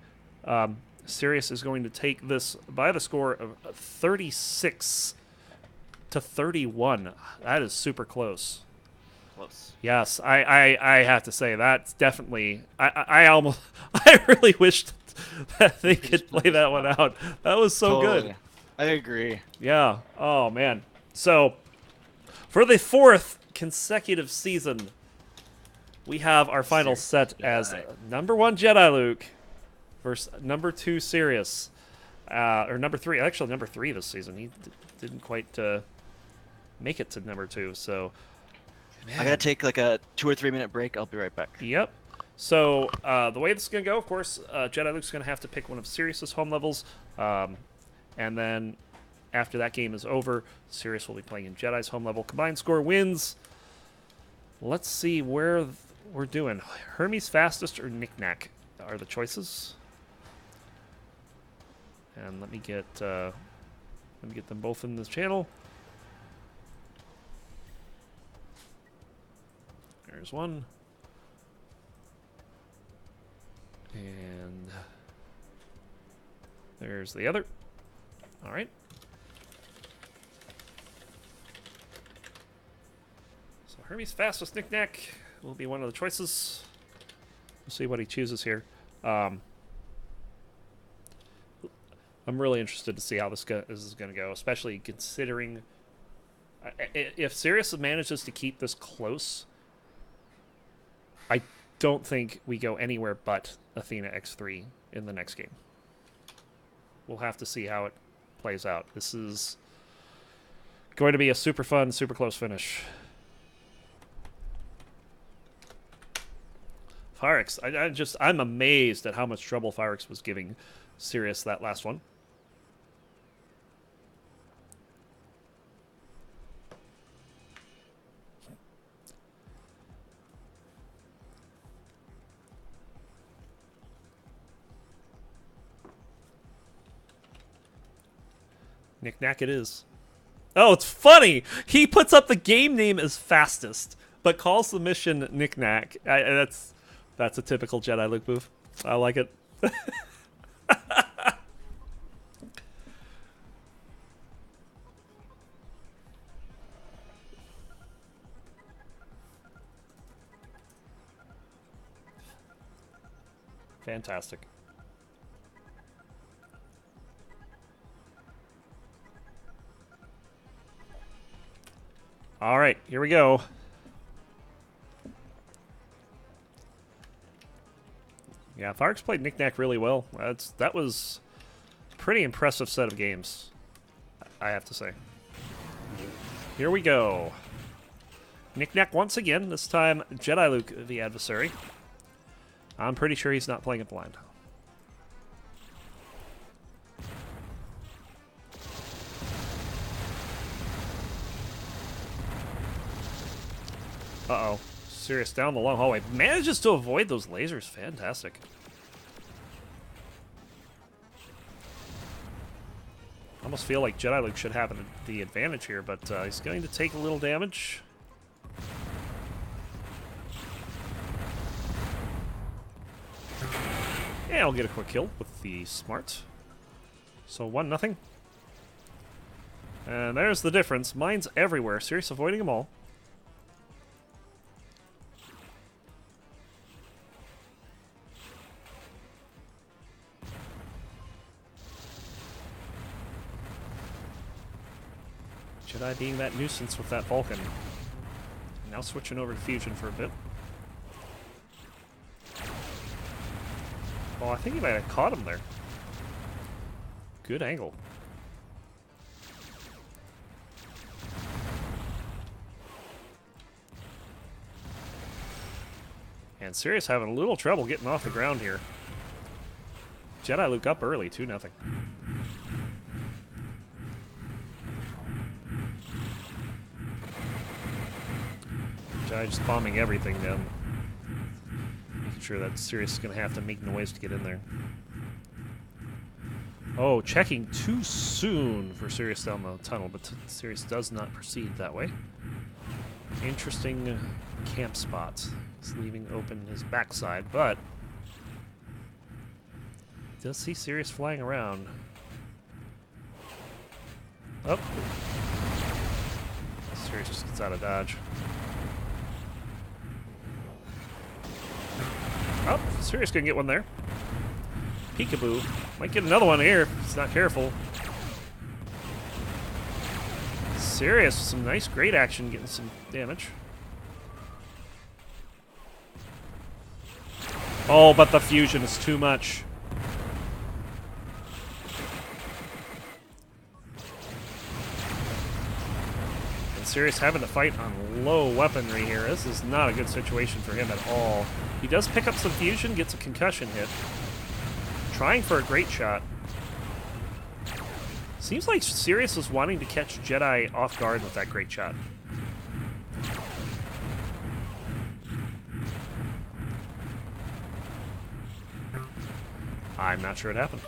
Sirius is going to take this by the score of 36-31. That is super close. Close. Yes, I have to say that's definitely. I almost I really wished that they could play that one out. That was so Totally. good. I agree. Yeah. Oh man. So for the 4th consecutive season, we have our final set as number 1 Jediluke versus number 2 Sirius, or number 3. Actually, number 3 this season. He didn't quite make it to number 2. So. I gotta take like a 2 or 3 minute break. I'll be right back. Yep. So the way this is going to go, of course, Jediluke's going to have to pick one of Sirius's home levels. And then after that game is over, Sirius will be playing in Jedi's home level. Combined score wins. Let's see where we're doing. Hermes fastest or Knick-Knack are the choices. And let me get them both in this channel. There's one. And there's the other. All right. So Hermes fastest Knick-Knack will be one of the choices. We'll see what he chooses here. I'm really interested to see how this is going to go, especially considering if Sirius manages to keep this close, I don't think we go anywhere but Athena X3 in the next game. We'll have to see how it plays out. This is going to be a super fun, super close finish. Farx, I'm amazed at how much trouble Farx was giving Sirius that last one. Knick-Knack it is. Oh, it's funny. He puts up the game name as fastest, but calls the mission Knick-Knack. That's a typical Jediluke move. I like it. Fantastic. All right, here we go. Yeah, Thark's played Knick-Knack really well. That was a pretty impressive set of games, I have to say. Here we go. Knick-Knack once again, this time Jediluke the adversary. I'm pretty sure he's not playing it blind. Uh-oh. Sirius down the long hallway. Manages to avoid those lasers. Fantastic. Almost feel like Jediluke should have the advantage here, but he's going to take a little damage. Yeah, I'll get a quick kill with the smart. So 1-0. And there's the difference. Mine's everywhere. Sirius avoiding them all. Jedi being that nuisance with that Vulcan. Now switching over to fusion for a bit. Oh, I think he might have caught him there. Good angle. And Sirius having a little trouble getting off the ground here. Jediluke up early, 2-0. Jedi just bombing everything down. Making sure that Sirius is going to have to make noise to get in there. Oh, checking too soon for Sirius down the tunnel, but Sirius does not proceed that way. Interesting camp spot. He's leaving open his backside, but does see Sirius flying around. Oh. Sirius just gets out of dodge. Oh, Sirius gonna get one there. Peekaboo. Might get another one here if he's not careful. Sirius, some nice great action, getting some damage. Oh, but the fusion is too much. And Sirius having to fight on low weaponry here. This is not a good situation for him at all. He does pick up some fusion, gets a concussion hit. Trying for a great shot. Seems like Sirius was wanting to catch Jedi off guard with that great shot. I'm not sure it happened.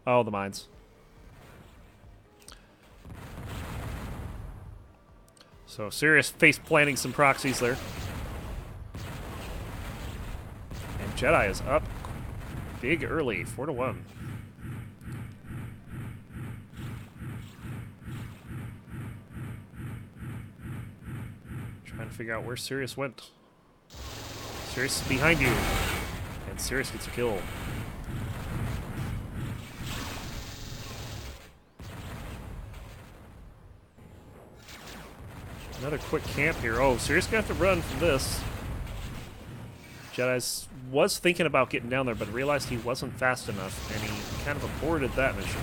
Oh, the mines. So Sirius face planting some proxies there. And Jedi is up big early, 4-1. Trying to figure out where Sirius went. Sirius is behind you. And Sirius gets a kill. Another quick camp here. Oh, Sirius gonna have to run from this. Jedi was thinking about getting down there, but realized he wasn't fast enough, and he kind of aborted that mission.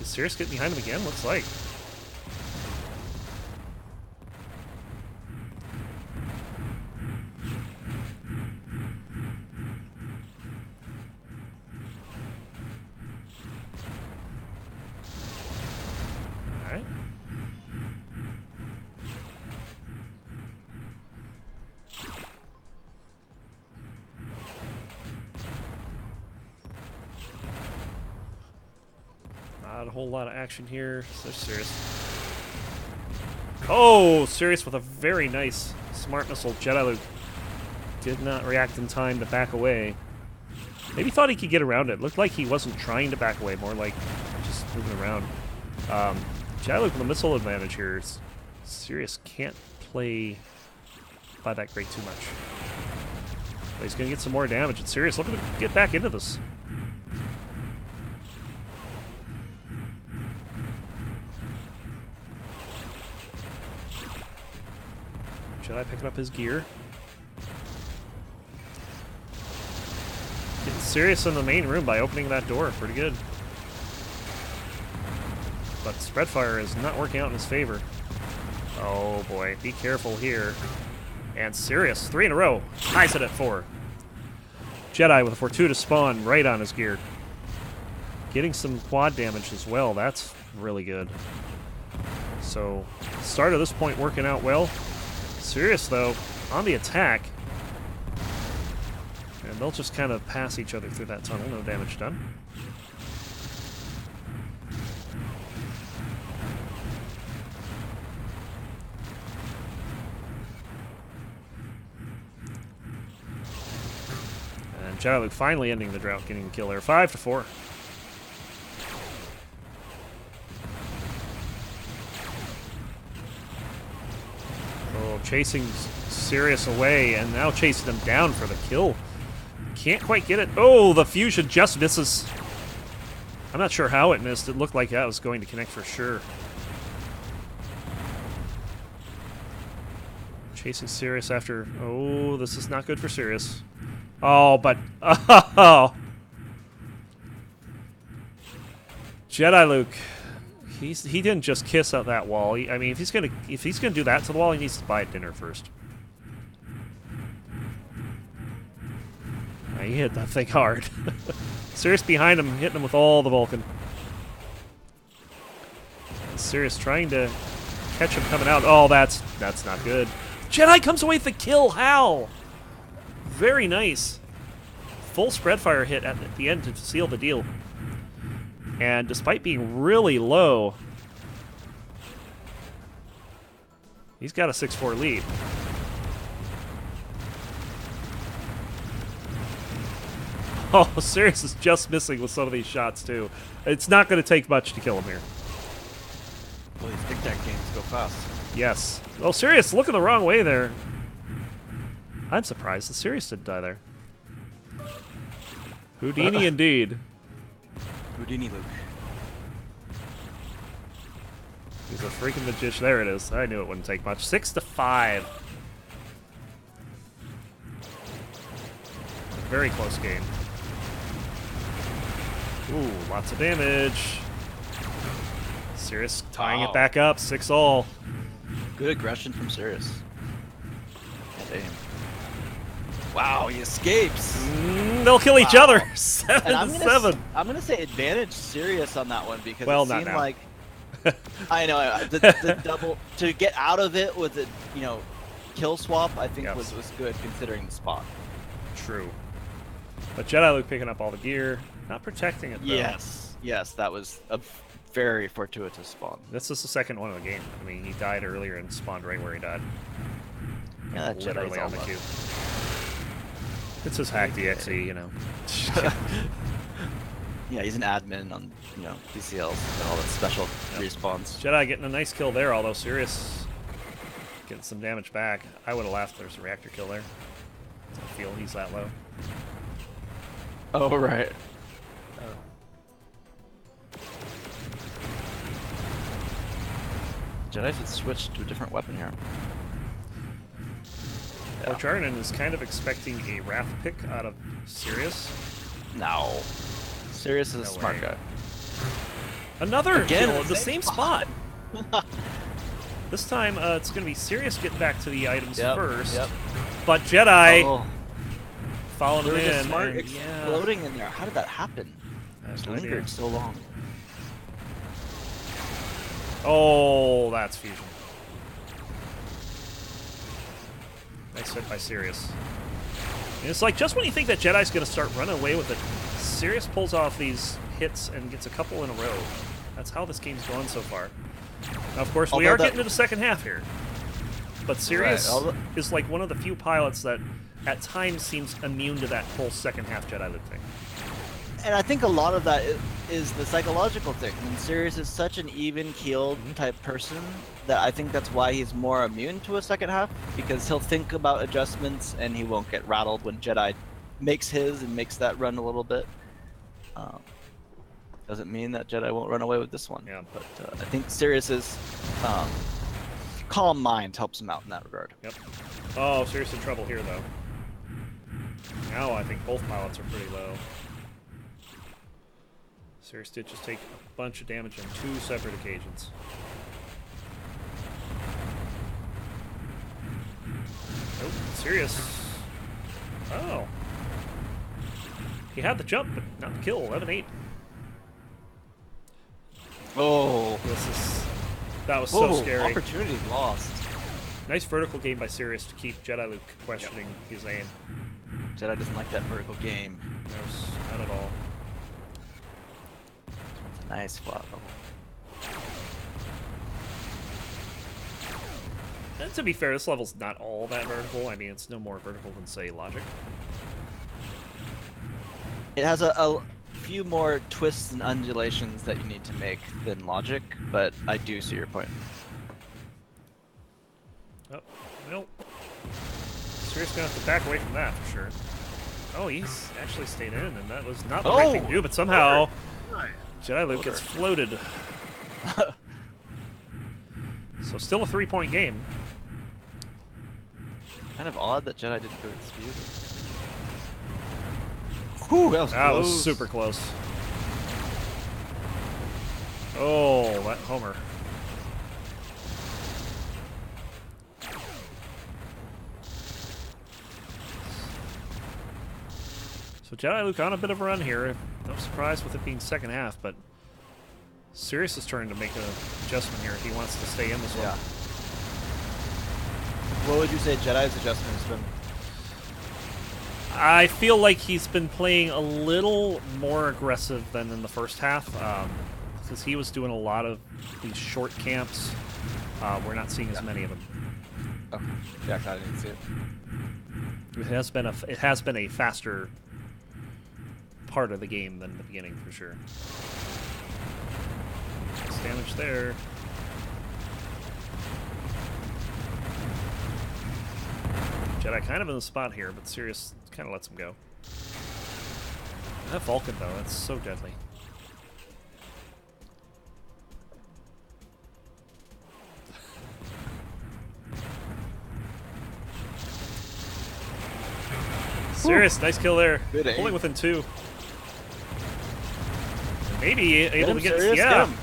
Is Sirius getting behind him again? Looks like. Not a whole lot of action here. So Sirius. Oh, Sirius with a very nice smart missile. Jediluke did not react in time to back away. Maybe thought he could get around it. Looked like he wasn't trying to back away, more like just moving around. Jediluke with a missile advantage here. Sirius can't play by that great too much. But he's going to get some more damage. And Sirius looking to get back into this. Jedi picking up his gear. Getting Sirius in the main room by opening that door. Pretty good. But Spreadfire is not working out in his favor. Oh boy, be careful here. And Sirius, 3 in a row. Ties it at 4. Jedi with a fortuitous spawn right on his gear. Getting some quad damage as well. That's really good. So, start of this point working out well. Sirius, though, on the attack. And they'll just kind of pass each other through that tunnel. No damage done. And Jediluke finally ending the drought, getting the kill there. 5-4. Oh, chasing Sirius away, and now chasing him down for the kill. Can't quite get it. Oh, the fusion just misses. I'm not sure how it missed. It looked like that was going to connect for sure. Chasing Sirius after... Oh, this is not good for Sirius. Oh, but... Oh! Jediluke. He didn't just kiss out that wall. I mean, if he's gonna do that to the wall, he needs to buy dinner first. He hit that thing hard. Sirius behind him, hitting him with all the Vulcan. And Sirius trying to catch him coming out. Oh, that's not good. Jedi comes away with the kill. How? Very nice. Full Spreadfire hit at the end to seal the deal. And despite being really low, he's got a 6-4 lead. Oh, Sirius is just missing with some of these shots, too. It's not going to take much to kill him here. Well, these Tic Tac games go fast. Yes. Oh, Sirius looking the wrong way there. I'm surprised that Sirius didn't die there. Houdini indeed. Houdini Luke. He's a freaking magician. There it is. I knew it wouldn't take much. 6-5. Very close game. Ooh, lots of damage. Sirius tying it back up. 6-all. Good aggression from Sirius. Damn. Wow, he escapes. They'll kill each other. 7-7. I'm gonna say advantage Sirius on that one because well, it not seemed now. like I know the double to get out of it with the kill swap. I think was good considering the spot. True. But Jediluke picking up all the gear, not protecting it though. Yes, that was a very fortuitous spawn. This is the second one of the game. I mean, he died earlier and spawned right where he died. Yeah, that Literally Jedi's on the all queue. It's his hack DXE, you know. Yeah, he's an admin on PCLs and all that special respawns. Jedi getting a nice kill there, although Sirius getting some damage back. I would have laughed if there's a reactor kill there. I don't feel he's that low. Oh, right. Jedi should switch to a different weapon here. Yeah. Jarnan is kind of expecting a Wrath pick out of Sirius. No. Sirius is a smart guy. Another Again, kill in the same spot. This time, it's going to be Sirius getting back to the items first. But Jedi following him in. Smart exploding in there. How did that happen? It's lingered so long. Oh, that's fusion. Nice hit by Sirius. And it's like just when you think that Jedi's going to start running away with it, Sirius pulls off these hits and gets a couple in a row. That's how this game's going so far. Now, of course, we Although are getting to the second half here. But Sirius Right, is like one of the few pilots that at times seems immune to that whole second half Jediluke thing. And I think a lot of that is the psychological thing. And Sirius is such an even-keeled type person that I think that's why he's more immune to a second half, because he'll think about adjustments and he won't get rattled when Jedi makes his and makes that run a little bit. Doesn't mean that Jedi won't run away with this one. Yeah. But I think Sirius's calm mind helps him out in that regard. Yep. Oh, Sirius in trouble here, though. Now I think both pilots are pretty low. Sirius did just take a bunch of damage on 2 separate occasions. Nope, Sirius. Oh. He had the jump, but not the kill. 11-8. Oh. That was so Whoa, scary. Opportunity lost. Nice vertical game by Sirius to keep Jediluke questioning his aim. Jedi doesn't like that vertical game. No, not at all. Nice flat level. And to be fair, this level's not all that vertical. I mean, it's no more vertical than, say, Logic. It has a few more twists and undulations that you need to make than Logic, but I do see your point. Oh, nope. Sirius gonna have to back away from that for sure. Oh, he's actually stayed in, and that was not the right thing to do, but somehow Jediluke gets floated. So still a 3-point game. Kind of odd that Jedi didn't go to dispute. Whew, that was That close. was super close. Oh, that homer. So Jediluke on a bit of a run here. No surprise with it being second half, but Sirius is trying to make an adjustment here if he wants to stay in this one. What would you say Jedi's adjustment has been? I feel like he's been playing a little more aggressive than in the first half, because he was doing a lot of these short camps. We're not seeing as many of them. Okay. Yeah, I didn't see it. It has been a faster part of the game than the beginning for sure. Nice damage there. Jedi kind of in the spot here, but Sirius kind of lets him go. That Vulcan, though, that's so deadly. Sirius, nice kill there. Good aim. Only within 2. Maybe able to get... Sirius, yeah. get him.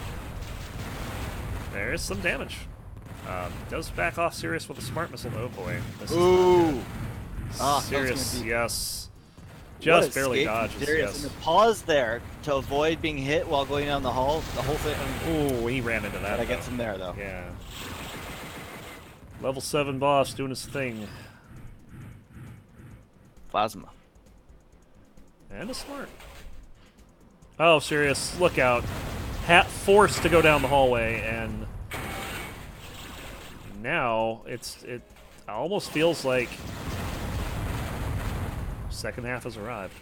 There's some damage. Does back off Sirius with a smart missile. Oh boy. This is Ooh. not Ah, good. Sirius, be... yes. What Just barely escape from dodges. Sirius. Yes. And the pause there to avoid being hit while going down the hall. The whole thing. Ooh, he ran into that. That gets him there, though. Yeah. Level 7 boss doing his thing. Plasma. And a smart. Oh, Sirius, look out. Forced to go down the hallway, and now it almost feels like second half has arrived.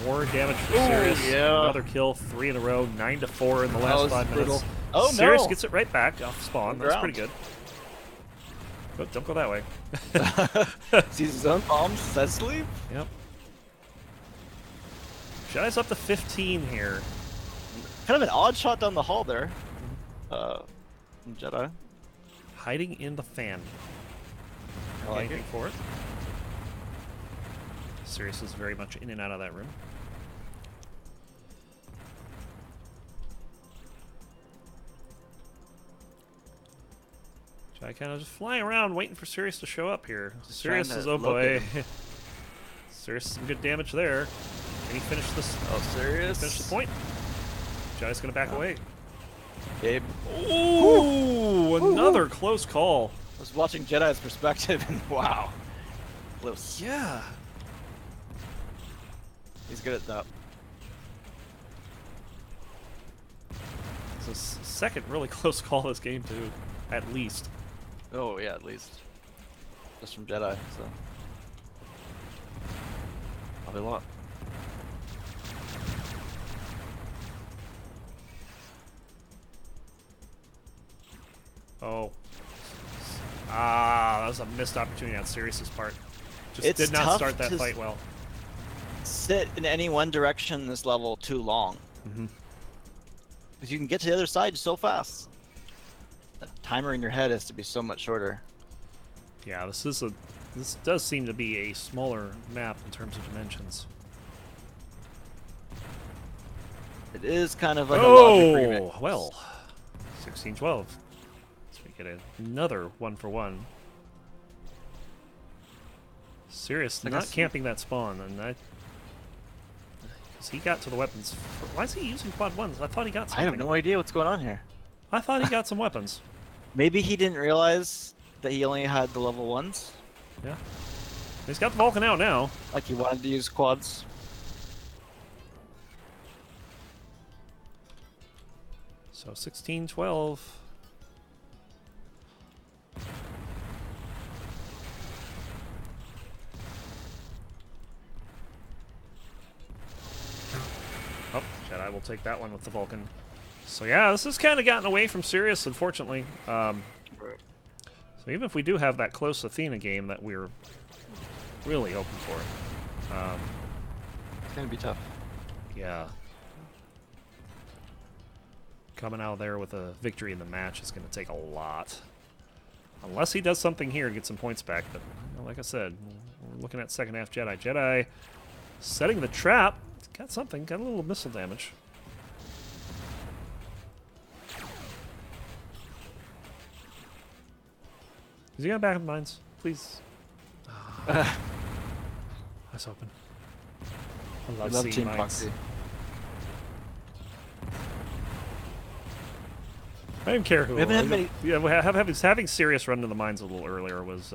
More damage for Sirius. Yeah. Another kill, 3 in a row, 9-4 in the last 5 minutes. Brutal. Oh, Sirius no. gets it right back off spawn. That's pretty good. Oh, don't go that way. Sees his own bombs, says sleep. Yep. Jedi's up to 15 here. Kind of an odd shot down the hall there. From Jedi. Hiding in the fan. I like Anything it. for it. Sirius is very much in and out of that room. Jedi kind of just flying around waiting for Sirius to show up here. Just Sirius trying is, to oh boy. locate Sirius some good damage there. Can he finish this? Oh, Sirius. Finish the point. Jedi's gonna back away. Gabe. Ooh, another close call. I was watching Jedi's perspective and wow. Close. Yeah. He's good at that. It's a second really close call this game, too. At least. Oh yeah, at least. Just from Jedi, so. Probably a lot. Oh. Ah, that was a missed opportunity on Sirius's part. Just It's did not tough start that to fight well. Sit in any one direction this level too long. Mm-hmm. Because you can get to the other side so fast. The timer in your head has to be so much shorter. Yeah, this does seem to be a smaller map in terms of dimensions. It is kind of like a logic remix. Well, 16-12. So we get another 1-for-1. Sirius not camping that spawn, and because he got to the weapons. Why is he using quad ones? I thought he got something. I have no idea what's going on here. I thought he got some weapons. Maybe he didn't realize that he only had the level 1s. Yeah. He's got the Vulcan out now. Like he wanted to use quads. So 16-12. Oh, Jedi will take that one with the Vulcan. So yeah, this has kind of gotten away from Sirius, unfortunately. So even if we do have that close Athena game that we're really hoping for, It's gonna be tough. yeah, coming out of there with a victory in the match is going to take a lot. Unless he does something here to get some points back. But like I said, we're looking at second half Jedi. Jedi setting the trap. Got something. Got a little missile damage. Is he got back in mines? Please. I was hoping. I love seeing Team mines. Proxy. I didn't care who. We haven't had many. Yeah, having Sirius run to the mines a little earlier was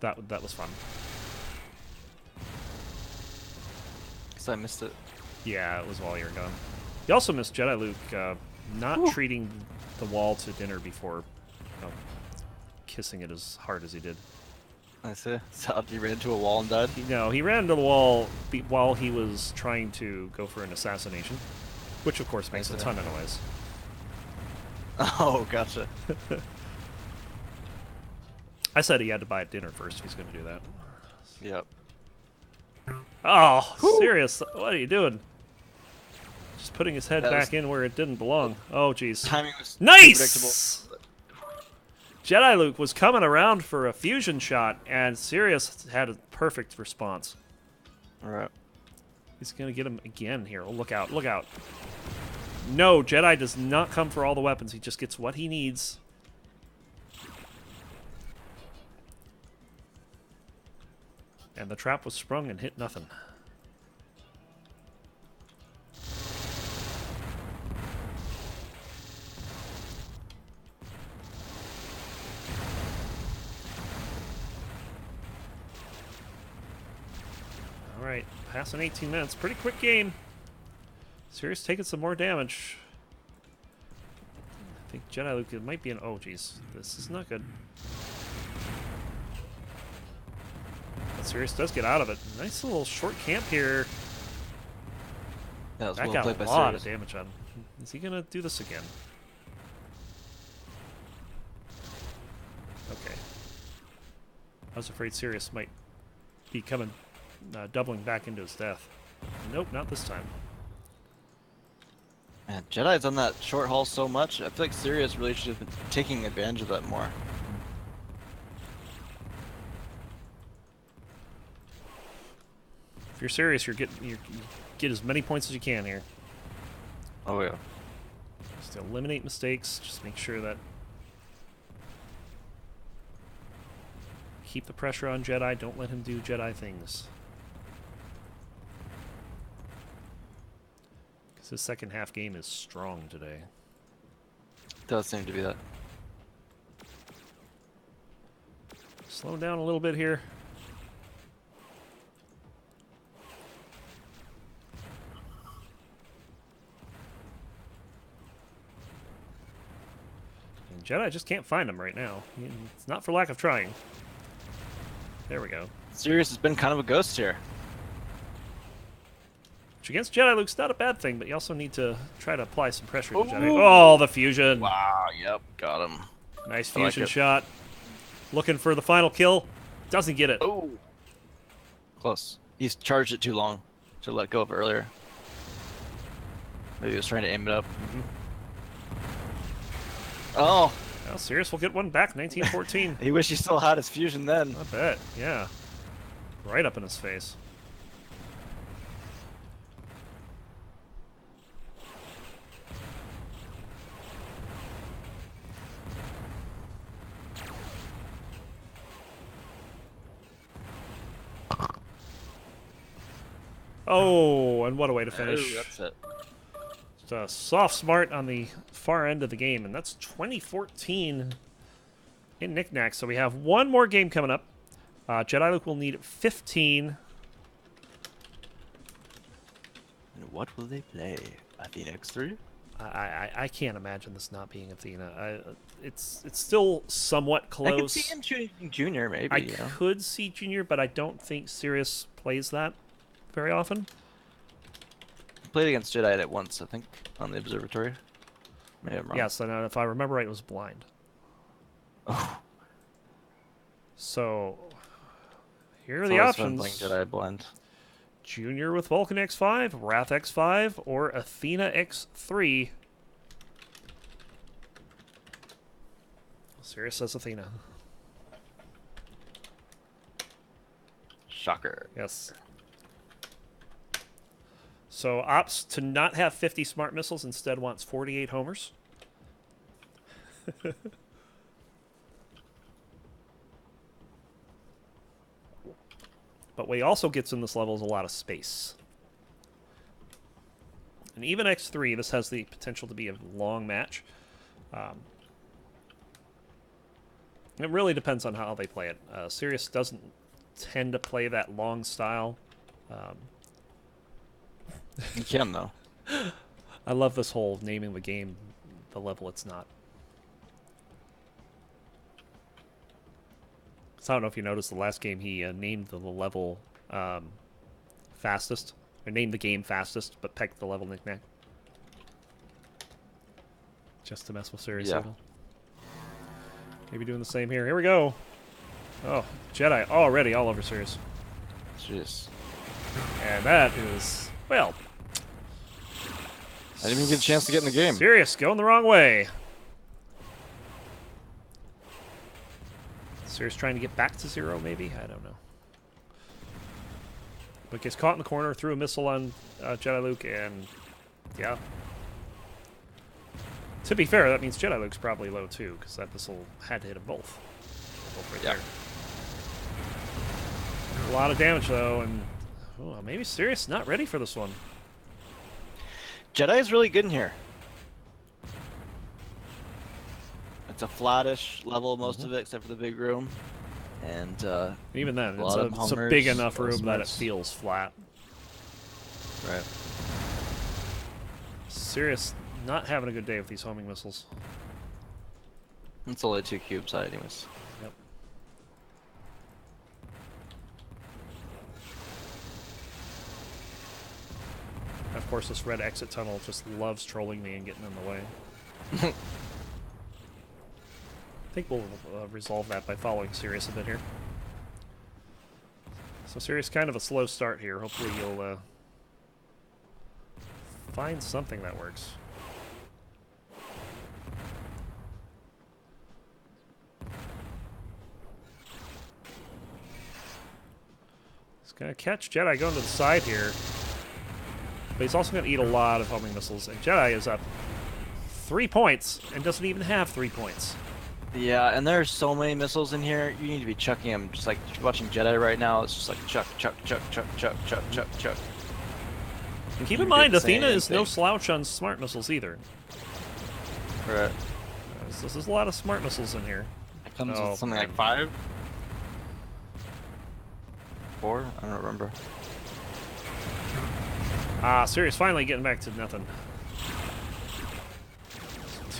that was fun. Because I missed it. Yeah, it was while you were gone. You also missed Jediluke not treating the wall to dinner before kissing it as hard as he did. I see. So he ran into a wall and died? No, he ran into the wall while he was trying to go for an assassination, which of course makes a ton of noise. Oh, gotcha. I said he had to buy at dinner first if he's going to do that. Yep. Oh, Sirius, what are you doing? Just putting his head back in where it didn't belong. Oh, jeez. Timing was Nice! Jediluke was coming around for a fusion shot, and Sirius had a perfect response. Alright. He's going to get him again here. Oh, look out, look out. No, Jedi does not come for all the weapons. He just gets what he needs. And the trap was sprung and hit nothing. Alright, passing 18 minutes. Pretty quick game. Sirius taking some more damage. I think Jediluke might be an... Oh, jeez. This is not good. But Sirius does get out of it. Nice little short camp here. Yeah, that That well got played a by lot Sirius. of damage on him. Is he going to do this again? Okay. I was afraid Sirius might be coming, doubling back into his death. Nope, not this time. Man, Jedi's on that short haul so much. I feel like Sirius really should have been taking advantage of that more. If you're serious, you get as many points as you can here. Oh yeah. Just eliminate mistakes. Just make sure that keep the pressure on Jedi. Don't let him do Jedi things. Because his second half game is strong today. Does seem to be that. Slow down a little bit here. Jedi just can't find him right now. It's not for lack of trying. There we go. Sirius has been kind of a ghost here. Which against Jediluke's not a bad thing, but you also need to try to apply some pressure to Ooh. Jedi. Oh, the fusion. Wow, yep, got him. Nice I like fusion it. shot. Looking for the final kill. Doesn't get it. Oh. Close. He's charged it too long. Should let go of it earlier. Maybe he was trying to aim it up. Oh! Well, Sirius will get one back, 1914. He wished he still had his fusion then. I bet, yeah. Right up in his face. Oh, and what a way to finish. Ooh, that's it. Just a soft smart on the far end of the game, and that's 2014 in Knickknack. So we have one more game coming up. Jediluke will need 15. And what will they play? Athena X3? I can't imagine this not being Athena. It's still somewhat close. I could see him choosing Junior, maybe. I could see Junior, but I don't think Sirius plays that very often. Played against Jedi at once, I think, on the Observatory. Maybe I'm wrong. Yes, and if I remember right, it was blind. Oh. So here are It's the always fun options. playing Jedi blind. Junior with Vulcan X5, Wrath X5, or Athena X3. Sirius says Athena. Shocker. Yes. So opts to not have 50 smart missiles, instead wants 48 homers. But what he also gets in this level is a lot of space. And even X3, this has the potential to be a long match. It really depends on how they play it. Sirius doesn't tend to play that long style. You can, though. I love this whole naming the game the level it's not. So I don't know if you noticed the last game he named the level fastest, or named the game fastest, but pegged the level knickknack. Just to mess with Sirius. Yeah. Maybe doing the same here. Here we go. Oh, Jedi already all over Sirius. Jeez. And that is, well, I didn't even get a chance to get in the game. Sirius going the wrong way. Sirius trying to get back to 0, maybe? I don't know. But gets caught in the corner, threw a missile on Jediluke, and yeah. To be fair, that means Jediluke's probably low too, because that missile had to hit them both. Both right there. A lot of damage though, and oh, maybe Sirius not ready for this one. Jedi is really good in here. It's a flattish level, most of it, except for the big room. And even then, a lot of it's a homers, big enough a lot of room that it smarts. feels flat. Right. Sirius not having a good day with these homing missiles. It's only 2 cubes side, anyways. Yep. Of course, this red exit tunnel just loves trolling me and getting in the way. I think we'll resolve that by following Sirius a bit here. So Sirius, kind of a slow start here. Hopefully you'll find something that works. He's gonna catch Jedi going to the side here. But he's also gonna eat a lot of homing missiles. And Jedi is up 3 points and doesn't even have 3 points. Yeah, and there's so many missiles in here. You need to be chucking them, just like watching Jedi right now. It's just like chuck, chuck, chuck, chuck, chuck, chuck, chuck, chuck. And keep You in mind, didn't say Athena is no anything. slouch on smart missiles either. Right. So there's a lot of smart missiles in here. It comes Oh, with something man. like 5? 4? I don't remember. Sirius finally getting back to nothing.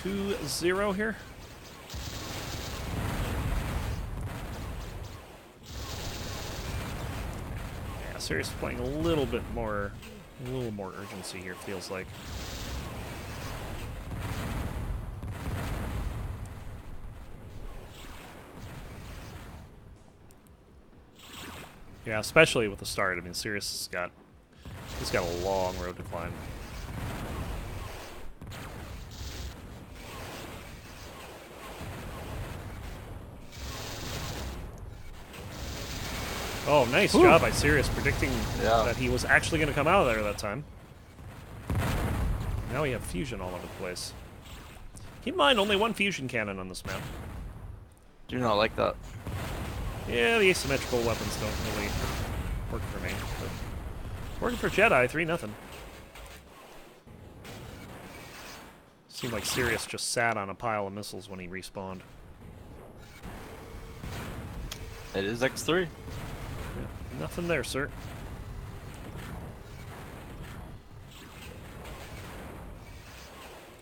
2-0 here. Sirius is playing a little more urgency here, feels like. Yeah, especially with the start. I mean, Sirius he's got a long road to climb. Oh, nice job by Sirius predicting that he was actually going to come out of there that time. Now we have fusion all over the place. Keep in mind, only one fusion cannon on this map. Do not like that. Yeah, the asymmetrical weapons don't really work for me. But working for Jedi, 3-0. Seemed like Sirius just sat on a pile of missiles when he respawned. It is X3. Yeah, nothing there, sir.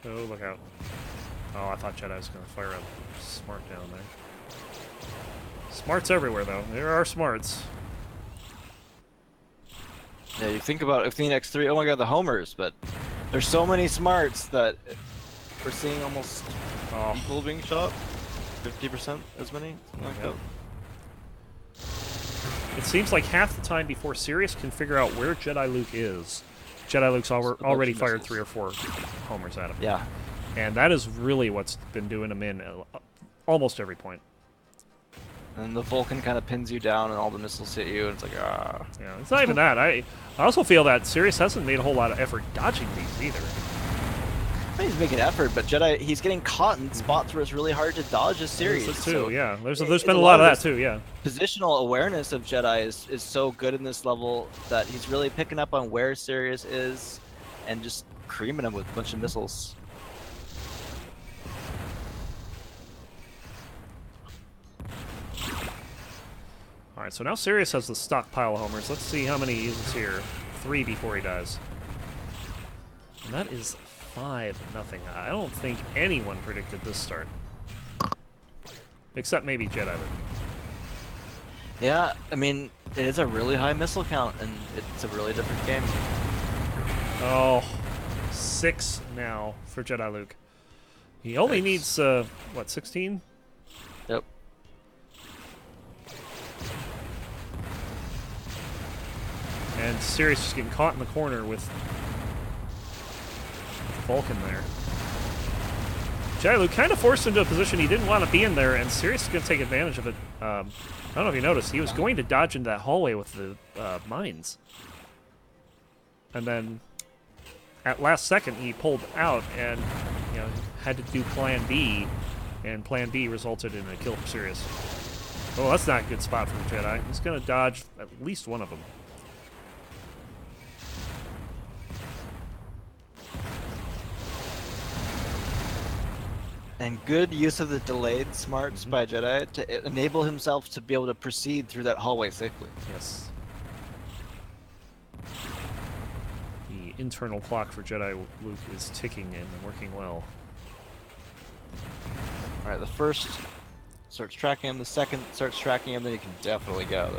Oh, look out. Oh, I thought Jedi was going to fire a smart down there. Smarts everywhere, though. There are smarts. Yeah, you think about X3, oh my god, the homers, but there's so many smarts that we're seeing almost equal being shot. 50% as many, something like that. It seems like half the time before Sirius can figure out where Jediluke is, Jediluke's already fired 3 or 4 homers at him. Yeah. And that is really what's been doing him in almost every point. And the Vulcan kind of pins you down and all the missiles hit you, and it's like, ah. Yeah, it's not even that. I also feel that Sirius hasn't made a whole lot of effort dodging these either. I mean, he's making effort, but Jedi, he's getting caught in spots where it's really hard to dodge as Sirius. Too, so yeah. There's been a lot of that too, yeah. Positional awareness of Jedi is so good in this level that he's really picking up on where Sirius is and just creaming him with a bunch of missiles. Alright, so now Sirius has the stockpile of homers. Let's see how many he uses here. 3 before he dies. And that is 5-0. I don't think anyone predicted this start. Except maybe Jediluke. Yeah, I mean, it is a really high missile count, and it's a really different game. Oh, 6 now for Jediluke. He only needs, what, 16? Yep. And Sirius just getting caught in the corner with Vulcan there. Jediluke kind of forced him to a position he didn't want to be in there, and Sirius is going to take advantage of it. I don't know if you noticed, he was going to dodge into that hallway with the mines. And then, at last second, he pulled out and had to do Plan B, and Plan B resulted in a kill for Sirius. Oh, that's not a good spot for the Jedi. He's going to dodge at least one of them. And good use of the delayed smarts by Jedi to enable himself to be able to proceed through that hallway safely. Yes. The internal clock for Jediluke is ticking in and working well. Alright, the first starts tracking him, the second starts tracking him, then you can definitely get out of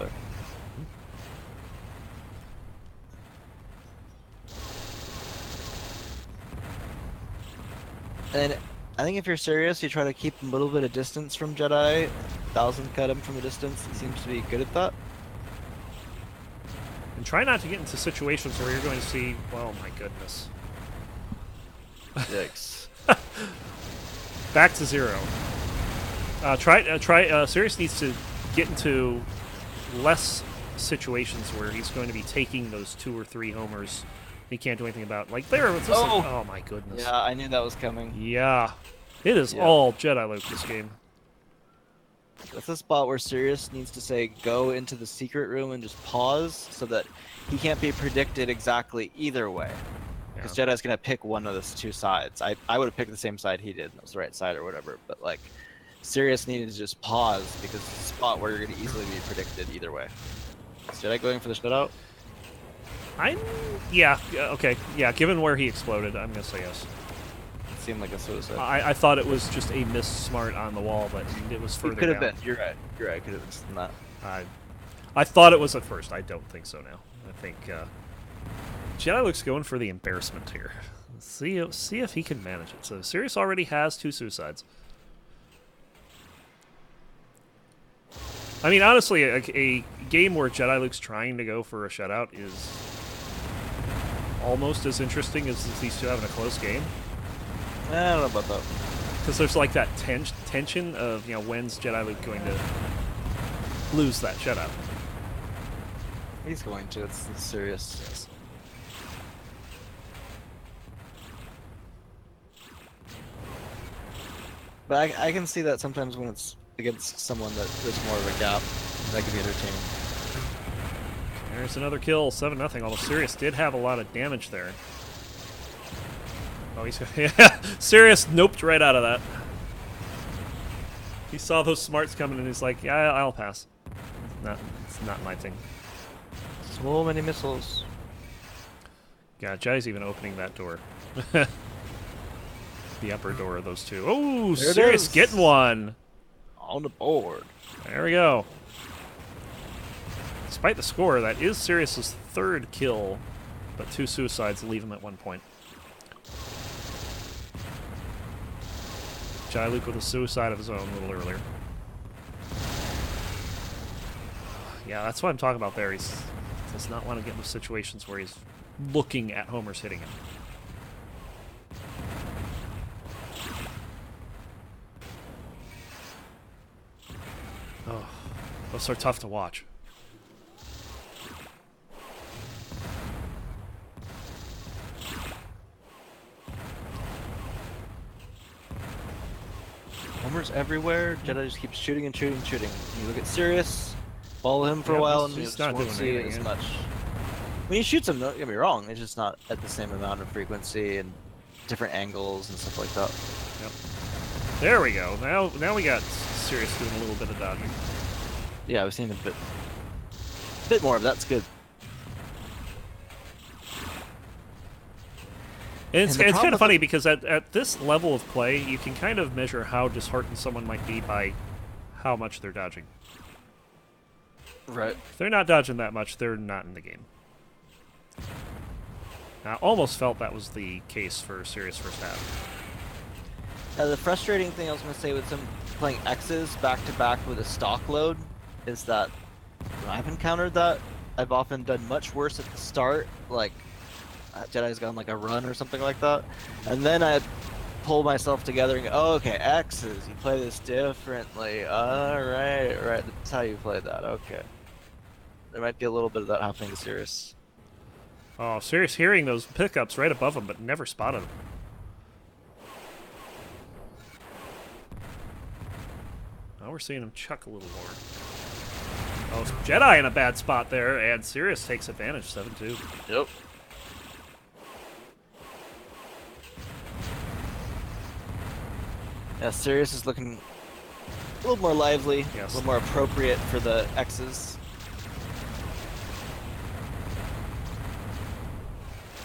there. And I think if you're serious, you try to keep a little bit of distance from Jedi. 1,000 cut him from a distance. He seems to be good at that. And try not to get into situations where you're going to see, well, my goodness. Yikes. Back to 0. Sirius needs to get into less situations where he's going to be taking those 2 or 3 homers he can't do anything about. Like there, it's just like, oh my goodness. Yeah, I knew that was coming. Yeah. It is all Jediluke this game. That's a spot where Sirius needs to say go into the secret room and just pause so that he can't be predicted exactly either way. Because Jedi's going to pick one of those 2 sides. I would have picked the same side he did, and it was the right side or whatever. But like, Sirius needed to just pause because it's a spot where you're going to easily be predicted either way. Is Jedi going for the shutout? Okay. Yeah, given where he exploded, I'm going to say yes. It seemed like a suicide. I thought it was just a miss smart on the wall, but it was further down. It could have been. You're right. Could have been that. I thought it was at first. I don't think so now. think Jediluke's going for the embarrassment here. See if he can manage it. So Sirius already has 2 suicides. I mean, honestly, a game where Jediluke's trying to go for a shutout is almost as interesting as these two having a close game. I don't know about that. Because there's like that tension of, you know, when's Jediluke going to lose that shutout? He's going to. It's serious. Yes. But I can see that sometimes when it's against someone that there's more of a gap, that could be entertaining. There's another kill, 7-0, although Sirius did have a lot of damage there. Oh, he's... yeah, Sirius noped right out of that. He saw those smarts coming and he's like, yeah, I'll pass. It's not my thing. So many missiles. Yeah, Jai's even opening that door. The upper door of those two. Oh, Sirius getting one! On the board. There we go. Despite the score, that is Sirius's 3rd kill, but 2 suicides leave him at 1 point. Jediluke with a suicide of his own a little earlier. Yeah, that's what I'm talking about there. He does not want to get into situations where he's looking at homers hitting him. Oh, those are tough to watch. Homers everywhere. Jedi just keeps shooting and shooting and shooting. You look at Sirius, follow him for a while, and you just won't see it as much. When he shoots him, don't get me wrong, it's just not at the same amount of frequency and different angles and stuff like that. Yep. There we go. Now we got Sirius doing a little bit of dodging. Yeah, we've seen a bit more of that's good. And it's kind of funny because at this level of play, you can kind of measure how disheartened someone might be by how much they're dodging. Right. If they're not dodging that much, they're not in the game. I almost felt that was the case for Sirius first half. The frustrating thing I was going to say with some playing X's back to back with a stock load is that when I've encountered that, I've often done much worse at the start, like Jedi's gone like a run or something like that, and then I pull myself together and go, oh, okay, X's, you play this differently. Alright, right, that's how you play that, okay. There might be a little bit of that happening to Sirius. Oh, Sirius hearing those pickups right above him, but never spotted them. Now we're seeing him chuck a little more. Oh, Jedi in a bad spot there, and Sirius takes advantage, 7-2. Yep. Yeah, Sirius is looking a little more lively, yes, a little more appropriate for the X's.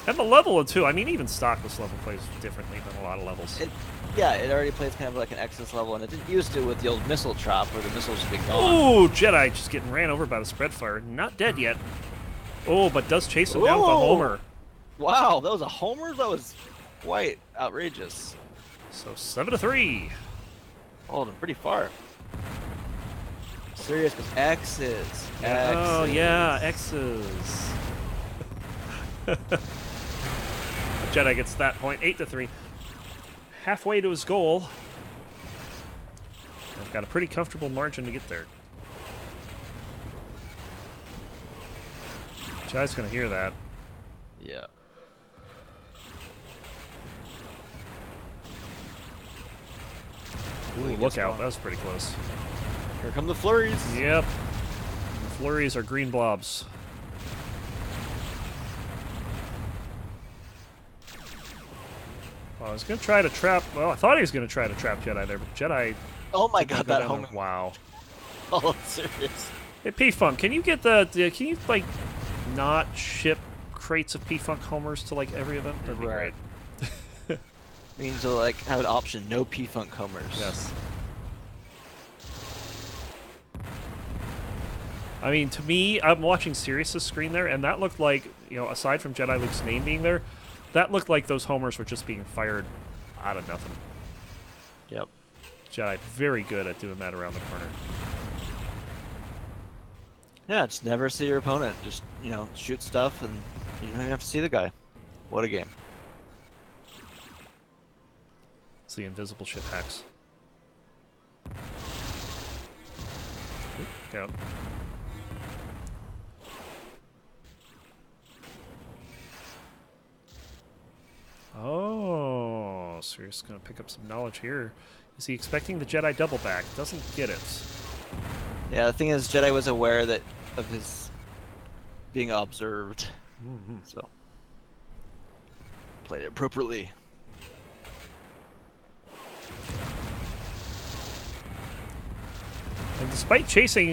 And the level of too. I mean, even stockless level plays differently than a lot of levels. It already plays kind of like an X's level, and it didn't used to with the old missile trap where the missiles would be gone. Oh, Jedi just getting ran over by the spread fire. Not dead yet. Oh, but does chase him down with a homer. Wow, that was a homer? That was quite outrageous. So 7-3. Holding pretty far. Sirius goes X's. Oh, yeah, X's. Jedi gets that point, 8-3. Halfway to his goal. I've got a pretty comfortable margin to get there. Jedi's going to hear that. Yeah. Ooh, look out. That was pretty close. Here come the flurries. Yep. The flurries are green blobs. Oh, I was going to try to trap... Well, I thought he was going to try to trap Jedi there, but Jedi... Oh my god, that home... Wow. Oh, serious. Hey, P-Funk, can you get the... Can you, like, not ship crates of P-Funk homers to, like, every event? That'd be great. We need to, like, have an option. No P-Funk homers. Yes. I mean, to me, I'm watching Sirius's screen there, and that looked like, you know, aside from Jediluke's name being there, that looked like those homers were just being fired out of nothing. Yep. Jedi very good at doing that around the corner. Yeah, just never see your opponent. Just, you know, shoot stuff, and you don't even have to see the guy. What a game. It's the invisible ship hacks. Oop, down. Oh, Sirius is going to pick up some knowledge here. Is he expecting the Jedi double back? Doesn't get it. Yeah, the thing is, Jedi was aware that of his being observed, so played it appropriately. And despite chasing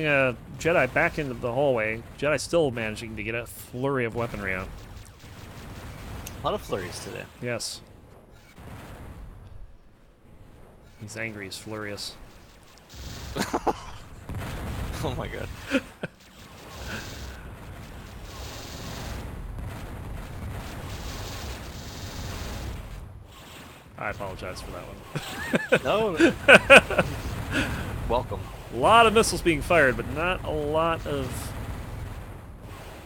Jedi back into the hallway, Jedi's still managing to get a flurry of weaponry out. A lot of flurries today. Yes. He's angry, he's furious. Oh my god. I apologize for that one. No. Welcome. A lot of missiles being fired, but not a lot of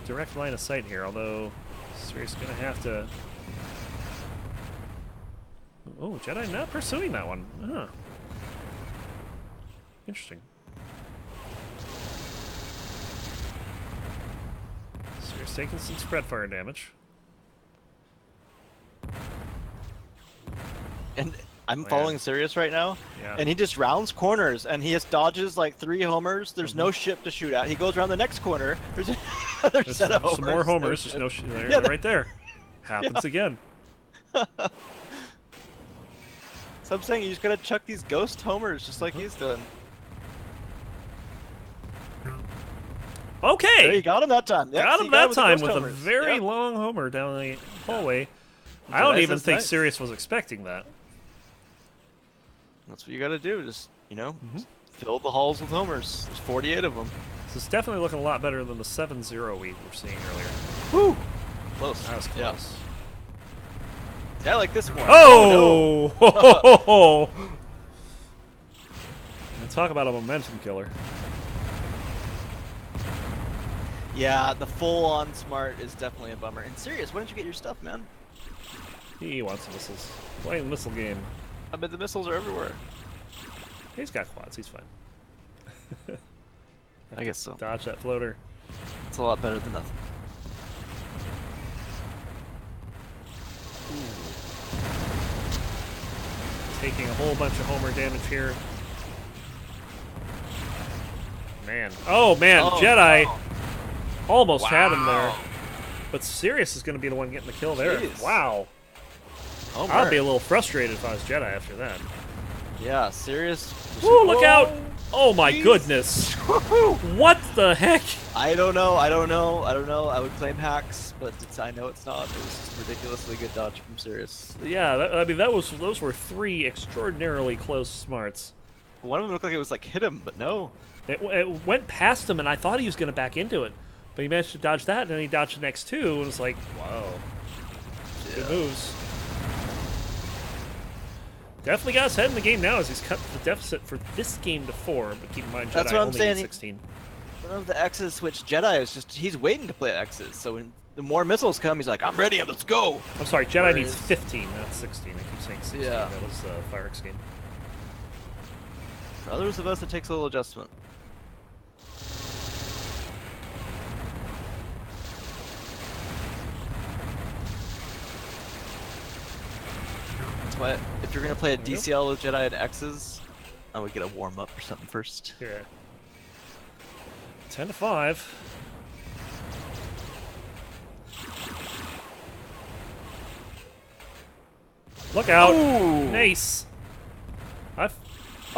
direct line of sight here, although Sirius is going to have to... Oh, Jedi not pursuing that one. Huh. Interesting. Sirius taking some spread fire damage. And I'm following Sirius right now, Yeah. and he just rounds corners, and he just dodges like 3 homers. There's no ship to shoot at. He goes around the next corner. There's another There's set of homers. some more homers. There's no shit there. Yeah, Right there. Happens again. So I'm saying you just gotta chuck these ghost homers just like he's doing. Okay. There you got him that time. Yep, Got so him you that the time ghost with a homers. very Yep. long homer down the hallway. I don't Nice, even that's think nice. Sirius was expecting that. That's what you gotta do. Just, you know, fill the halls with homers. There's 48 of them. This is definitely looking a lot better than the 7-0 we were seeing earlier. Woo! Close. That was Yeah. close. Yeah, I like this one. Oh! no. Oh! Talk about a momentum killer. Yeah, the full-on smart is definitely a bummer. And Sirius, why didn't you get your stuff, man? He wants missiles. Playing the missile game. I bet the missiles are everywhere. He's got quads. He's fine. I guess so. Dodge that floater. It's a lot better than nothing. Taking a whole bunch of homer damage here. Man. Oh, man. Oh, Jedi no. almost had him there. Wow. But Sirius is going to be the one getting the kill there. Jeez. Wow. Homer. I'd be a little frustrated if I was Jedi after that. Yeah, Sirius. Woo, look out! Oh my Jeez. goodness! What the heck? I don't know. I would claim hacks, but I know it's not. It was just ridiculously good dodge from Sirius. Yeah, I mean those were 3 extraordinarily close smarts. One of them looked like it was like hit him, but no. It went past him, and I thought he was going to back into it, but he managed to dodge that, and then he dodged the next 2, and it was like, wow, good moves. Definitely got his head in the game now as he's cut the deficit for this game to 4, but keep in mind Jedi That's what I'm only saying. need 16. One of the X's switched Jedi is just he's waiting to play X's. So when the more missiles come, he's like, I'm ready, let's go. I'm sorry, Jedi needs Whereas- 15, not 16. I keep saying 16. Yeah. That was Fire X game. For others of us, it takes a little adjustment. That's why if you're gonna play a DCL with Jedi and X's, I would get a warm up or something first. Here. 10 to 5. Look out! Ooh. Nice.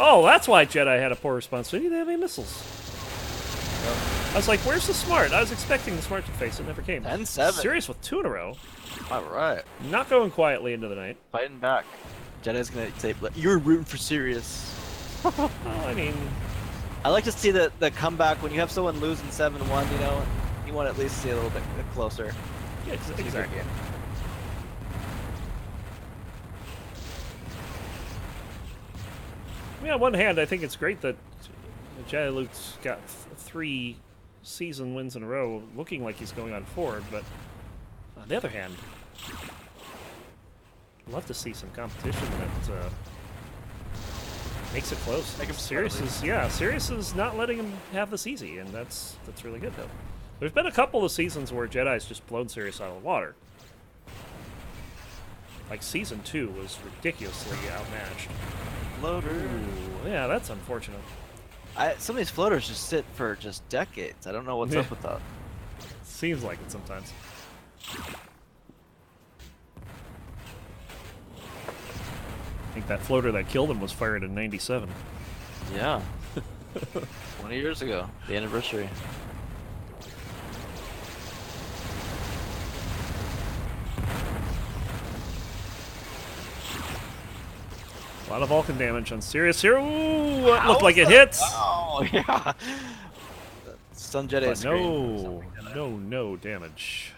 Oh, that's why Jedi had a poor response. They didn't have any missiles. I was like, "Where's the smart?" I was expecting the smart to face. It never came. 10-7. Serious with 2 in a row. All right, Not going quietly into the night. fighting back. Jedi's gonna say, "You're rooting for Sirius." Well, I mean, I like to see the comeback when you have someone losing 7-1. You know, you want to at least see a little bit closer. Yeah, exactly. I mean, on one hand, I think it's great that Jediluke's got 3 season wins in a row, looking like he's going on 4, but on the other hand, I'd love to see some competition that makes it close. Sirius is not letting him have this easy, and that's really good, though. There's been a couple of seasons where Jedi's just blown Sirius out of the water. Like Season 2 was ridiculously outmatched. Floater. Ooh, yeah, that's unfortunate. Some of these floaters just sit for just decades. I don't know what's up with that. Seems like it sometimes. I think that floater that killed him was fired in '97. Yeah. 20 years ago, the anniversary. A lot of Vulcan damage on Sirius here. Ooh, what looked like it hits. Oh, yeah. Stun Jedi But no damage.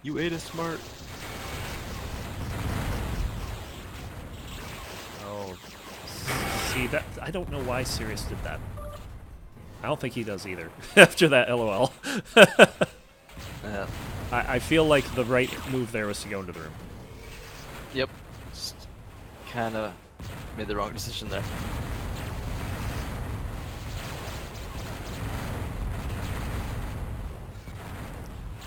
You ate a smart. Oh, see that? I don't know why Sirius did that. I don't think he does either. After that, LOL. Yeah. I feel like the right move there was to go into the room. Yep. Kind of made the wrong decision there.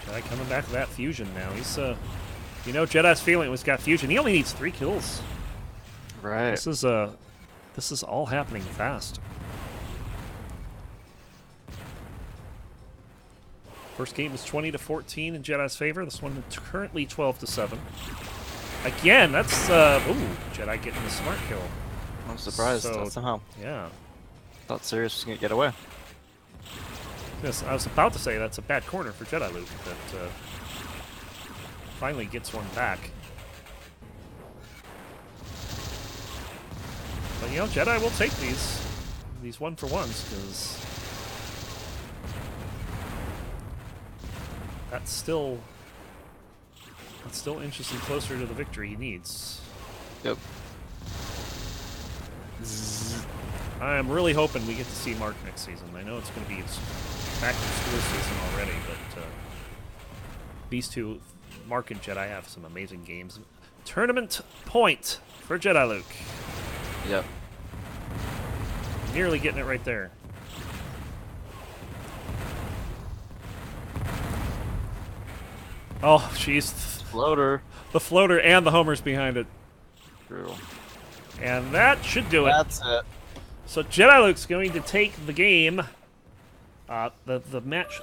Jedi coming back to that fusion now. He's you know, Jedi's feeling it was got fusion. He only needs 3 kills. Right. This is all happening fast. First game is 20-14 in Jedi's favor. This one is currently 12-7. Again, that's ooh, Jedi getting the smart kill. I'm surprised So, somehow. Yeah. Thought Sirius was gonna get away. Yes, I was about to say that's a bad corner for Jediluke that finally gets one back. But you know, Jedi will take these 1-for-1s because that's still inches and closer to the victory he needs. Yep. I am really hoping we get to see Mark next season. I know it's going to be back to school season already, but these two, Mark and Jedi, have some amazing games. Tournament point for Jediluke. Yep. Nearly getting it right there. Oh, jeez. Floater. The floater and the homers behind it. Brutal. And that should do it. That's it. So Jediluke's going to take the game. The match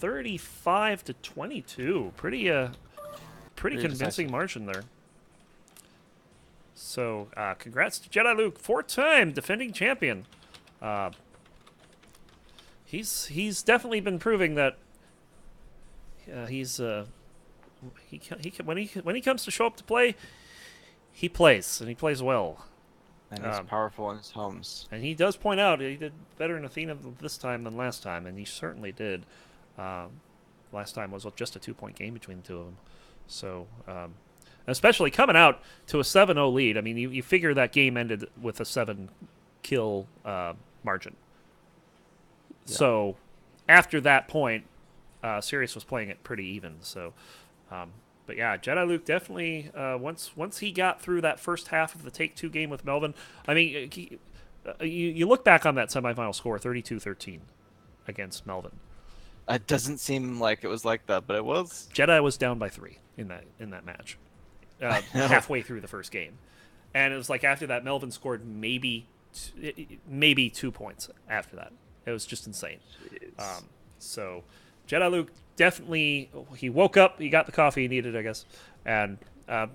35-22. Pretty convincing decisive margin there. So congrats to Jediluke, 4-time defending champion. He's definitely been proving that when he comes to show up to play, he plays and he plays well. And he's powerful in his homes. And he does point out he did better in Athena this time than last time, and he certainly did. Last time was just a 2-point game between the two of them. So, especially coming out to a 7-0 lead. I mean, you figure that game ended with a 7-kill margin. Yeah. So, after that point, Sirius was playing it pretty even. So, but yeah, Jediluke definitely, once he got through that first half of the Take-Two game with Melvin, I mean, you look back on that semifinal score, 32-13 against Melvin. It doesn't seem like it was like that, but it was. Jedi was down by 3 in that match, halfway through the first game, and it was like after that, Melvin scored maybe 2 points after that. It was just insane. So Jediluke definitely, he woke up, he got the coffee he needed, I guess, and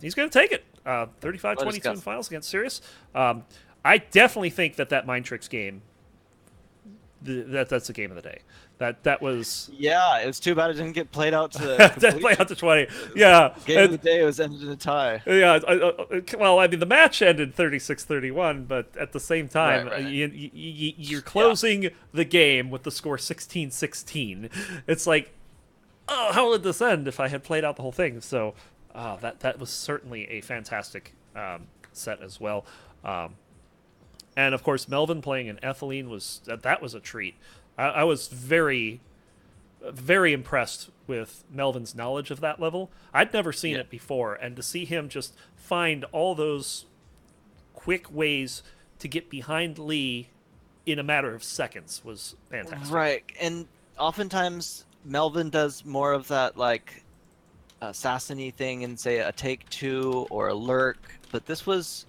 he's going to take it. 35-22 in finals against Sirius. I definitely think that Mind Tricks game that's the game of the day. That was Yeah, it was too bad it didn't get played out to that play completion. out to 20. Yeah, Game of the day was ended in a tie. yeah. Well, I mean, the match ended 36-31, but at the same time, Right. you're closing the game with the score 16-16. It's like, oh, how would this end if I had played out the whole thing? So that was certainly a fantastic set as well. And of course, Melvin playing an ethylene that was a treat. I was very, very impressed with Melvin's knowledge of that level. I'd never seen it before, and to see him just find all those quick ways to get behind Lee in a matter of seconds was fantastic. Right, and oftentimes Melvin does more of that like assassiny thing in say a take two or a lurk, but this was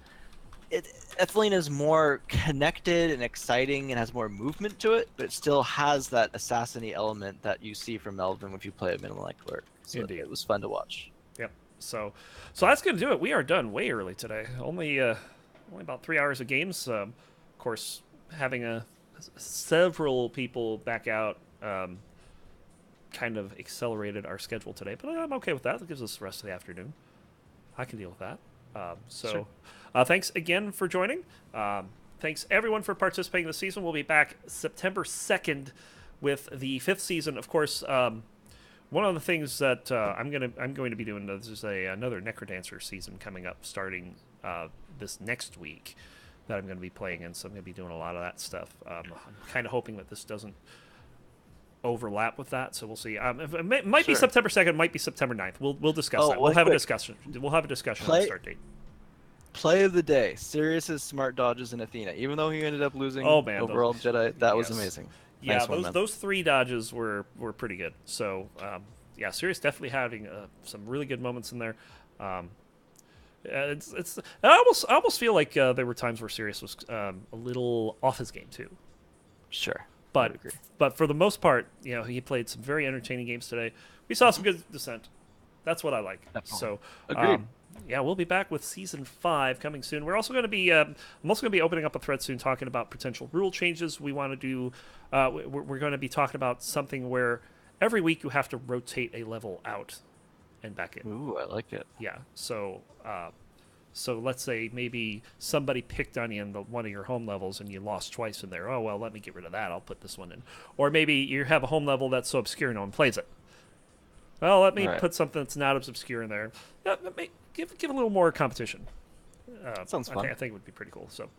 Ethylene is more connected and exciting and has more movement to it, but it still has that assassiny element that you see from Melvin if you play a minimal like lurk. So Indeed. it was fun to watch. Yep. So that's gonna do it. We are done way early today. Only about 3 hours of games. Of course, having several people back out kind of accelerated our schedule today, but I'm okay with that. It gives us the rest of the afternoon. I can deal with that. Sure. Thanks again for joining. Thanks everyone for participating this season. We'll be back September 2nd with the 5th season. Of course, one of the things that I'm going to be doing is another Necrodancer season coming up starting this next week that I'm going to be playing in. So I'm going to be doing a lot of that stuff. I'm kind of hoping that this doesn't overlap with that, so we'll see. It might be September 2nd, might be September 9th. We'll discuss that. We'll have a discussion. We'll have a discussion on the start date. Play of the day: Sirius's smart dodges in Athena. Even though he ended up losing overall Jedi, that was amazing. Yeah, nice those 3 dodges were pretty good. So yeah, Sirius definitely having some really good moments in there. I almost feel like there were times where Sirius was a little off his game too. Sure. But for the most part, he played some very entertaining games today. We saw some good Descent. That's what I like. Definitely. So, agreed. Yeah, we'll be back with season 5 coming soon. We're also going to be, I'm also going to be opening up a thread soon talking about potential rule changes. We want to do, we're going to be talking about something where every week you have to rotate a level out and back in. Ooh, I like it. Yeah. So let's say maybe somebody picked on you in one of your home levels and you lost twice in there. Oh, well, let me get rid of that. I'll put this one in. Or maybe you have a home level that's so obscure no one plays it. Well, let me put something that's not as obscure in there. Give a little more competition. Sounds fun. I think it would be pretty cool. So,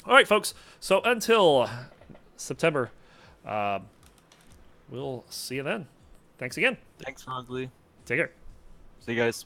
all right, folks. So until September, we'll see you then. Thanks again. Thanks, Ugly. Take care. See you guys.